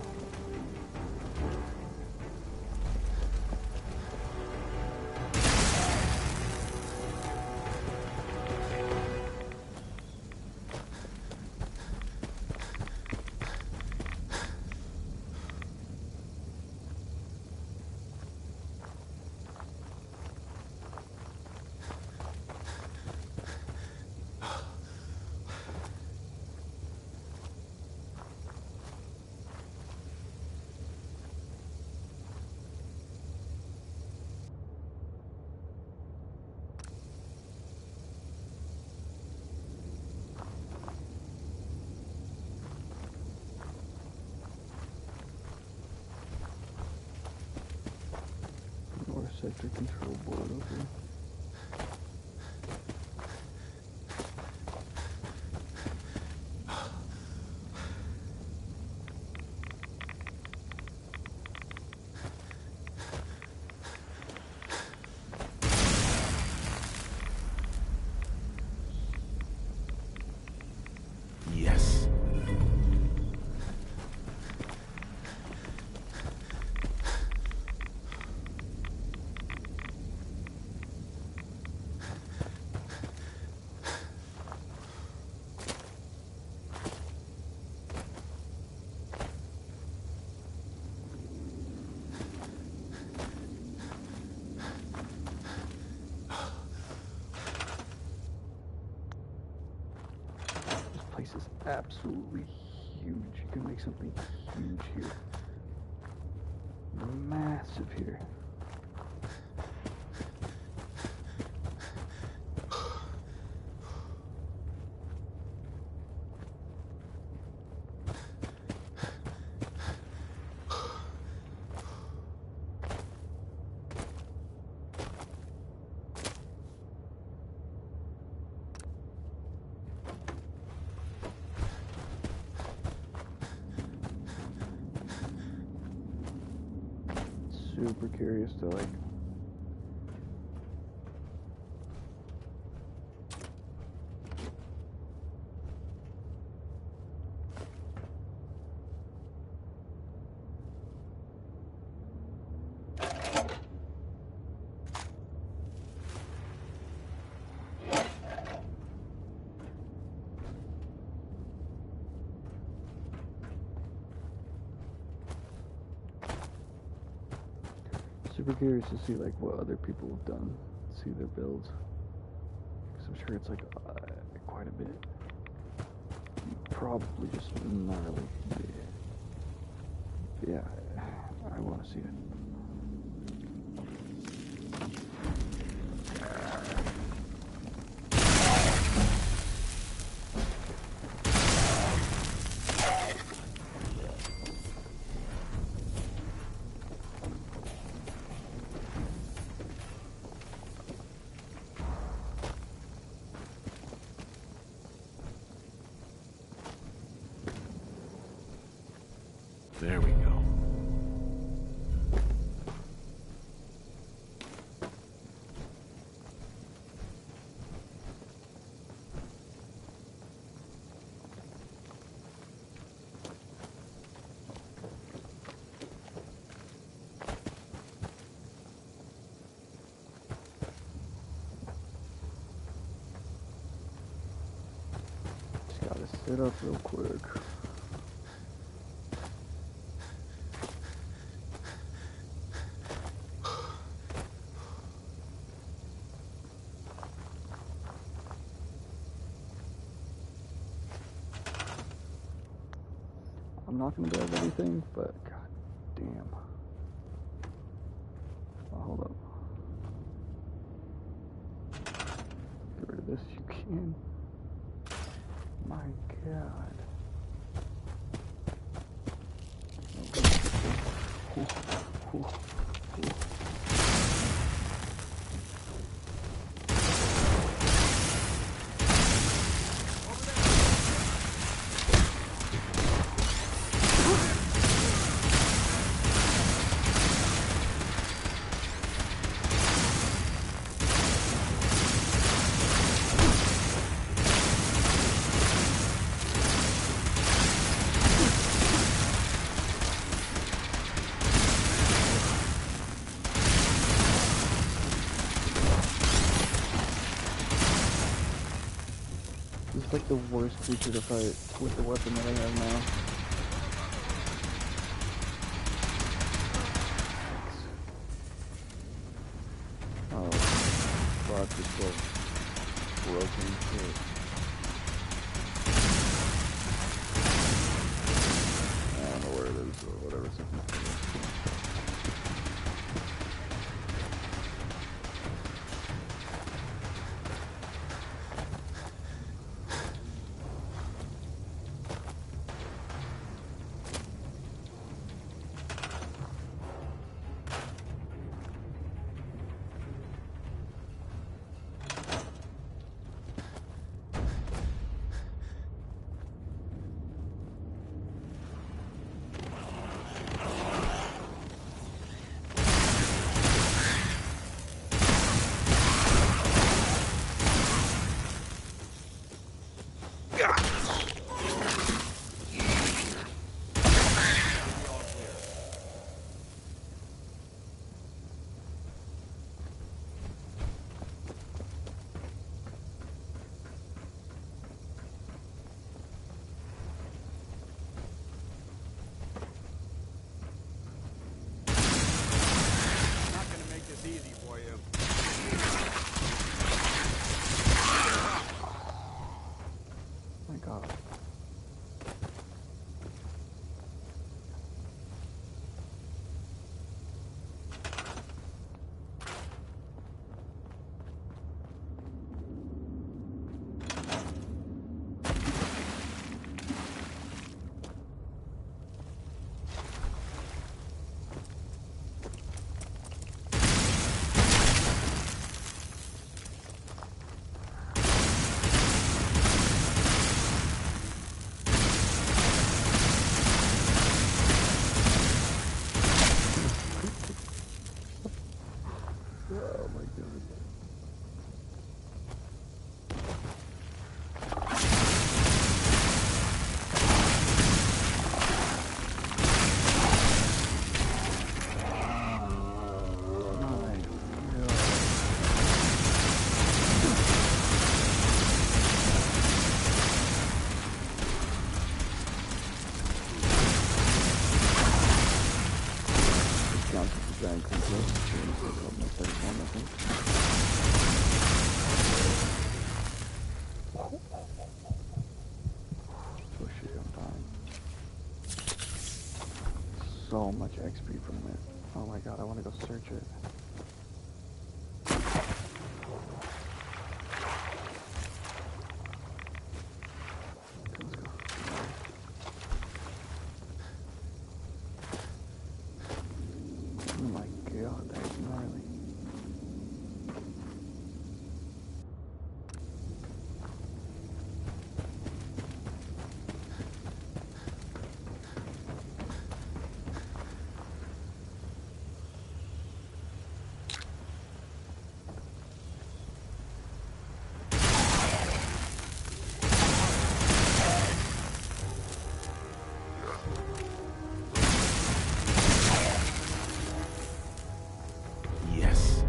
Sector control board, okay. Yes. This is absolutely huge. You can make something huge here. Massive here. super curious to like super curious to see like what other people have done, see their builds, because I'm sure it's like quite a bit. Probably just gnarly. Yeah, I want to see it. There we go. Just gotta sit up real quick. I'm not gonna build anything, but god damn. Oh, hold up. Get rid of this if you can. My god. This is like the worst creature to fight with the weapon that I have now. Oh, fuck, it's so broken shit. I don't know where it is or whatever. giant creatures. My first one, I think. Oh shit, I'm dying. So much XP from it. Oh my god, I want to go search it. Oh my god, that's gnarly. Yes.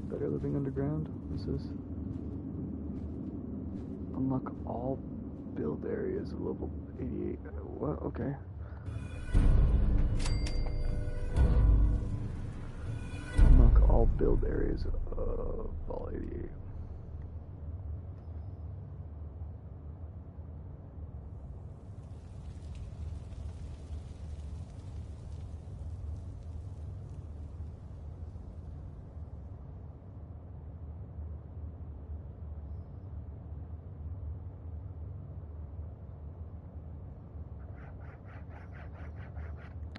Better living underground? What's this? Unlock all build areas of level 88. What? Okay. Unlock all build areas of all 88.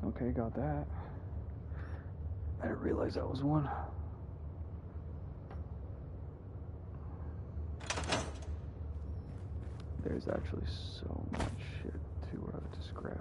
Okay, got that. I didn't realize that was one. There's actually so much shit to scrap.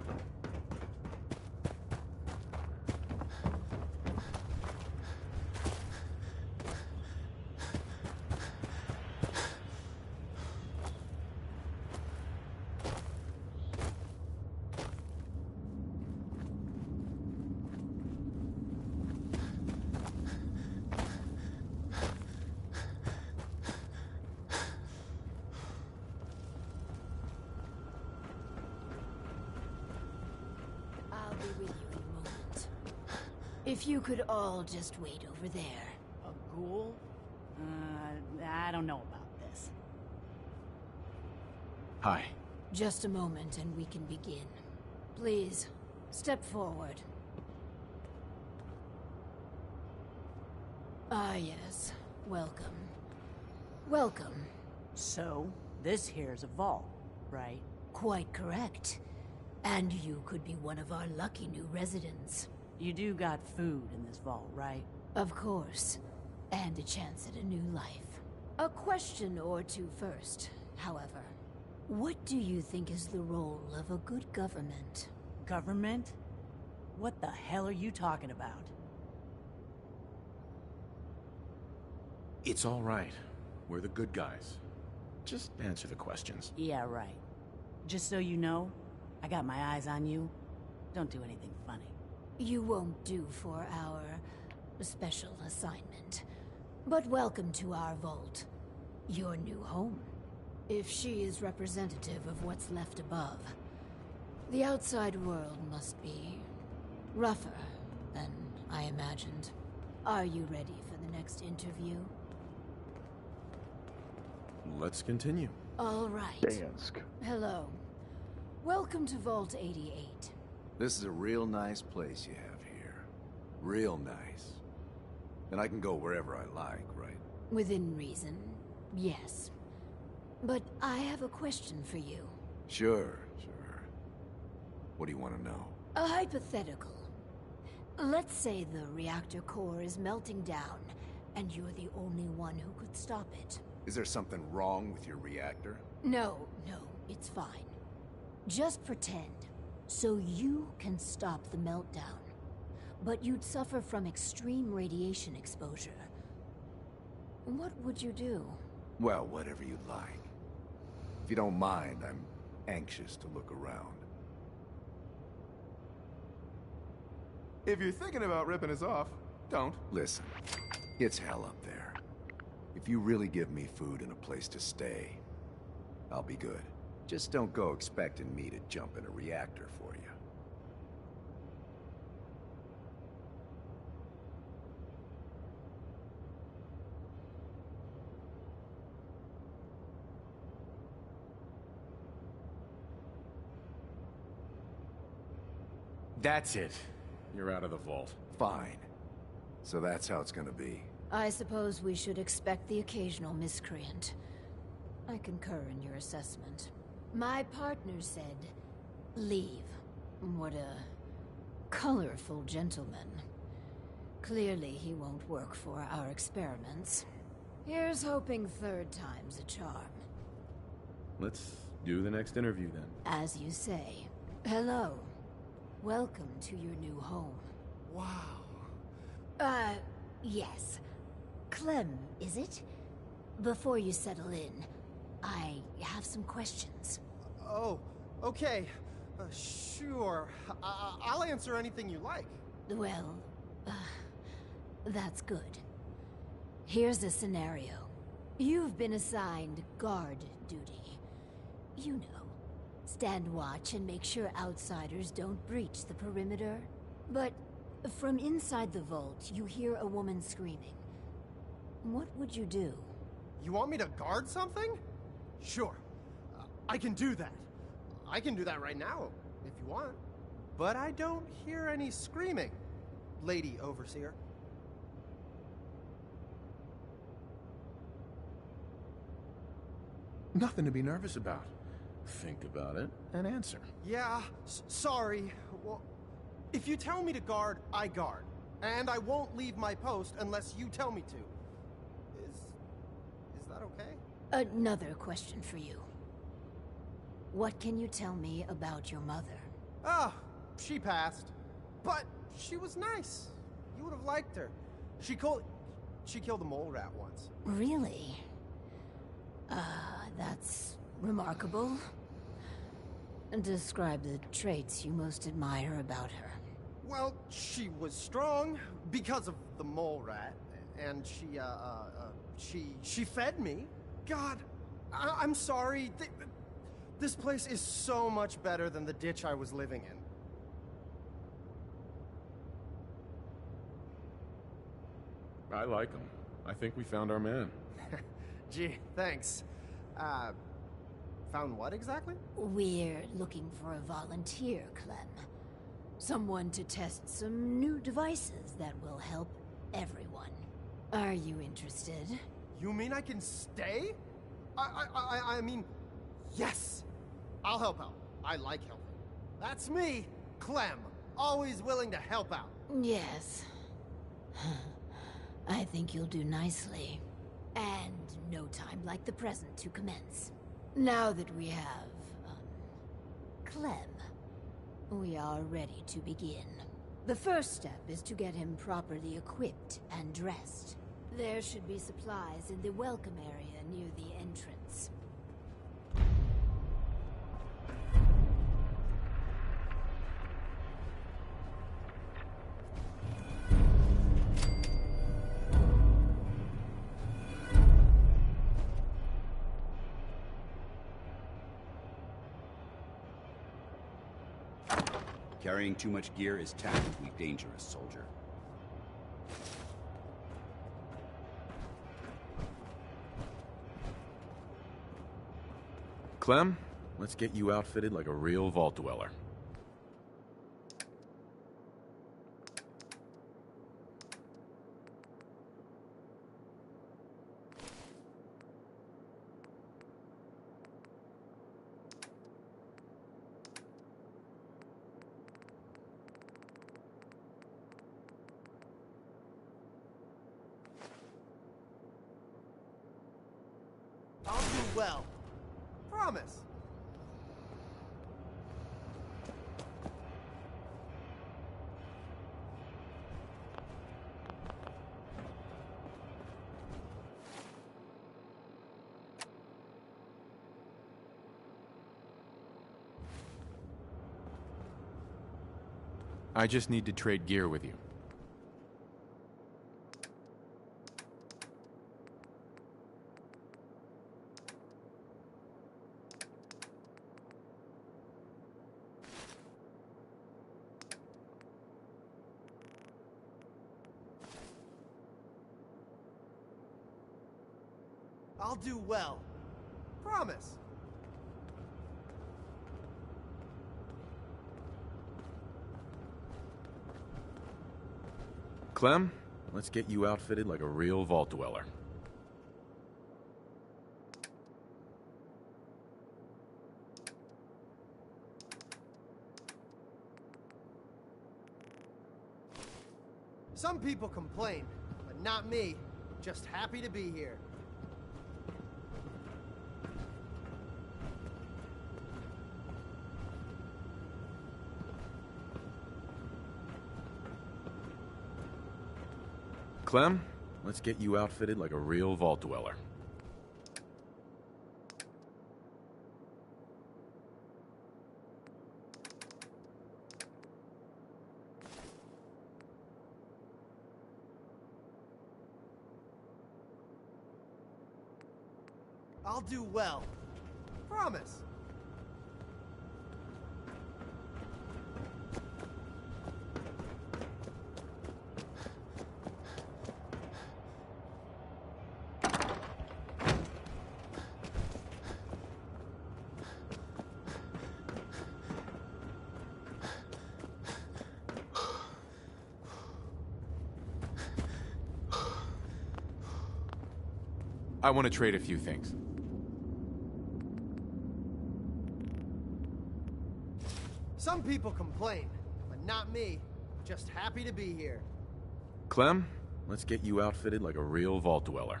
I'll be with you in a moment. If you could all just wait over there. A ghoul? I don't know about this. Hi. Just a moment and we can begin. Please, step forward. Ah, yes. Welcome. Welcome. So, this here's a vault, right? Quite correct. And you could be one of our lucky new residents. You do got food in this vault, right? Of course. And a chance at a new life. A question or two first, however. What do you think is the role of a good government? Government? What the hell are you talking about? It's all right. We're the good guys. Just answer the questions. Yeah, right. Just so you know, I got my eyes on you. Don't do anything funny. You won't do for our special assignment. But welcome to our vault. Your new home. If she is representative of what's left above, the outside world must be rougher than I imagined. Are you ready for the next interview? Let's continue. All right. Dansk. Hello. Welcome to Vault 88. This is a real nice place you have here. Real nice. And I can go wherever I like, right? Within reason, yes. But I have a question for you. Sure. What do you want to know? A hypothetical. Let's say the reactor core is melting down, and you're the only one who could stop it. Is there something wrong with your reactor? No, it's fine. Just pretend, so you can stop the meltdown. But you'd suffer from extreme radiation exposure. What would you do? Well, whatever you'd like. If you don't mind, I'm anxious to look around. If you're thinking about ripping us off, don't. Listen, it's hell up there. If you really give me food and a place to stay, I'll be good. Just don't go expecting me to jump in a reactor for you. That's it. You're out of the vault. Fine. So that's how it's gonna be. I suppose we should expect the occasional miscreant. I concur in your assessment. My partner said, leave. What a colorful gentleman. Clearly he won't work for our experiments. Here's hoping third time's a charm. Let's do the next interview then. As you say. Hello. Welcome to your new home. Wow. Yes. Clem, is it? Before you settle in, I have some questions. Oh, okay. Sure. I'll answer anything you like. Well, that's good. Here's a scenario. You've been assigned guard duty. You know, stand watch and make sure outsiders don't breach the perimeter. But from inside the vault, you hear a woman screaming. What would you do? You want me to guard something? Sure. I can do that. I can do that right now, if you want. But I don't hear any screaming, Lady Overseer. Nothing to be nervous about. Think about it and answer. Yeah, sorry. Well, if you tell me to guard, I guard. And I won't leave my post unless you tell me to. Is that okay? Another question for you. What can you tell me about your mother? Ah, she passed. But she was nice. You would have liked her. She killed a mole rat once. Really? That's remarkable. Describe the traits you most admire about her. Well, she was strong because of the mole rat, and she fed me. God, I'm sorry. This place is so much better than the ditch I was living in. I like him. I think we found our man. Gee, thanks. Found what exactly? We're looking for a volunteer, Clem. Someone to test some new devices that will help everyone. Are you interested? You mean I can stay? I mean, yes! I'll help out. I like helping. That's me, Clem. Always willing to help out. Yes. I think you'll do nicely. And no time like the present to commence. Now that we have, Clem, we are ready to begin. The first step is to get him properly equipped and dressed. There should be supplies in the welcome area near the entrance. Carrying too much gear is tactically dangerous, soldier. Clem, let's get you outfitted like a real vault dweller. I'll do well. Promise. I just need to trade gear with you. I'll do well. Promise. Clem, let's get you outfitted like a real vault dweller. Some people complain, but not me. Just happy to be here. Clem, let's get you outfitted like a real vault dweller. I'll do well. Promise. I want to trade a few things. Some people complain, but not me. Just happy to be here. Clem, let's get you outfitted like a real vault dweller.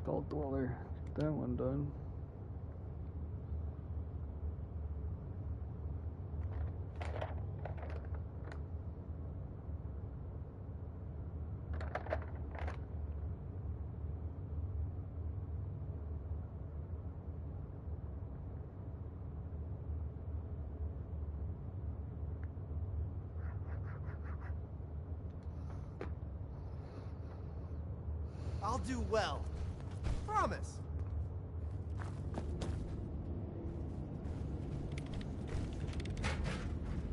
Vault Dweller. Get that one done. I'll do well. Promise.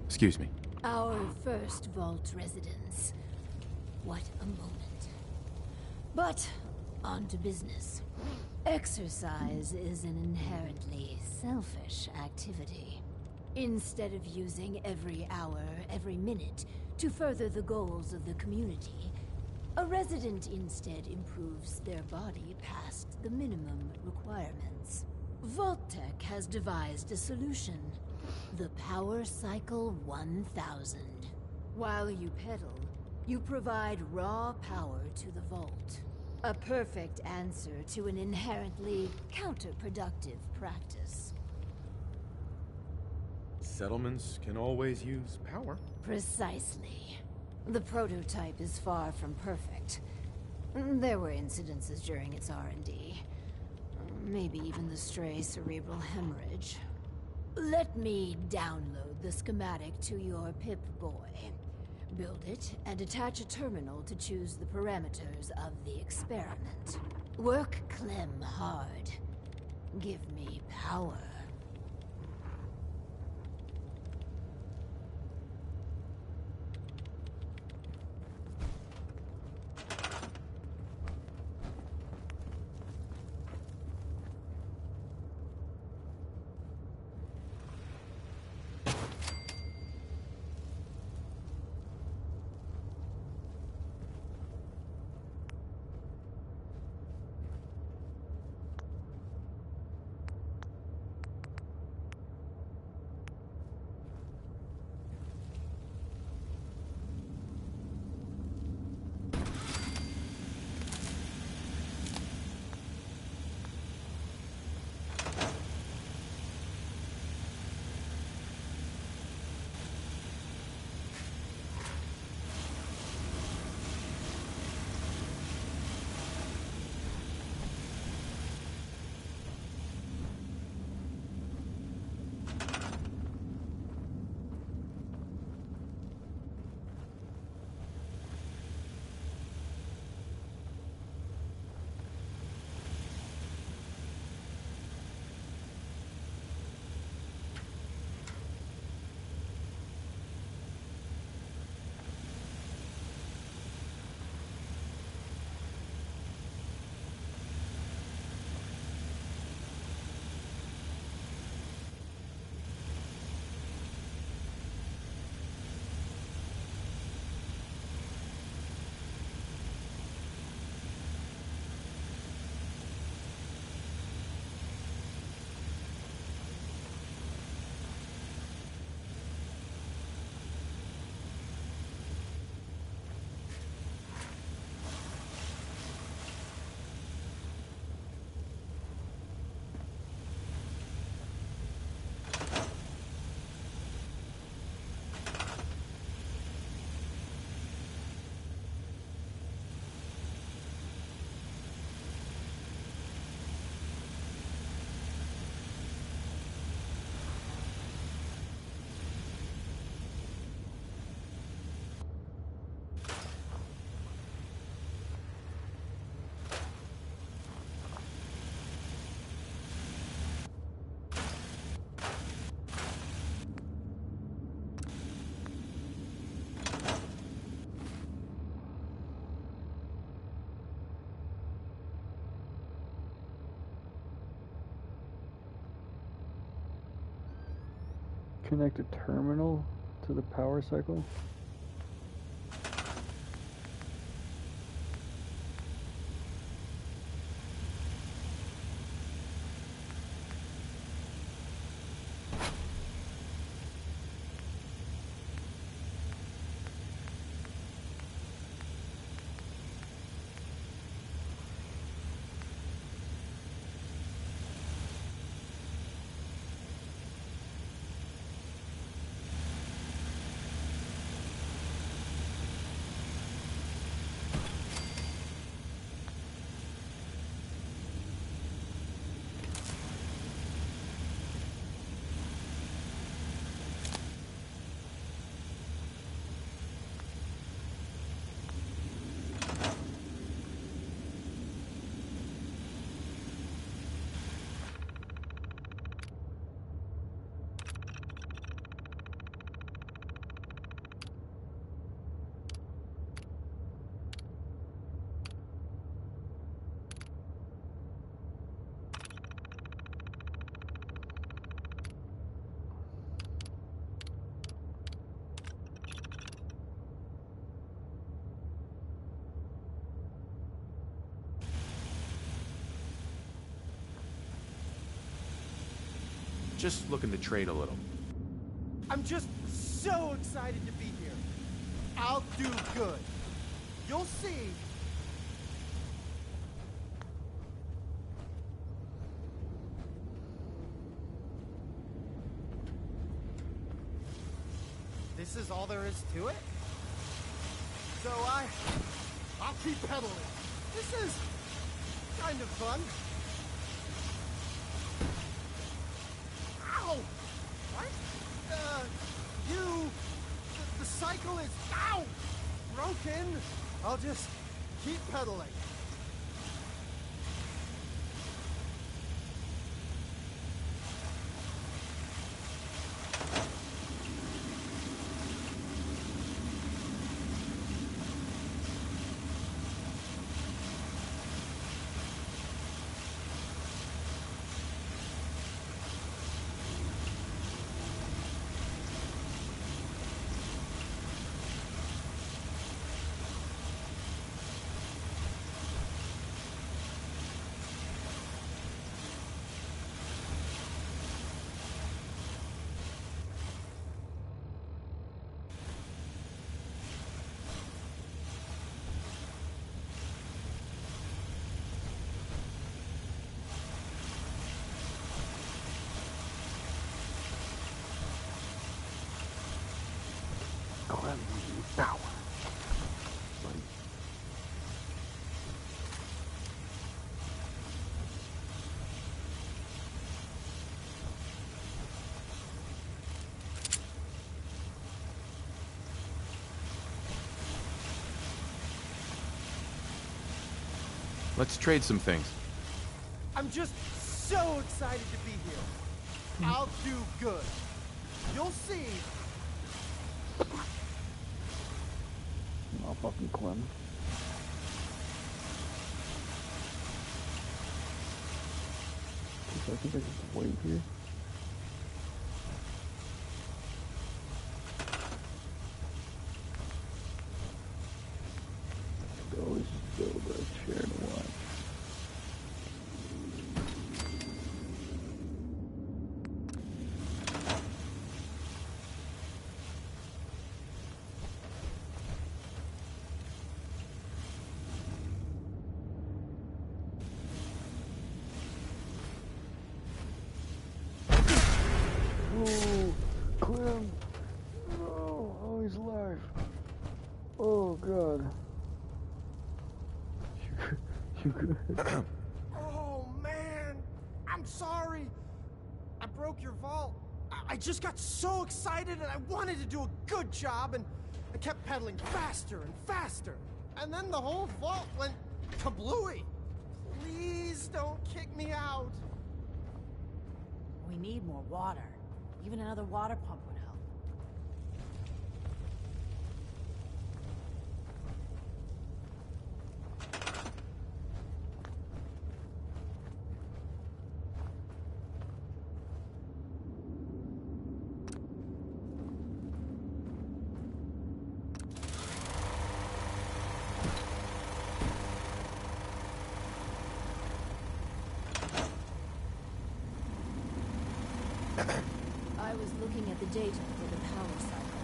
Excuse me. Our first vault residence. What a moment. But, on to business. Exercise is an inherently selfish activity. Instead of using every hour, every minute, to further the goals of the community, a resident instead improves their body past the minimum requirements. Vault-Tec has devised a solution. The Power Cycle 1000. While you pedal, you provide raw power to the vault. A perfect answer to an inherently counterproductive practice. Settlements can always use power. Precisely. The prototype is far from perfect. There were incidences during its R&D. Maybe even the stray cerebral hemorrhage. Let me download the schematic to your Pip-Boy. Build it and attach a terminal to choose the parameters of the experiment. Work Clem hard. Give me power. Connect a terminal to the power cycle. Just looking to trade a little. I'm just so excited to be here. I'll do good. You'll see. This is all there is to it? So I'll keep pedaling. This is kind of fun. Ow! What? The cycle is, ow! Broken. I'll just keep pedaling. Power. Let's trade some things. I'm just so excited to be here. I'll do good. You'll see. Oh, fucking Clem. I think I just wait here. Always build a chair to watch. Oh, Clem! No, oh, he's alive. Oh, God. You good? Oh, man. I'm sorry. I broke your vault. I just got so excited and I wanted to do a good job and I kept pedaling faster and faster. And then the whole vault went kablooey. Please don't kick me out. We need more water. Even another water pump would help. I was looking at the data for the power cycle.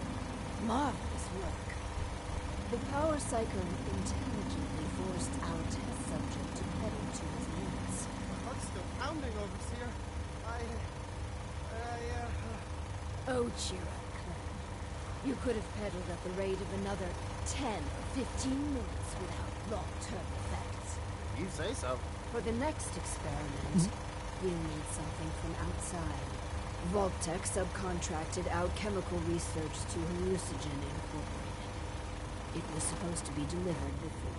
Marvelous work. The power cycle intelligently forced our test subject to pedal to his limits. My heart's still pounding, Overseer. Oh, cheer up, Clem. You could have pedaled at the rate of another 10 or 15 minutes without long-term effects. You say so. For the next experiment, we'll need something from outside. Vault-Tec subcontracted out chemical research to Hallucigen Incorporated. It was supposed to be delivered before.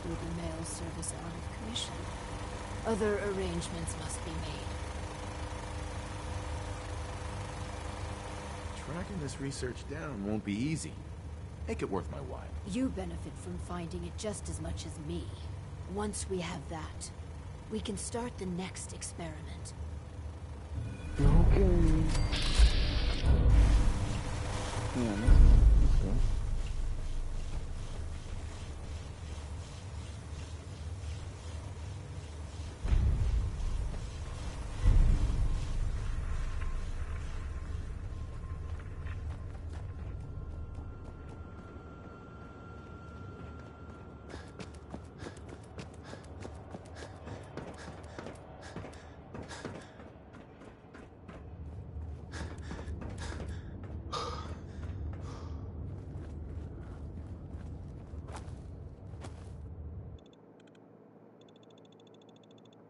With the mail service out of commission, other arrangements must be made. Tracking this research down won't be easy. Make it worth my while. You benefit from finding it just as much as me. Once we have that, we can start the next experiment. Okay. Yeah, let's go.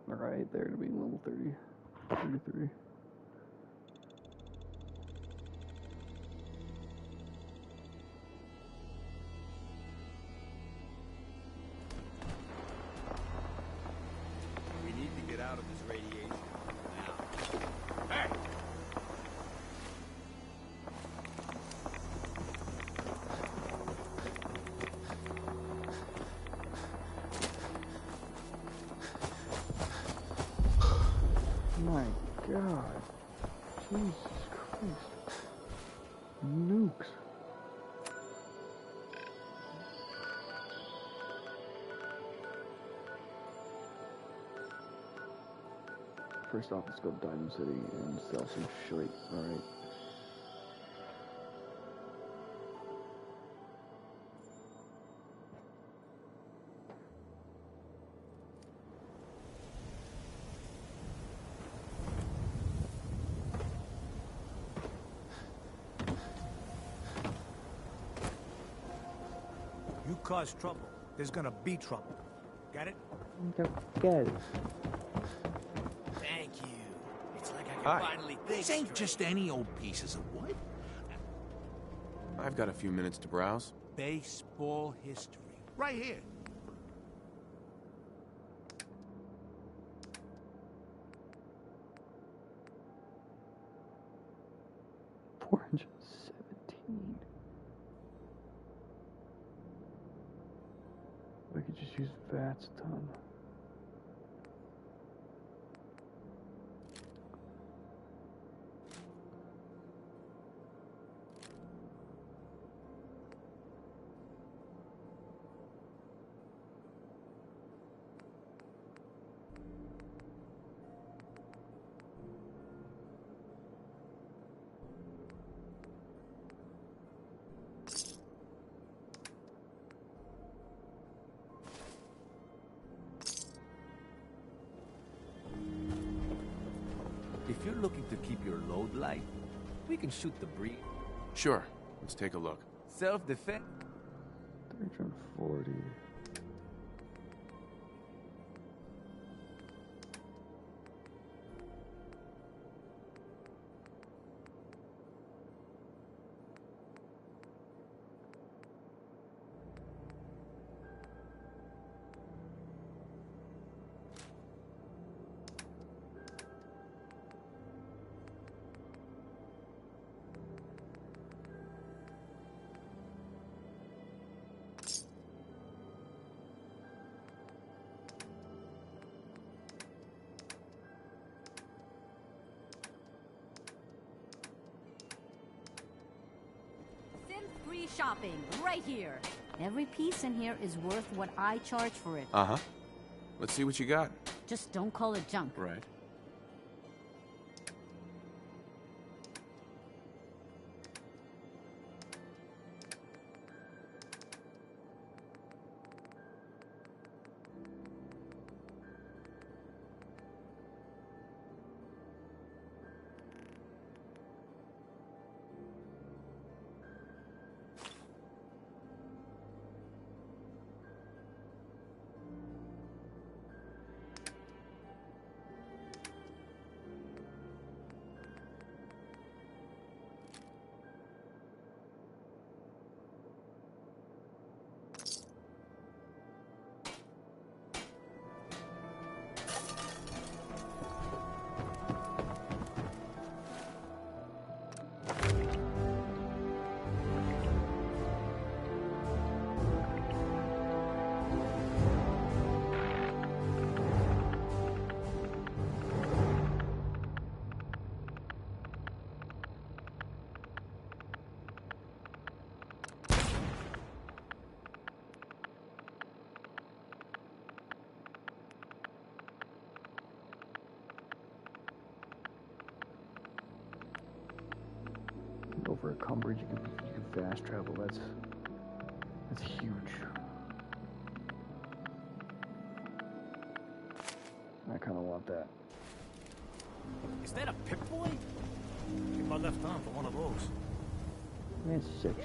Right there to be level 33. We need to get out of this radiation now. Hey! My God. Jesus Christ. Nukes. First off, let's go to Diamond City and sell some shit, alright? You cause trouble, there's gonna be trouble. Got it? Good. Thank you. It's like I can Hi. finally think. These ain't just any old pieces of wood. I've got a few minutes to browse. Baseball history. Right here. $417. I could just use VATS a ton. If you're looking to keep your load light, we can shoot the breeze. Sure. Let's take a look. Self-defense. 340. Free shopping, right here. Every piece in here is worth what I charge for it. Uh-huh. Let's see what you got. Just don't call it junk. Right. over a Cumbridge, you can fast travel. That's huge. I kind of want that. Is that a Pip-Boy? Give my left arm for one of those. Man, 6.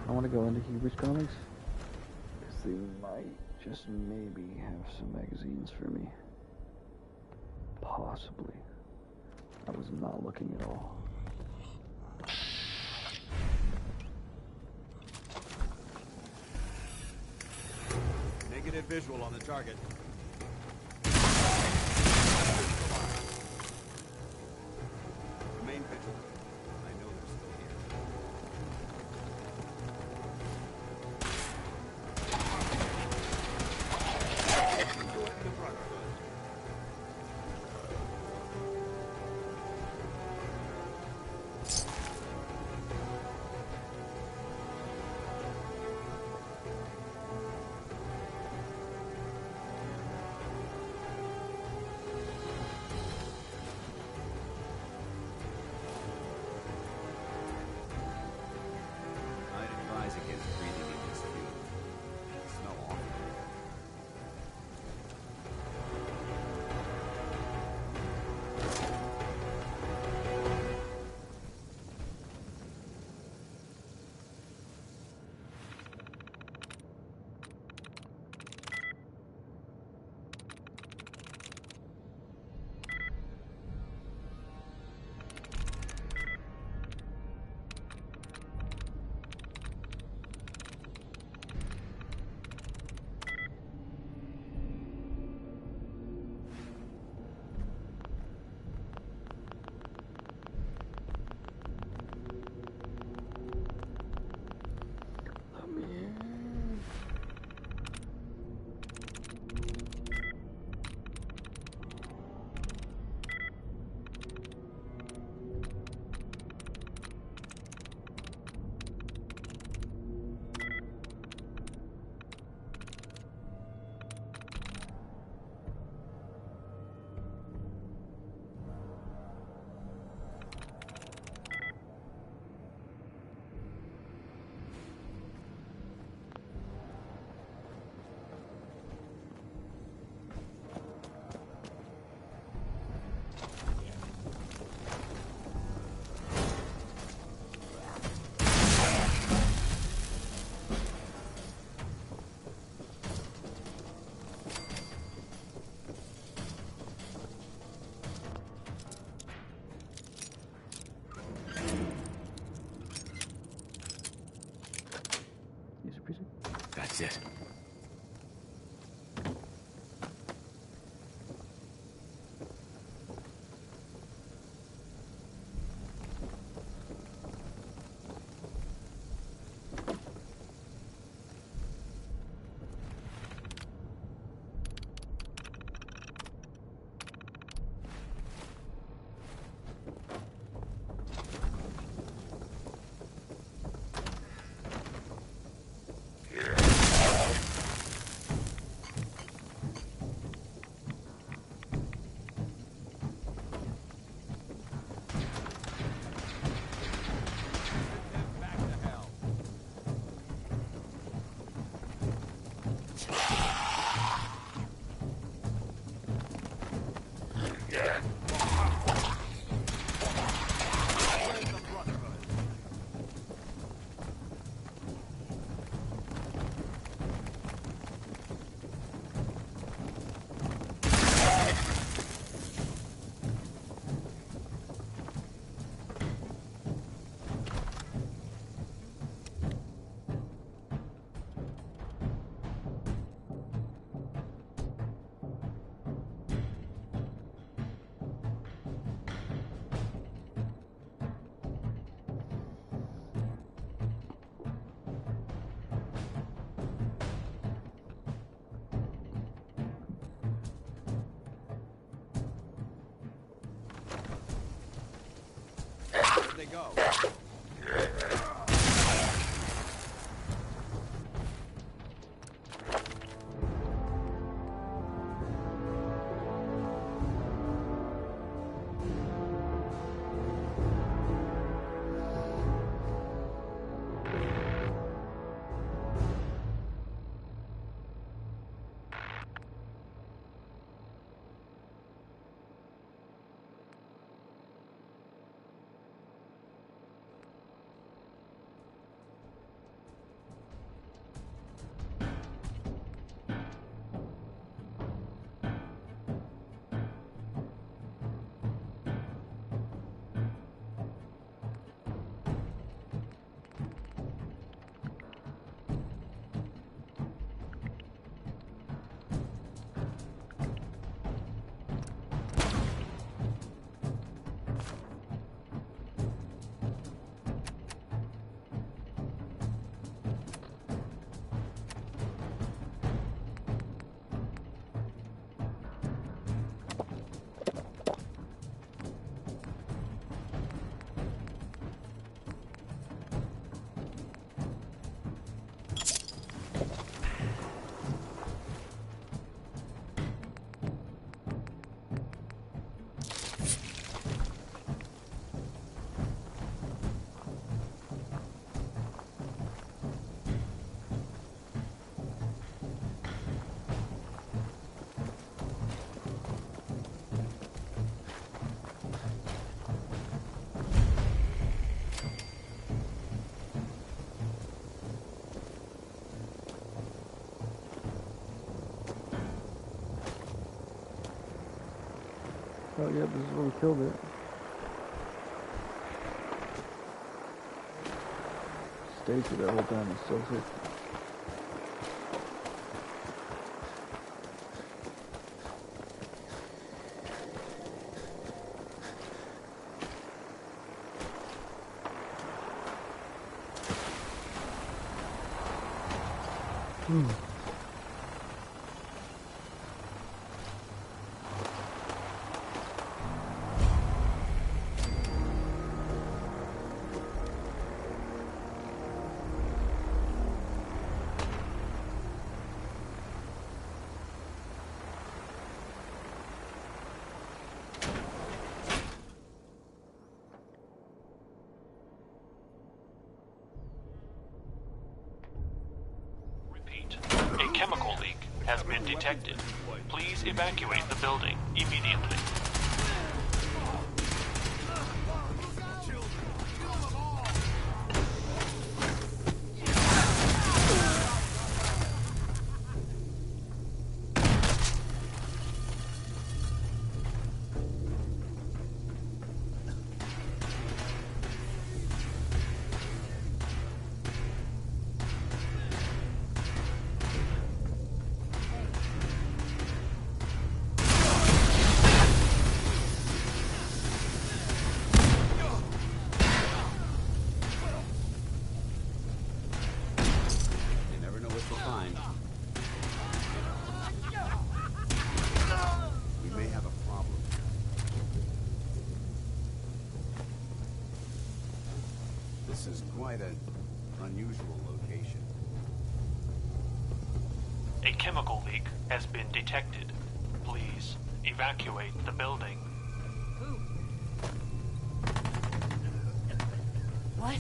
I want to go into Hebrews Comics because they might just maybe have some magazines for me. Possibly. I was not looking at all. Negative visual on the target. Remain vigilant. I know they're still here. Join the Brotherhood. I'd advise against breathing in this fuel. It smells awful. That's it. they go. Oh yeah, this is where we killed it. Stacy that whole time is so sick. A chemical leak has been detected. Please evacuate the building immediately. This is quite an unusual location. A chemical leak has been detected. Please evacuate the building. What?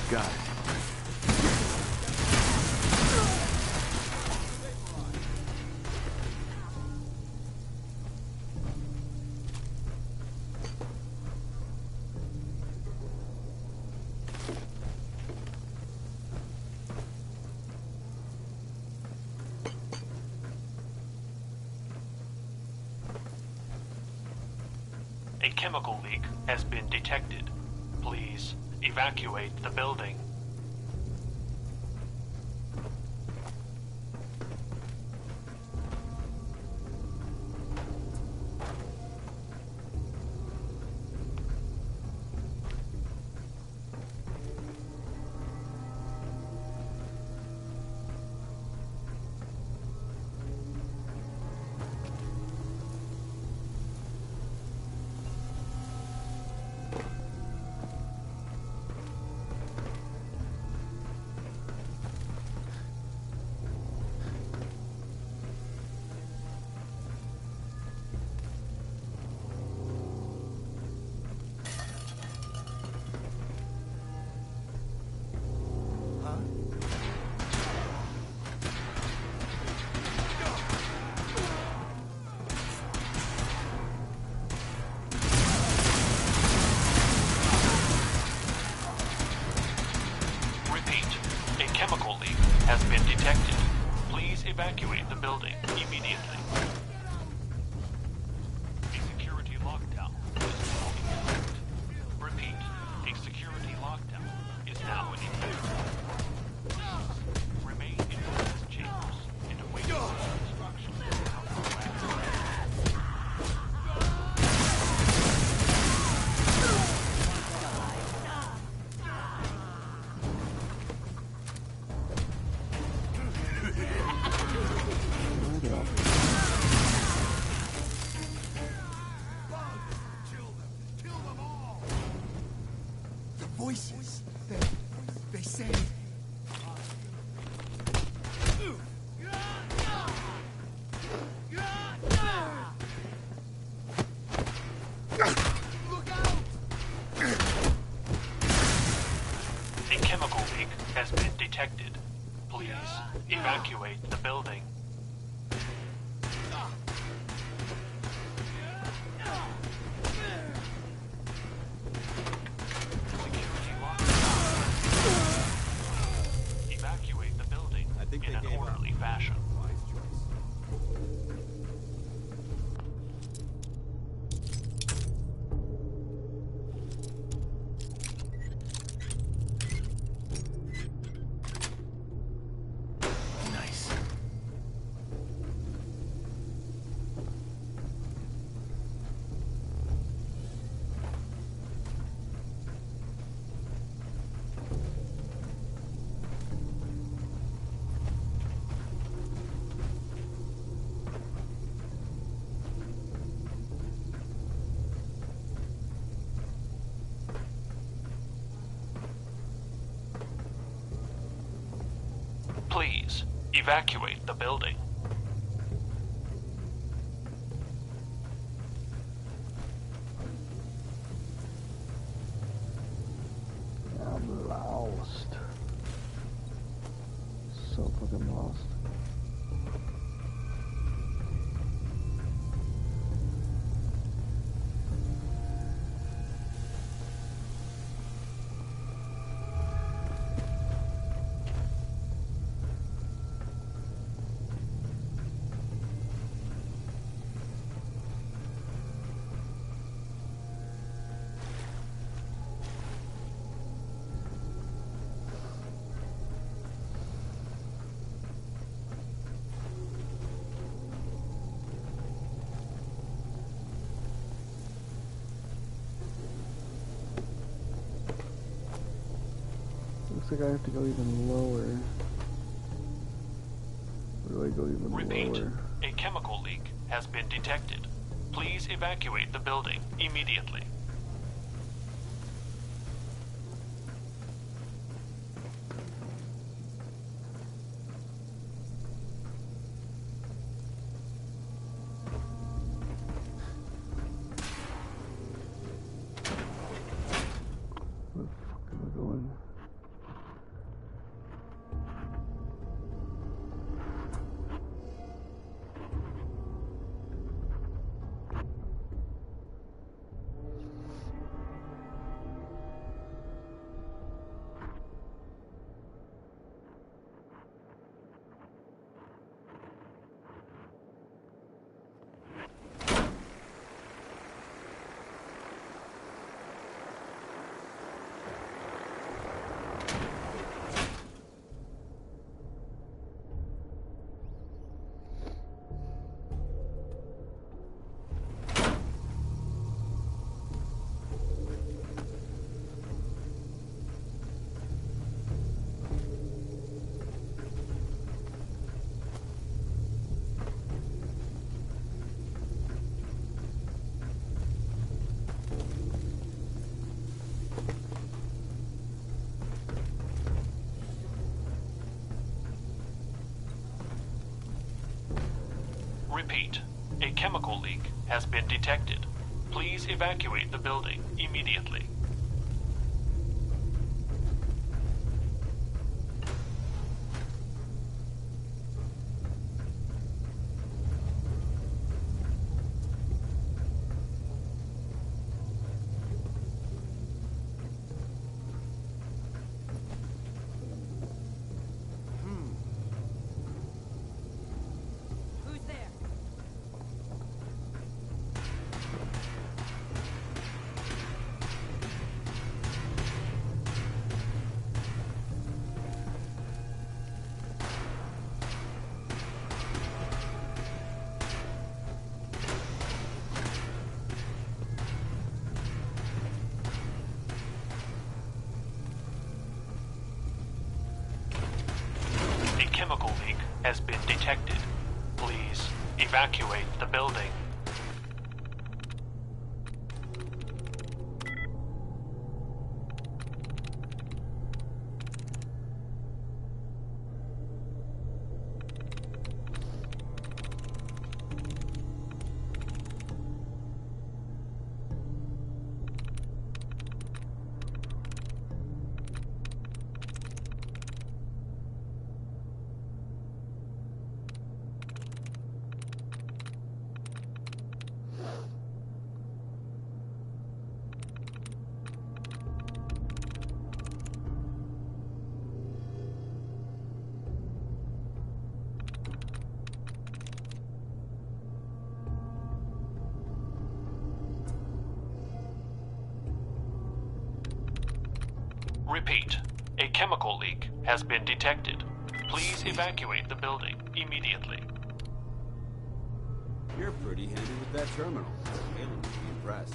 Got it. A chemical leak has been detected. Please evacuate the building. Has been detected. Please evacuate the building immediately. A security lockdown is now in effect. Repeat, a security lockdown is now in effect. Remain in your rest chambers and await instructions from the lab. Voices. They say. A chemical leak has been detected. Please evacuate the building. Evacuate the building in an orderly fashion. Nice. Please evacuate the building. I'm lost. So fucking lost. Looks like I have to go even lower. Where do I go even Repeat, lower? a chemical leak has been detected. Please evacuate the building immediately. Where the fuck am I going? Repeat, a chemical leak has been detected. Please evacuate the building immediately. Who's there? A chemical leak has been detected. Please evacuate the building. Repeat, a chemical leak has been detected. Please evacuate the building immediately. You're pretty handy with that terminal. Galen would be impressed.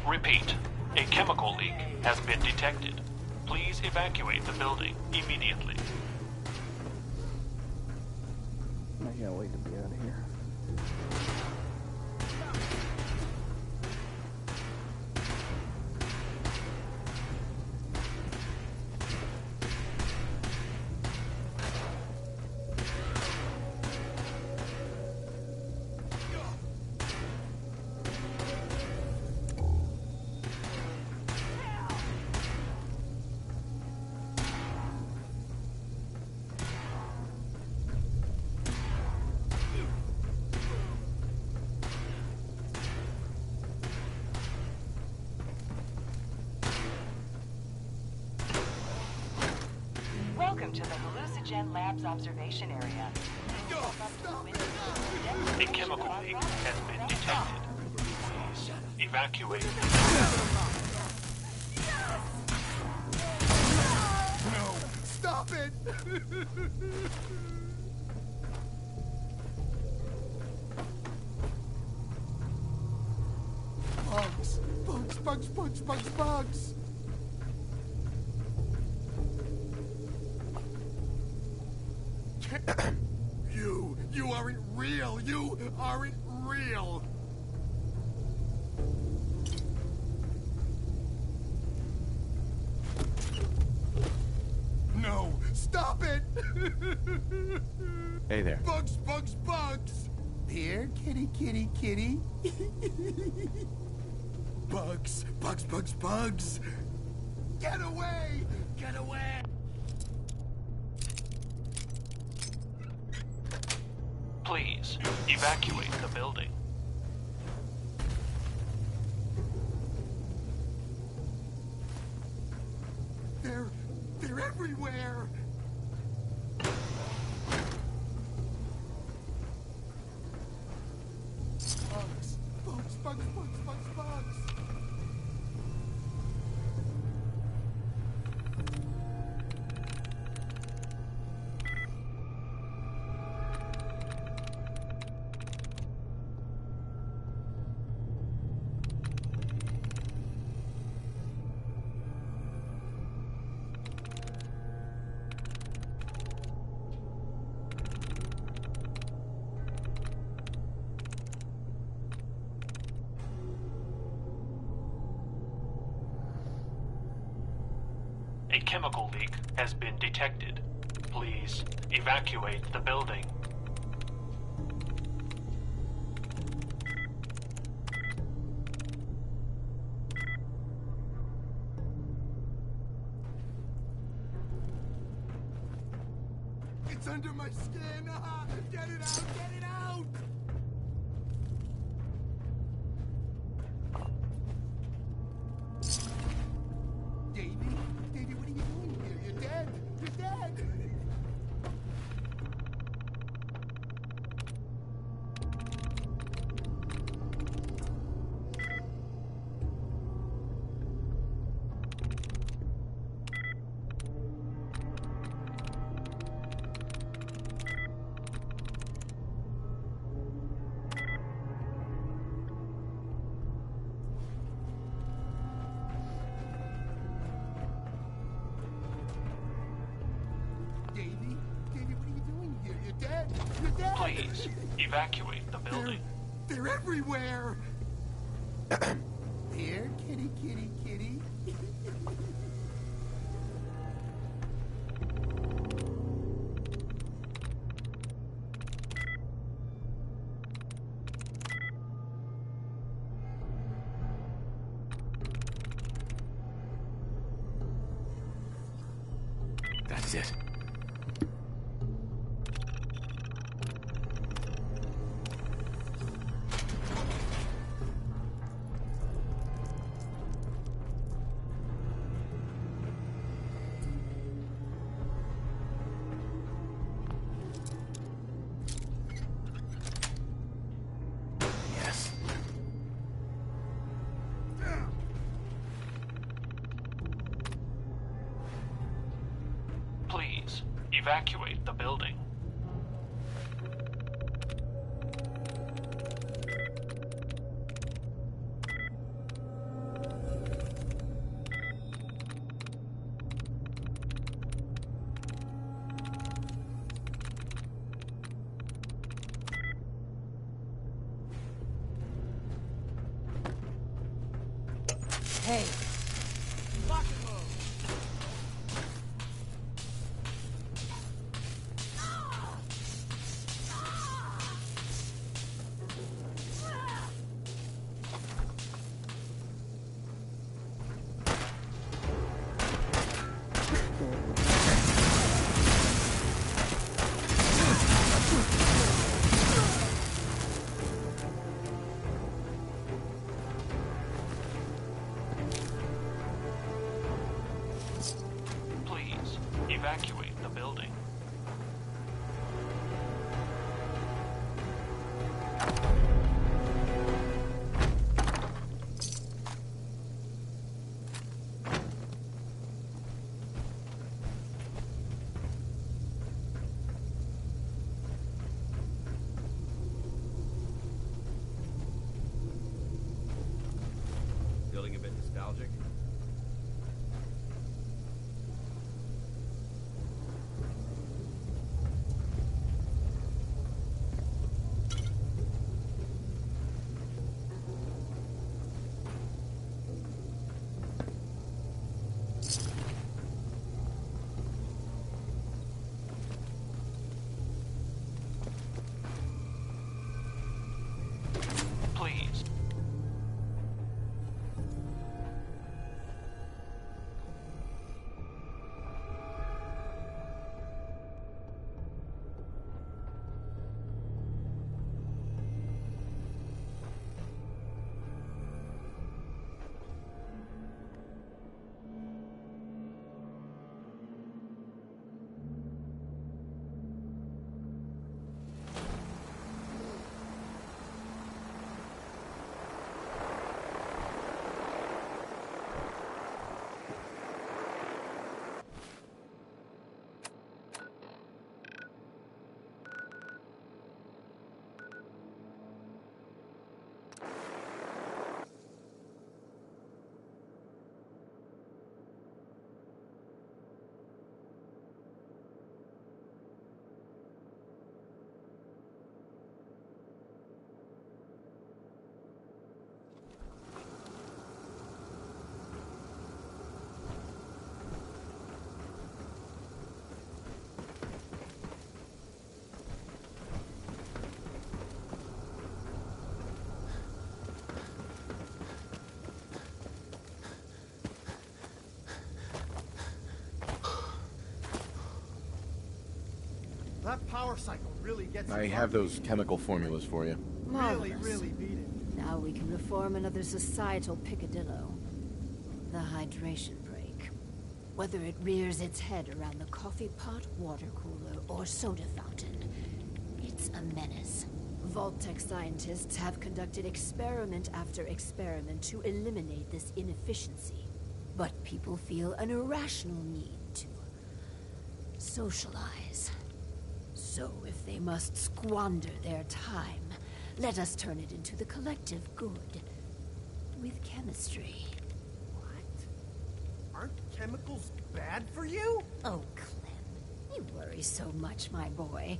Repeat, a chemical leak has been detected. Please evacuate the building immediately. I can't wait to be out of here. Welcome to the Hallucigen Labs observation area. A chemical leak has been detected. Please evacuate. No! Stop it! Bugs! Bugs, bugs, bugs, bugs, bugs! You aren't real! You aren't real! No! Stop it! Hey there. Bugs, bugs, bugs! Here, kitty, kitty, kitty. Bugs, bugs, bugs, bugs! Get away! Get away! Please evacuate the building. They're everywhere! A chemical leak has been detected. Please evacuate the building. It's under my skin! Ah, get it out! Get it out! Davey? Davey, what are you doing here? You're dead! You're dead! Davey? Davey, what are you doing here? You're dead! You're dead! Please evacuate the building. They're everywhere! Here, kitty, kitty, kitty. That's it. Yes. Please evacuate the building. Hey. Please evacuate the building. Feeling a bit nostalgic? Please. power cycle really gets I you have going. those chemical formulas for you. Really, Marvelous. really beat it. Now we can reform another societal picadillo. The hydration break. Whether it rears its head around the coffee pot, water cooler, or soda fountain, it's a menace. Vault-Tec scientists have conducted experiment after experiment to eliminate this inefficiency. But people feel an irrational need to socialize. So if they must squander their time, let us turn it into the collective good. With chemistry. Aren't chemicals bad for you? Oh, Clem. You worry so much, my boy.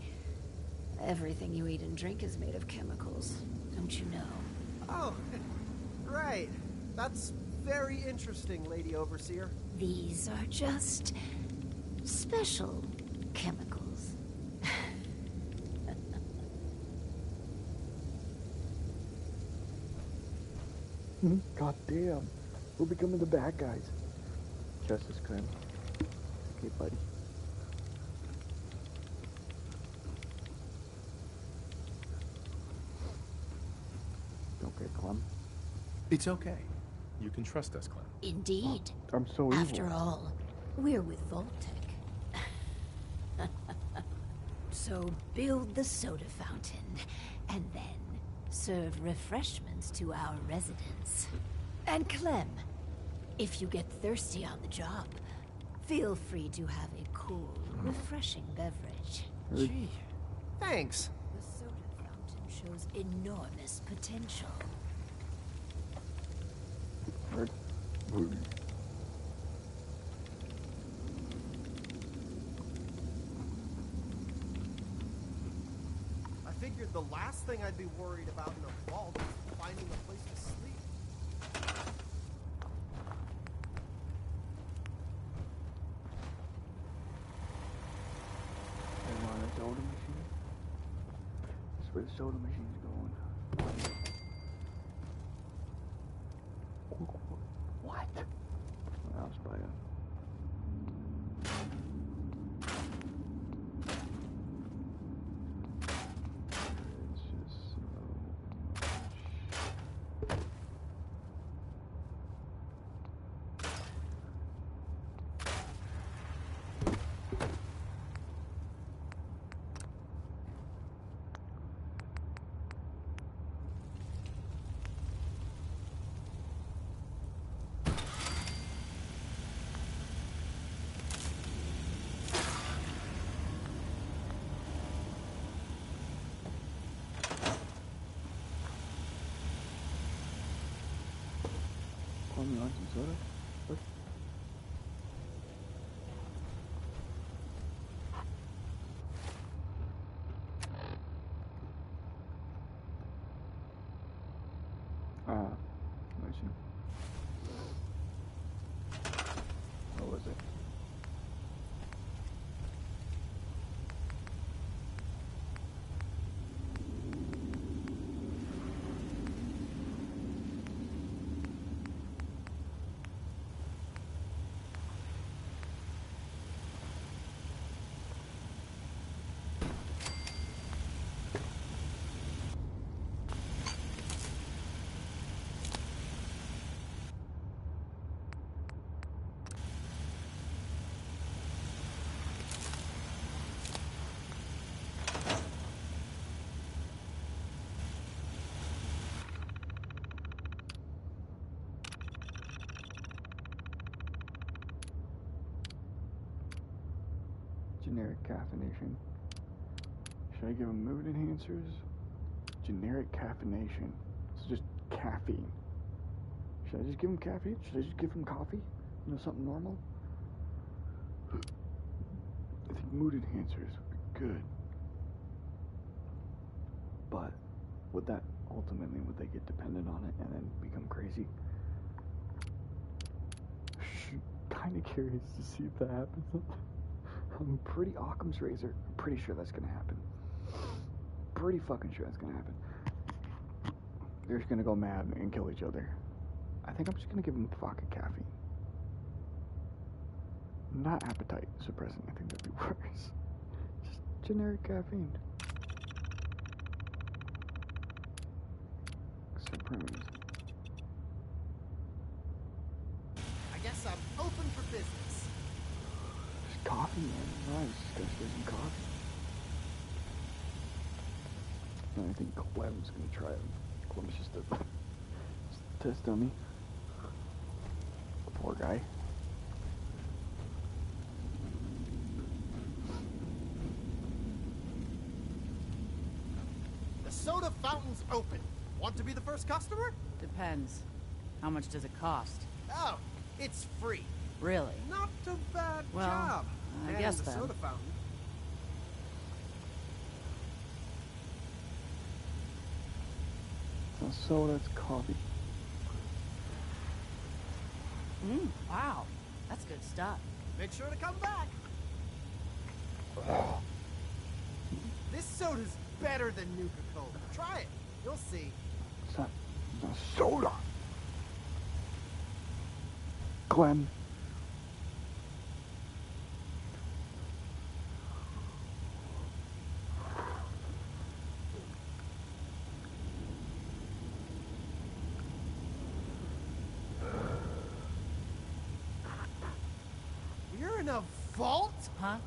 Everything you eat and drink is made of chemicals. Don't you know? Oh, right. That's very interesting, Lady Overseer. These are just special chemicals. God damn. We're becoming the bad guys. Justice Clem. Okay, buddy. Okay, Clem. It's okay. You can trust us, Clem. Indeed. I'm so evil. After all, we're with Vault-Tec. So build the soda fountain, and then serve refreshments to our residents. And Clem, if you get thirsty on the job, feel free to have a cool, refreshing beverage. Gee, thanks. The soda fountain shows enormous potential. I figured the last thing I'd be worried about in a vault is finding a place to sleep. Am I on a soda machine? That's where the soda machine's going. What? That was by It's just so much. You want some soda? What? I see. What was it? Generic caffeination. Should I give him mood enhancers? Generic caffeination. It's just caffeine. Should I just give him caffeine? Should I just give him coffee? You know, something normal? I think mood enhancers would be good. But would that ultimately, would they get dependent on it and then become crazy? Kind of curious to see if that happens. I'm pretty Occam's razor. I'm pretty sure that's gonna happen. Pretty fucking sure that's gonna happen. They're just gonna go mad and kill each other. I think I'm just gonna give them vodka caffeine. Not appetite suppressant. I think that'd be worse. generic caffeine. Supreme. I guess I'm open for business. There's coffee, man. Nice. Guys, there's some coffee. And I think Clem's gonna try it. Clem's just a test dummy. Poor guy. The soda fountain's open. Want to be the first customer? Depends. How much does it cost? Oh, it's free. Really? Not a bad Well, job. I And guess the then. soda fountain. It's not soda, it's coffee. Wow. That's good stuff. Make sure to come back. This soda's better than Nuka-Cola. Try it. You'll see. It's not soda. Clem. You're in a vault? Huh?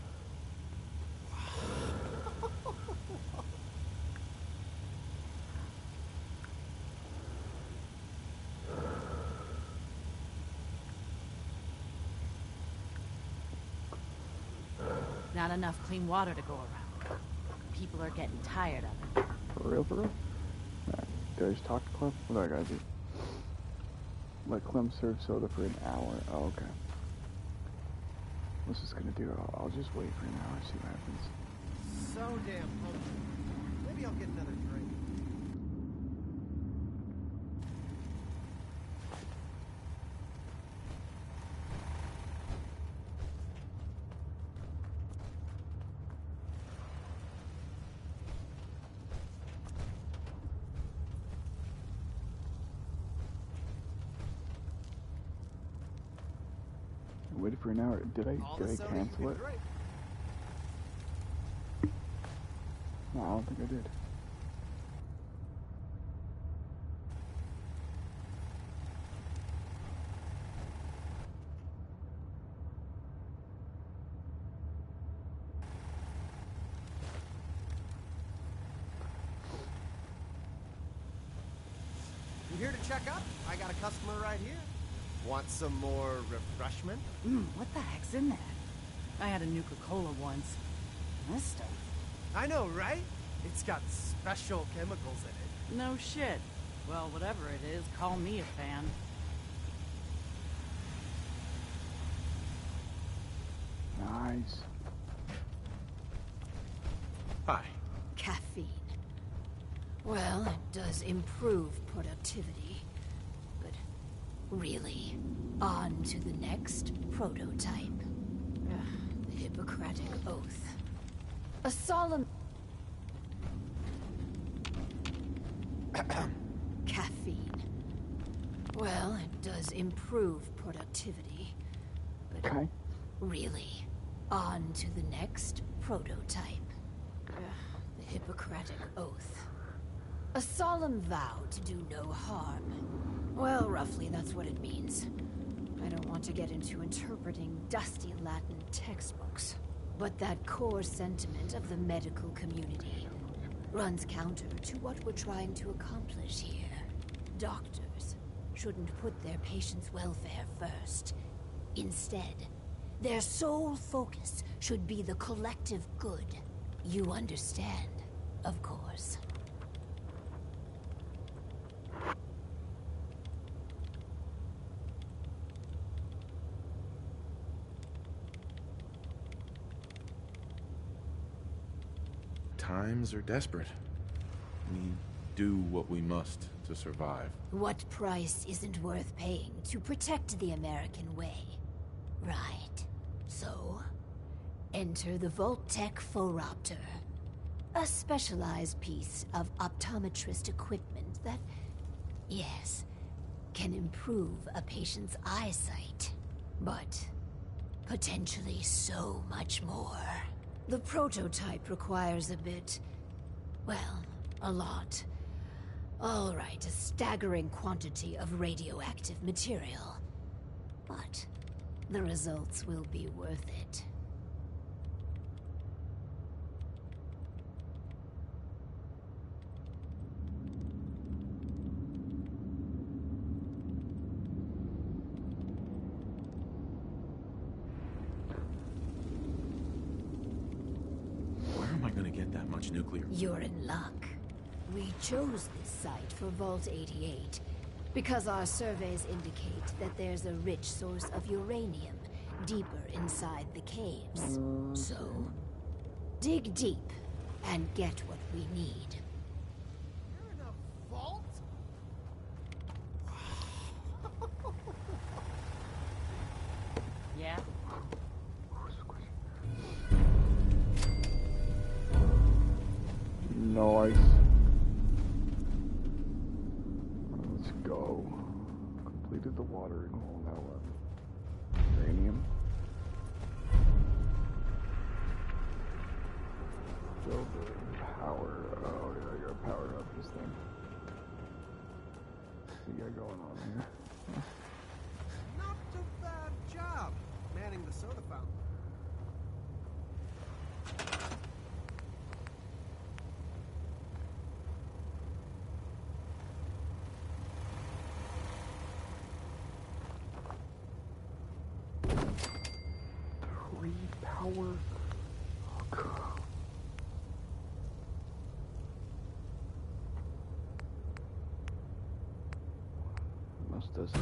Not enough clean water to go around. People are getting tired of it. For real, for real? Alright, did I just talk to Clem? What do I gotta do? Let Clem serve soda for an hour. Oh, okay. What's this gonna do? I'll just wait for an hour, see what happens. So damn hungry. Maybe I'll get another drink. I waited for an hour. Did I All the soda you cancel can it? drink. No, I don't think I did. You here to check up? I got a customer right here. Want some more refreshment? What the heck's in that? I had a Nuka-Cola once. This stuff. I know, right? It's got special chemicals in it. No shit. Well, whatever it is, call me a fan. Nice. Hi. Caffeine. Well, it does improve productivity. But really, on to the next prototype. The Hippocratic Oath. A solemn... Caffeine. Well, it does improve productivity. But really, on to the next prototype. The Hippocratic Oath. A solemn vow to do no harm. Well, roughly that's what it means. I don't want to get into interpreting dusty Latin textbooks. But that core sentiment of the medical community runs counter to what we're trying to accomplish here. Doctors shouldn't put their patients' welfare first. Instead, their sole focus should be the collective good. You understand, of course. Times are desperate. We do what we must to survive. What price isn't worth paying to protect the American way? Right. So, enter the Vault-Tec Phoropter. A specialized piece of optometrist equipment that, yes, can improve a patient's eyesight. But potentially so much more. The prototype requires a bit... well, a lot. All right, a staggering quantity of radioactive material. But the results will be worth it. Where am I gonna get that much nuclear? You're in luck. We chose this site for Vault 88 because our surveys indicate that there's a rich source of uranium deeper inside the caves. So, dig deep and get what we need. You're in a vault? Yeah? Nice. Let's go. Completed the watering hole. Now what? Uranium. Build the power. Oh yeah, I gotta power up this thing. What you got going on here? Not a bad job manning the soda fountain. Power. Oh, God. Must does it.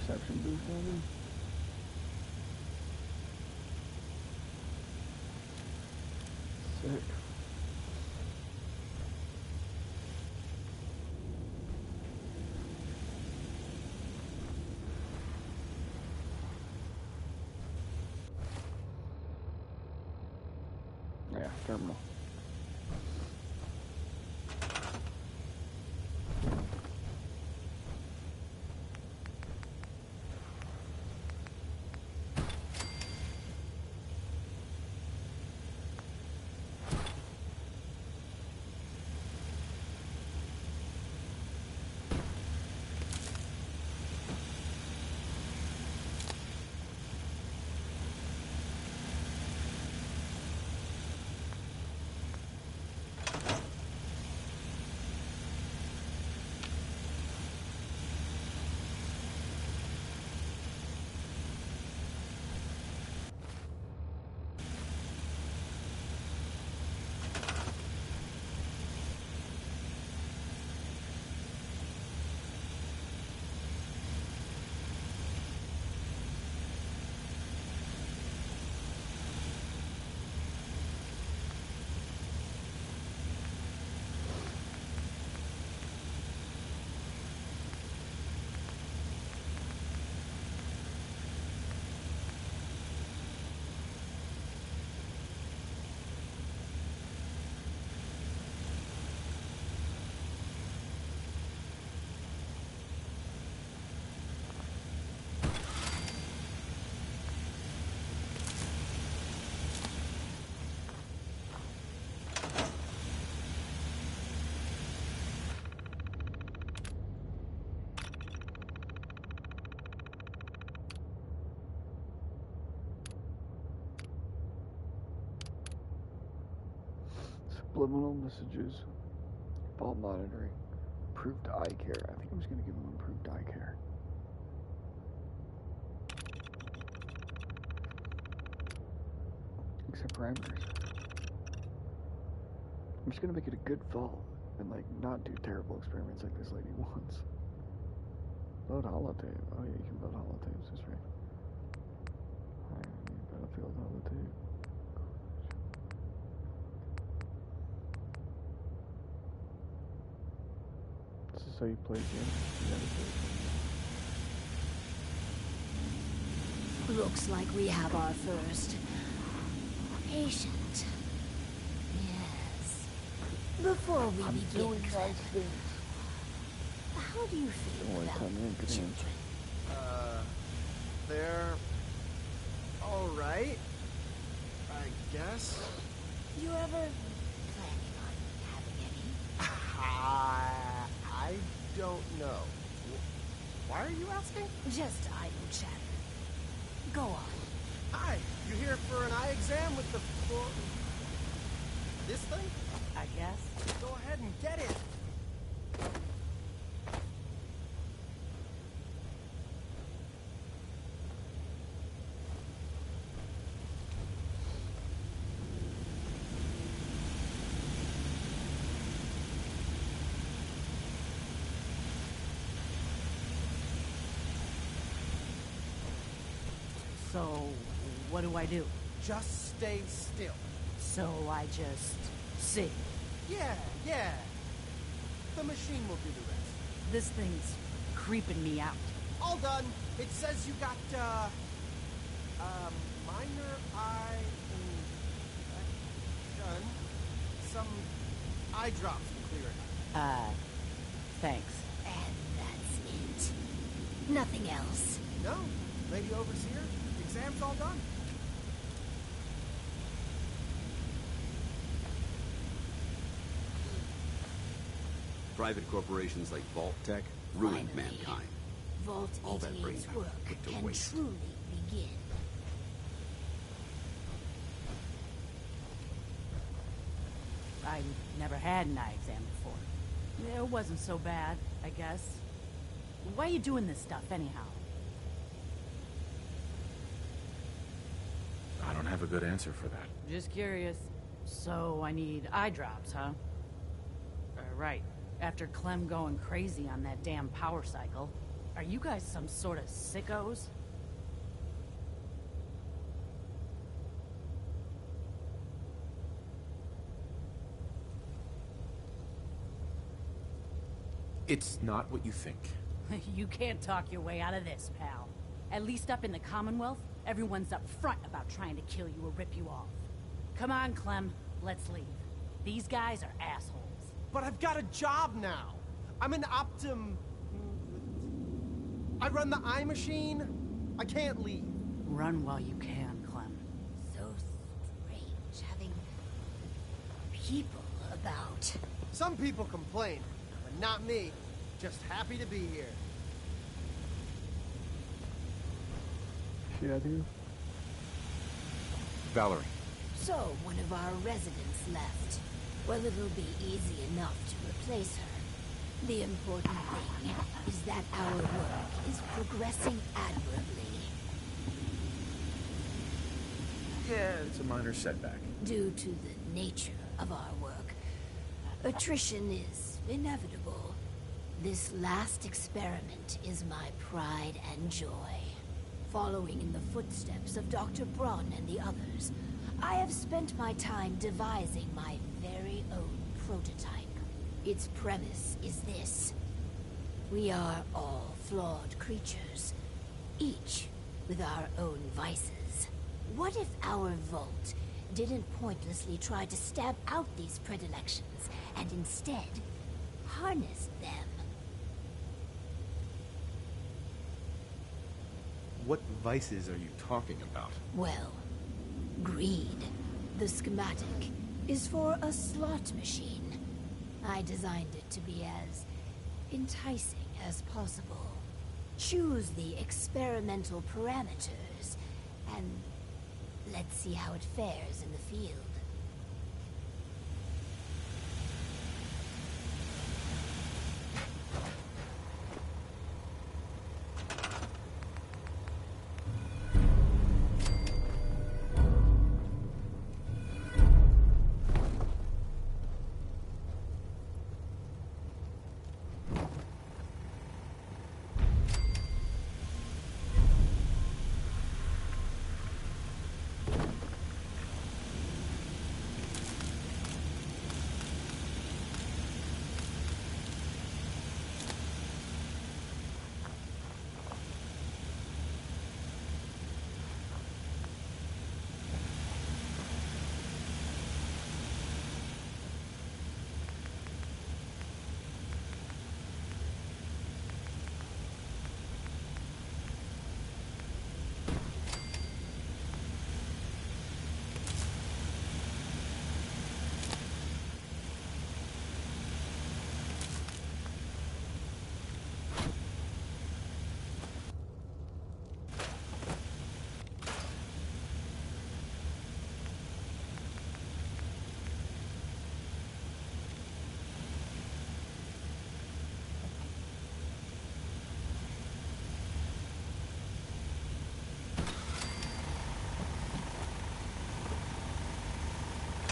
Perception boost maybe? Sick. Yeah, terminal. Subliminal messages, vault monitoring, improved eye care. I think I'm just gonna give him improved eye care. Accept parameters. I'm just gonna make it a good vault and like not do terrible experiments like this lady wants. Load holotape. Oh yeah, you can load holotapes, that's right. Battlefield holotape. This is how you play games. You gotta play games. Looks like we have our first patient. Yes. Before we begin, how do you feel about children? They're all right, I guess. You ever planning on having any? I don't know. Why are you asking? Just idle chatter. Go on. Hi, you here for an eye exam with the this thing? I guess. Go ahead and get it. So, what do I do? Just stay still. So I just sit. Yeah. The machine will do the rest. This thing's creeping me out. All done. It says you got, minor eye infection. Some eye drops to clear it up. Thanks. And that's it. Nothing else. No, Lady Overseer, exam's all done. Private corporations like Vault Tech ruined mankind. Vault All that 88's brainpower work put to can waste. truly begin. I never had an eye exam before. It wasn't so bad, I guess. Why are you doing this stuff, anyhow? I don't have a good answer for that. Just curious. So I need eye drops, huh? Right. After Clem going crazy on that damn power cycle. Are you guys some sort of sickos? It's not what you think. You can't talk your way out of this, pal. At least up in the Commonwealth, everyone's up front about trying to kill you or rip you off. Come on, Clem. Let's leave. These guys are assholes. But I've got a job now. I'm an I run the eye machine. I can't leave. Run while you can, Clem. So strange having people about. Some people complain, but not me. Just happy to be here. She out here? Valerie. So, one of our residents left. Well, it'll be easy enough to replace her. The important thing is that our work is progressing admirably. Yeah, it's a minor setback. Due to the nature of our work, attrition is inevitable. This last experiment is my pride and joy. Following in the footsteps of Dr. Braun and the others, I have spent my time devising my very own prototype. Its premise is this. We are all flawed creatures, each with our own vices. What if our Vault didn't pointlessly try to stab out these predilections, and instead harnessed them? What vices are you talking about? Well, greed, the schematic, is for a slot machine. I designed it to be as enticing as possible. Choose the experimental parameters, and let's see how it fares in the field.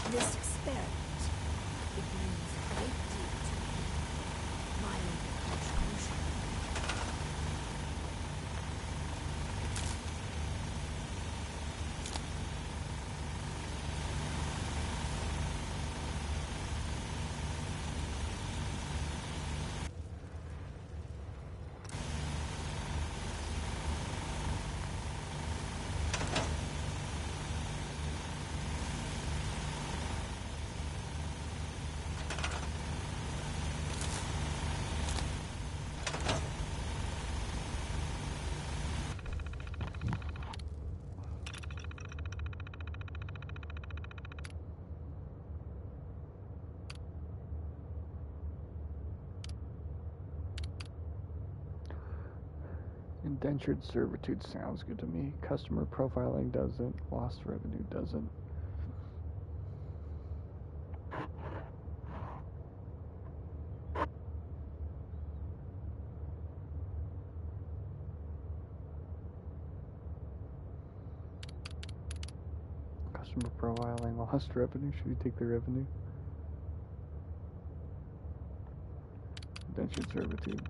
This experiment, it means a great deal to me. My own contribution. Indentured servitude sounds good to me. Customer profiling doesn't. Lost revenue doesn't. Customer profiling, lost revenue. Should we take the revenue? Indentured servitude.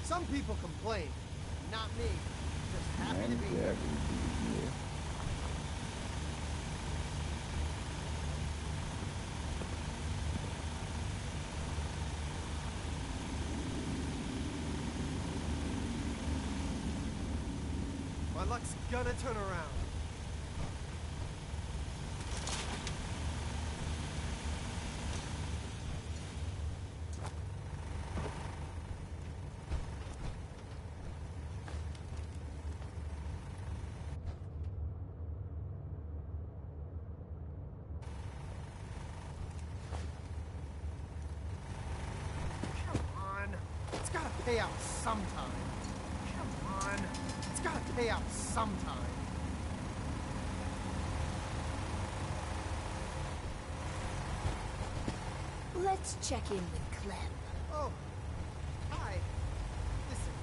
Some people complain, not me. Just happy to be here. My luck's gonna turn around. It's gotta pay out sometime. Come on. It's gotta pay out sometime. Let's check in with Clem. Oh, hi. Listen,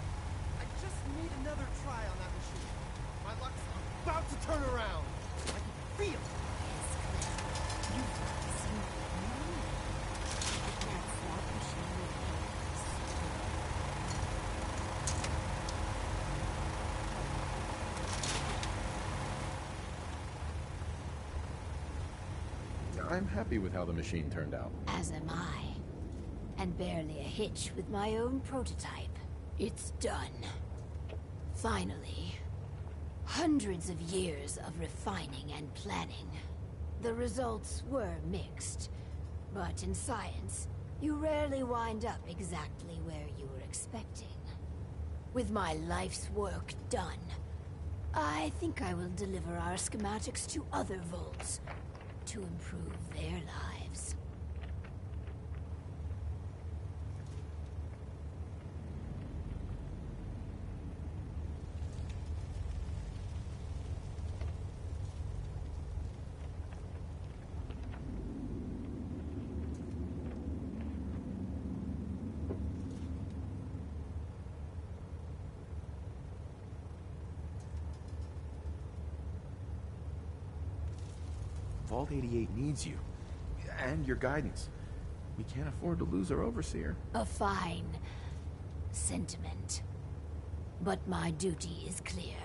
I just need another try on that machine. My luck's about to turn around. I can feel it. Yes, Clem. You've got to see that slot machine with I'm happy with how the machine turned out. As am I. And barely a hitch with my own prototype. It's done. Finally. Hundreds of years of refining and planning. The results were mixed. But in science, you rarely wind up exactly where you were expecting. With my life's work done, I think I will deliver our schematics to other vaults to improve their lives. Vault 88 needs you. And your guidance. We can't afford to lose our overseer. A fine sentiment. But my duty is clear.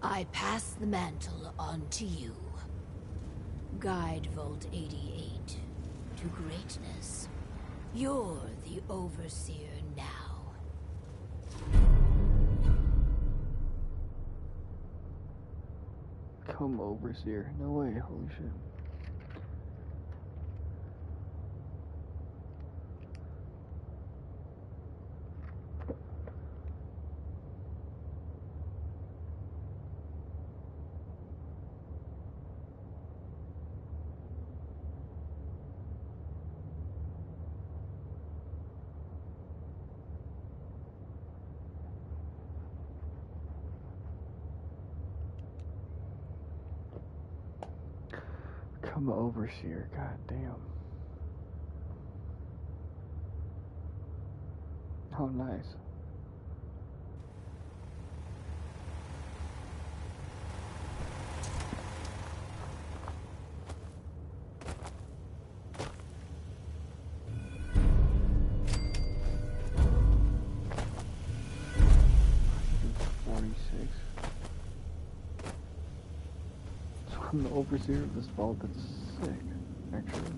I pass the mantle on to you. Guide Vault 88 to greatness. You're the overseer now. Come overseer. No way, holy shit. Come overseer, god damn. Oh, nice. I'm the overseer of this vault. That's sick, actually.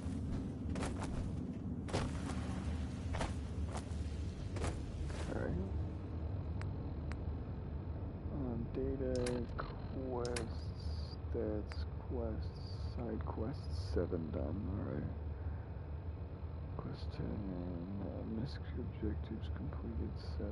Alright. Data, quests, stats, quests, side quests, 7 done, alright. Quest 10, missed objectives completed, 7.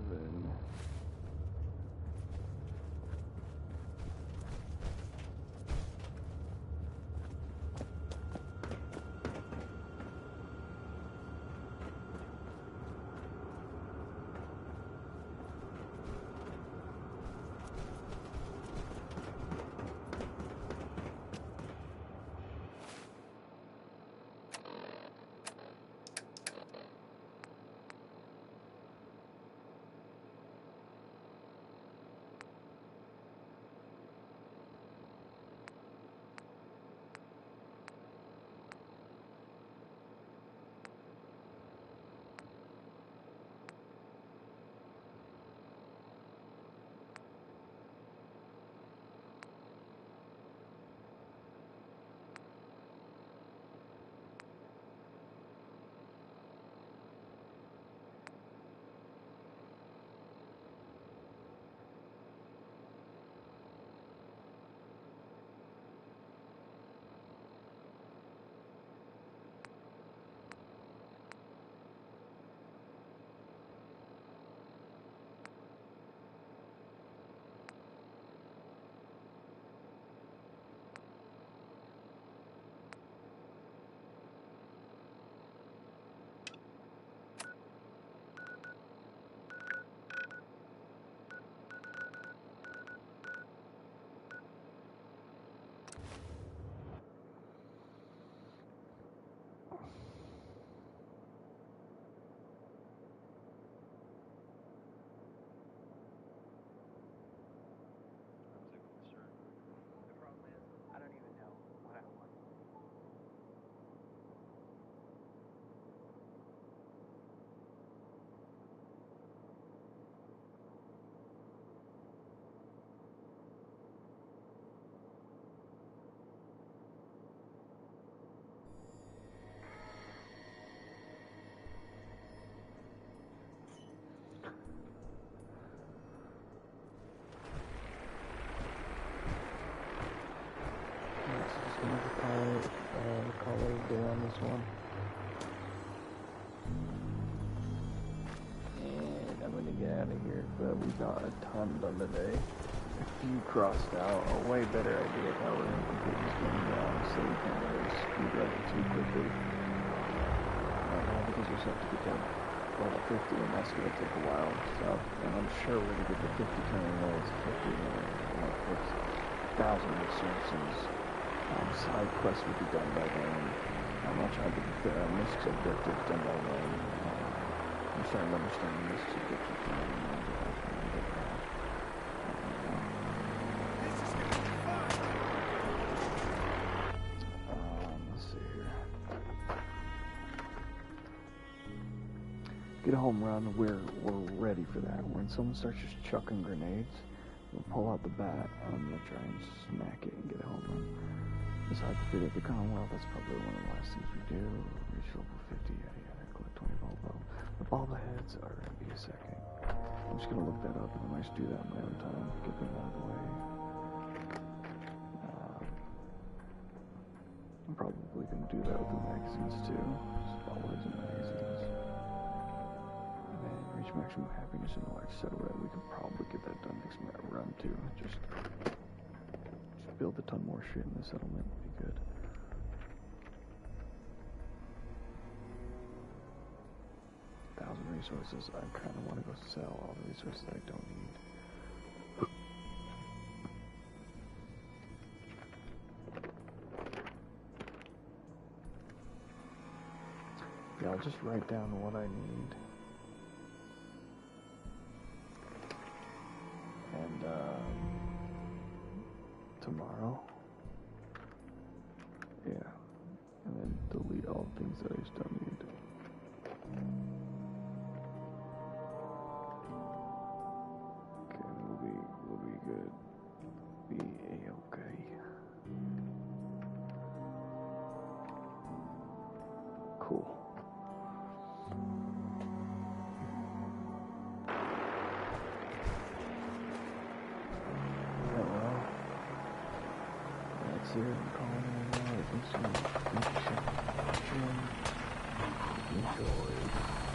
Call it a day on this one. And I'm gonna get out of here, but we got a ton done today. A few crossed out, a way better idea of how we're gonna complete this game now, so we can't really speed run it too quickly. Because we just have to get down level 50, and that's gonna take a while. So, and I'm sure we're gonna get the 50 turning levels 50 and 1,000 resources. Side quests will be done by then. I'm not trying to get the misc objectives done by then. I'm starting to understand the misc objectives done by then. Let's see here. Get a home run. We're ready for that. When someone starts just chucking grenades, we'll pull out the bat and I'm gonna try and smack it and get a home run. Decide to defeat the Commonwealth, that's probably one of the last things we do. Reach level 50, yada yada, collect 20 bulbo. The bobbleheads are gonna be a second. I'm just gonna look that up and I might just do that in my own time, get them out of the way. I'm probably gonna do that with the magazines too. Bobbleheads and magazines. And then reach maximum happiness in a large settlement. We could probably get that done next run too. Just build a ton more shit in the settlement would be good. Resources. I kind of want to go sell all the resources I don't need. Yeah, I'll just write down what I need. And tomorrow. Yeah. And then delete all the things that I just don't need. Okay, we'll be good. Be a-okay. Sid and Colin and all that. Enjoy.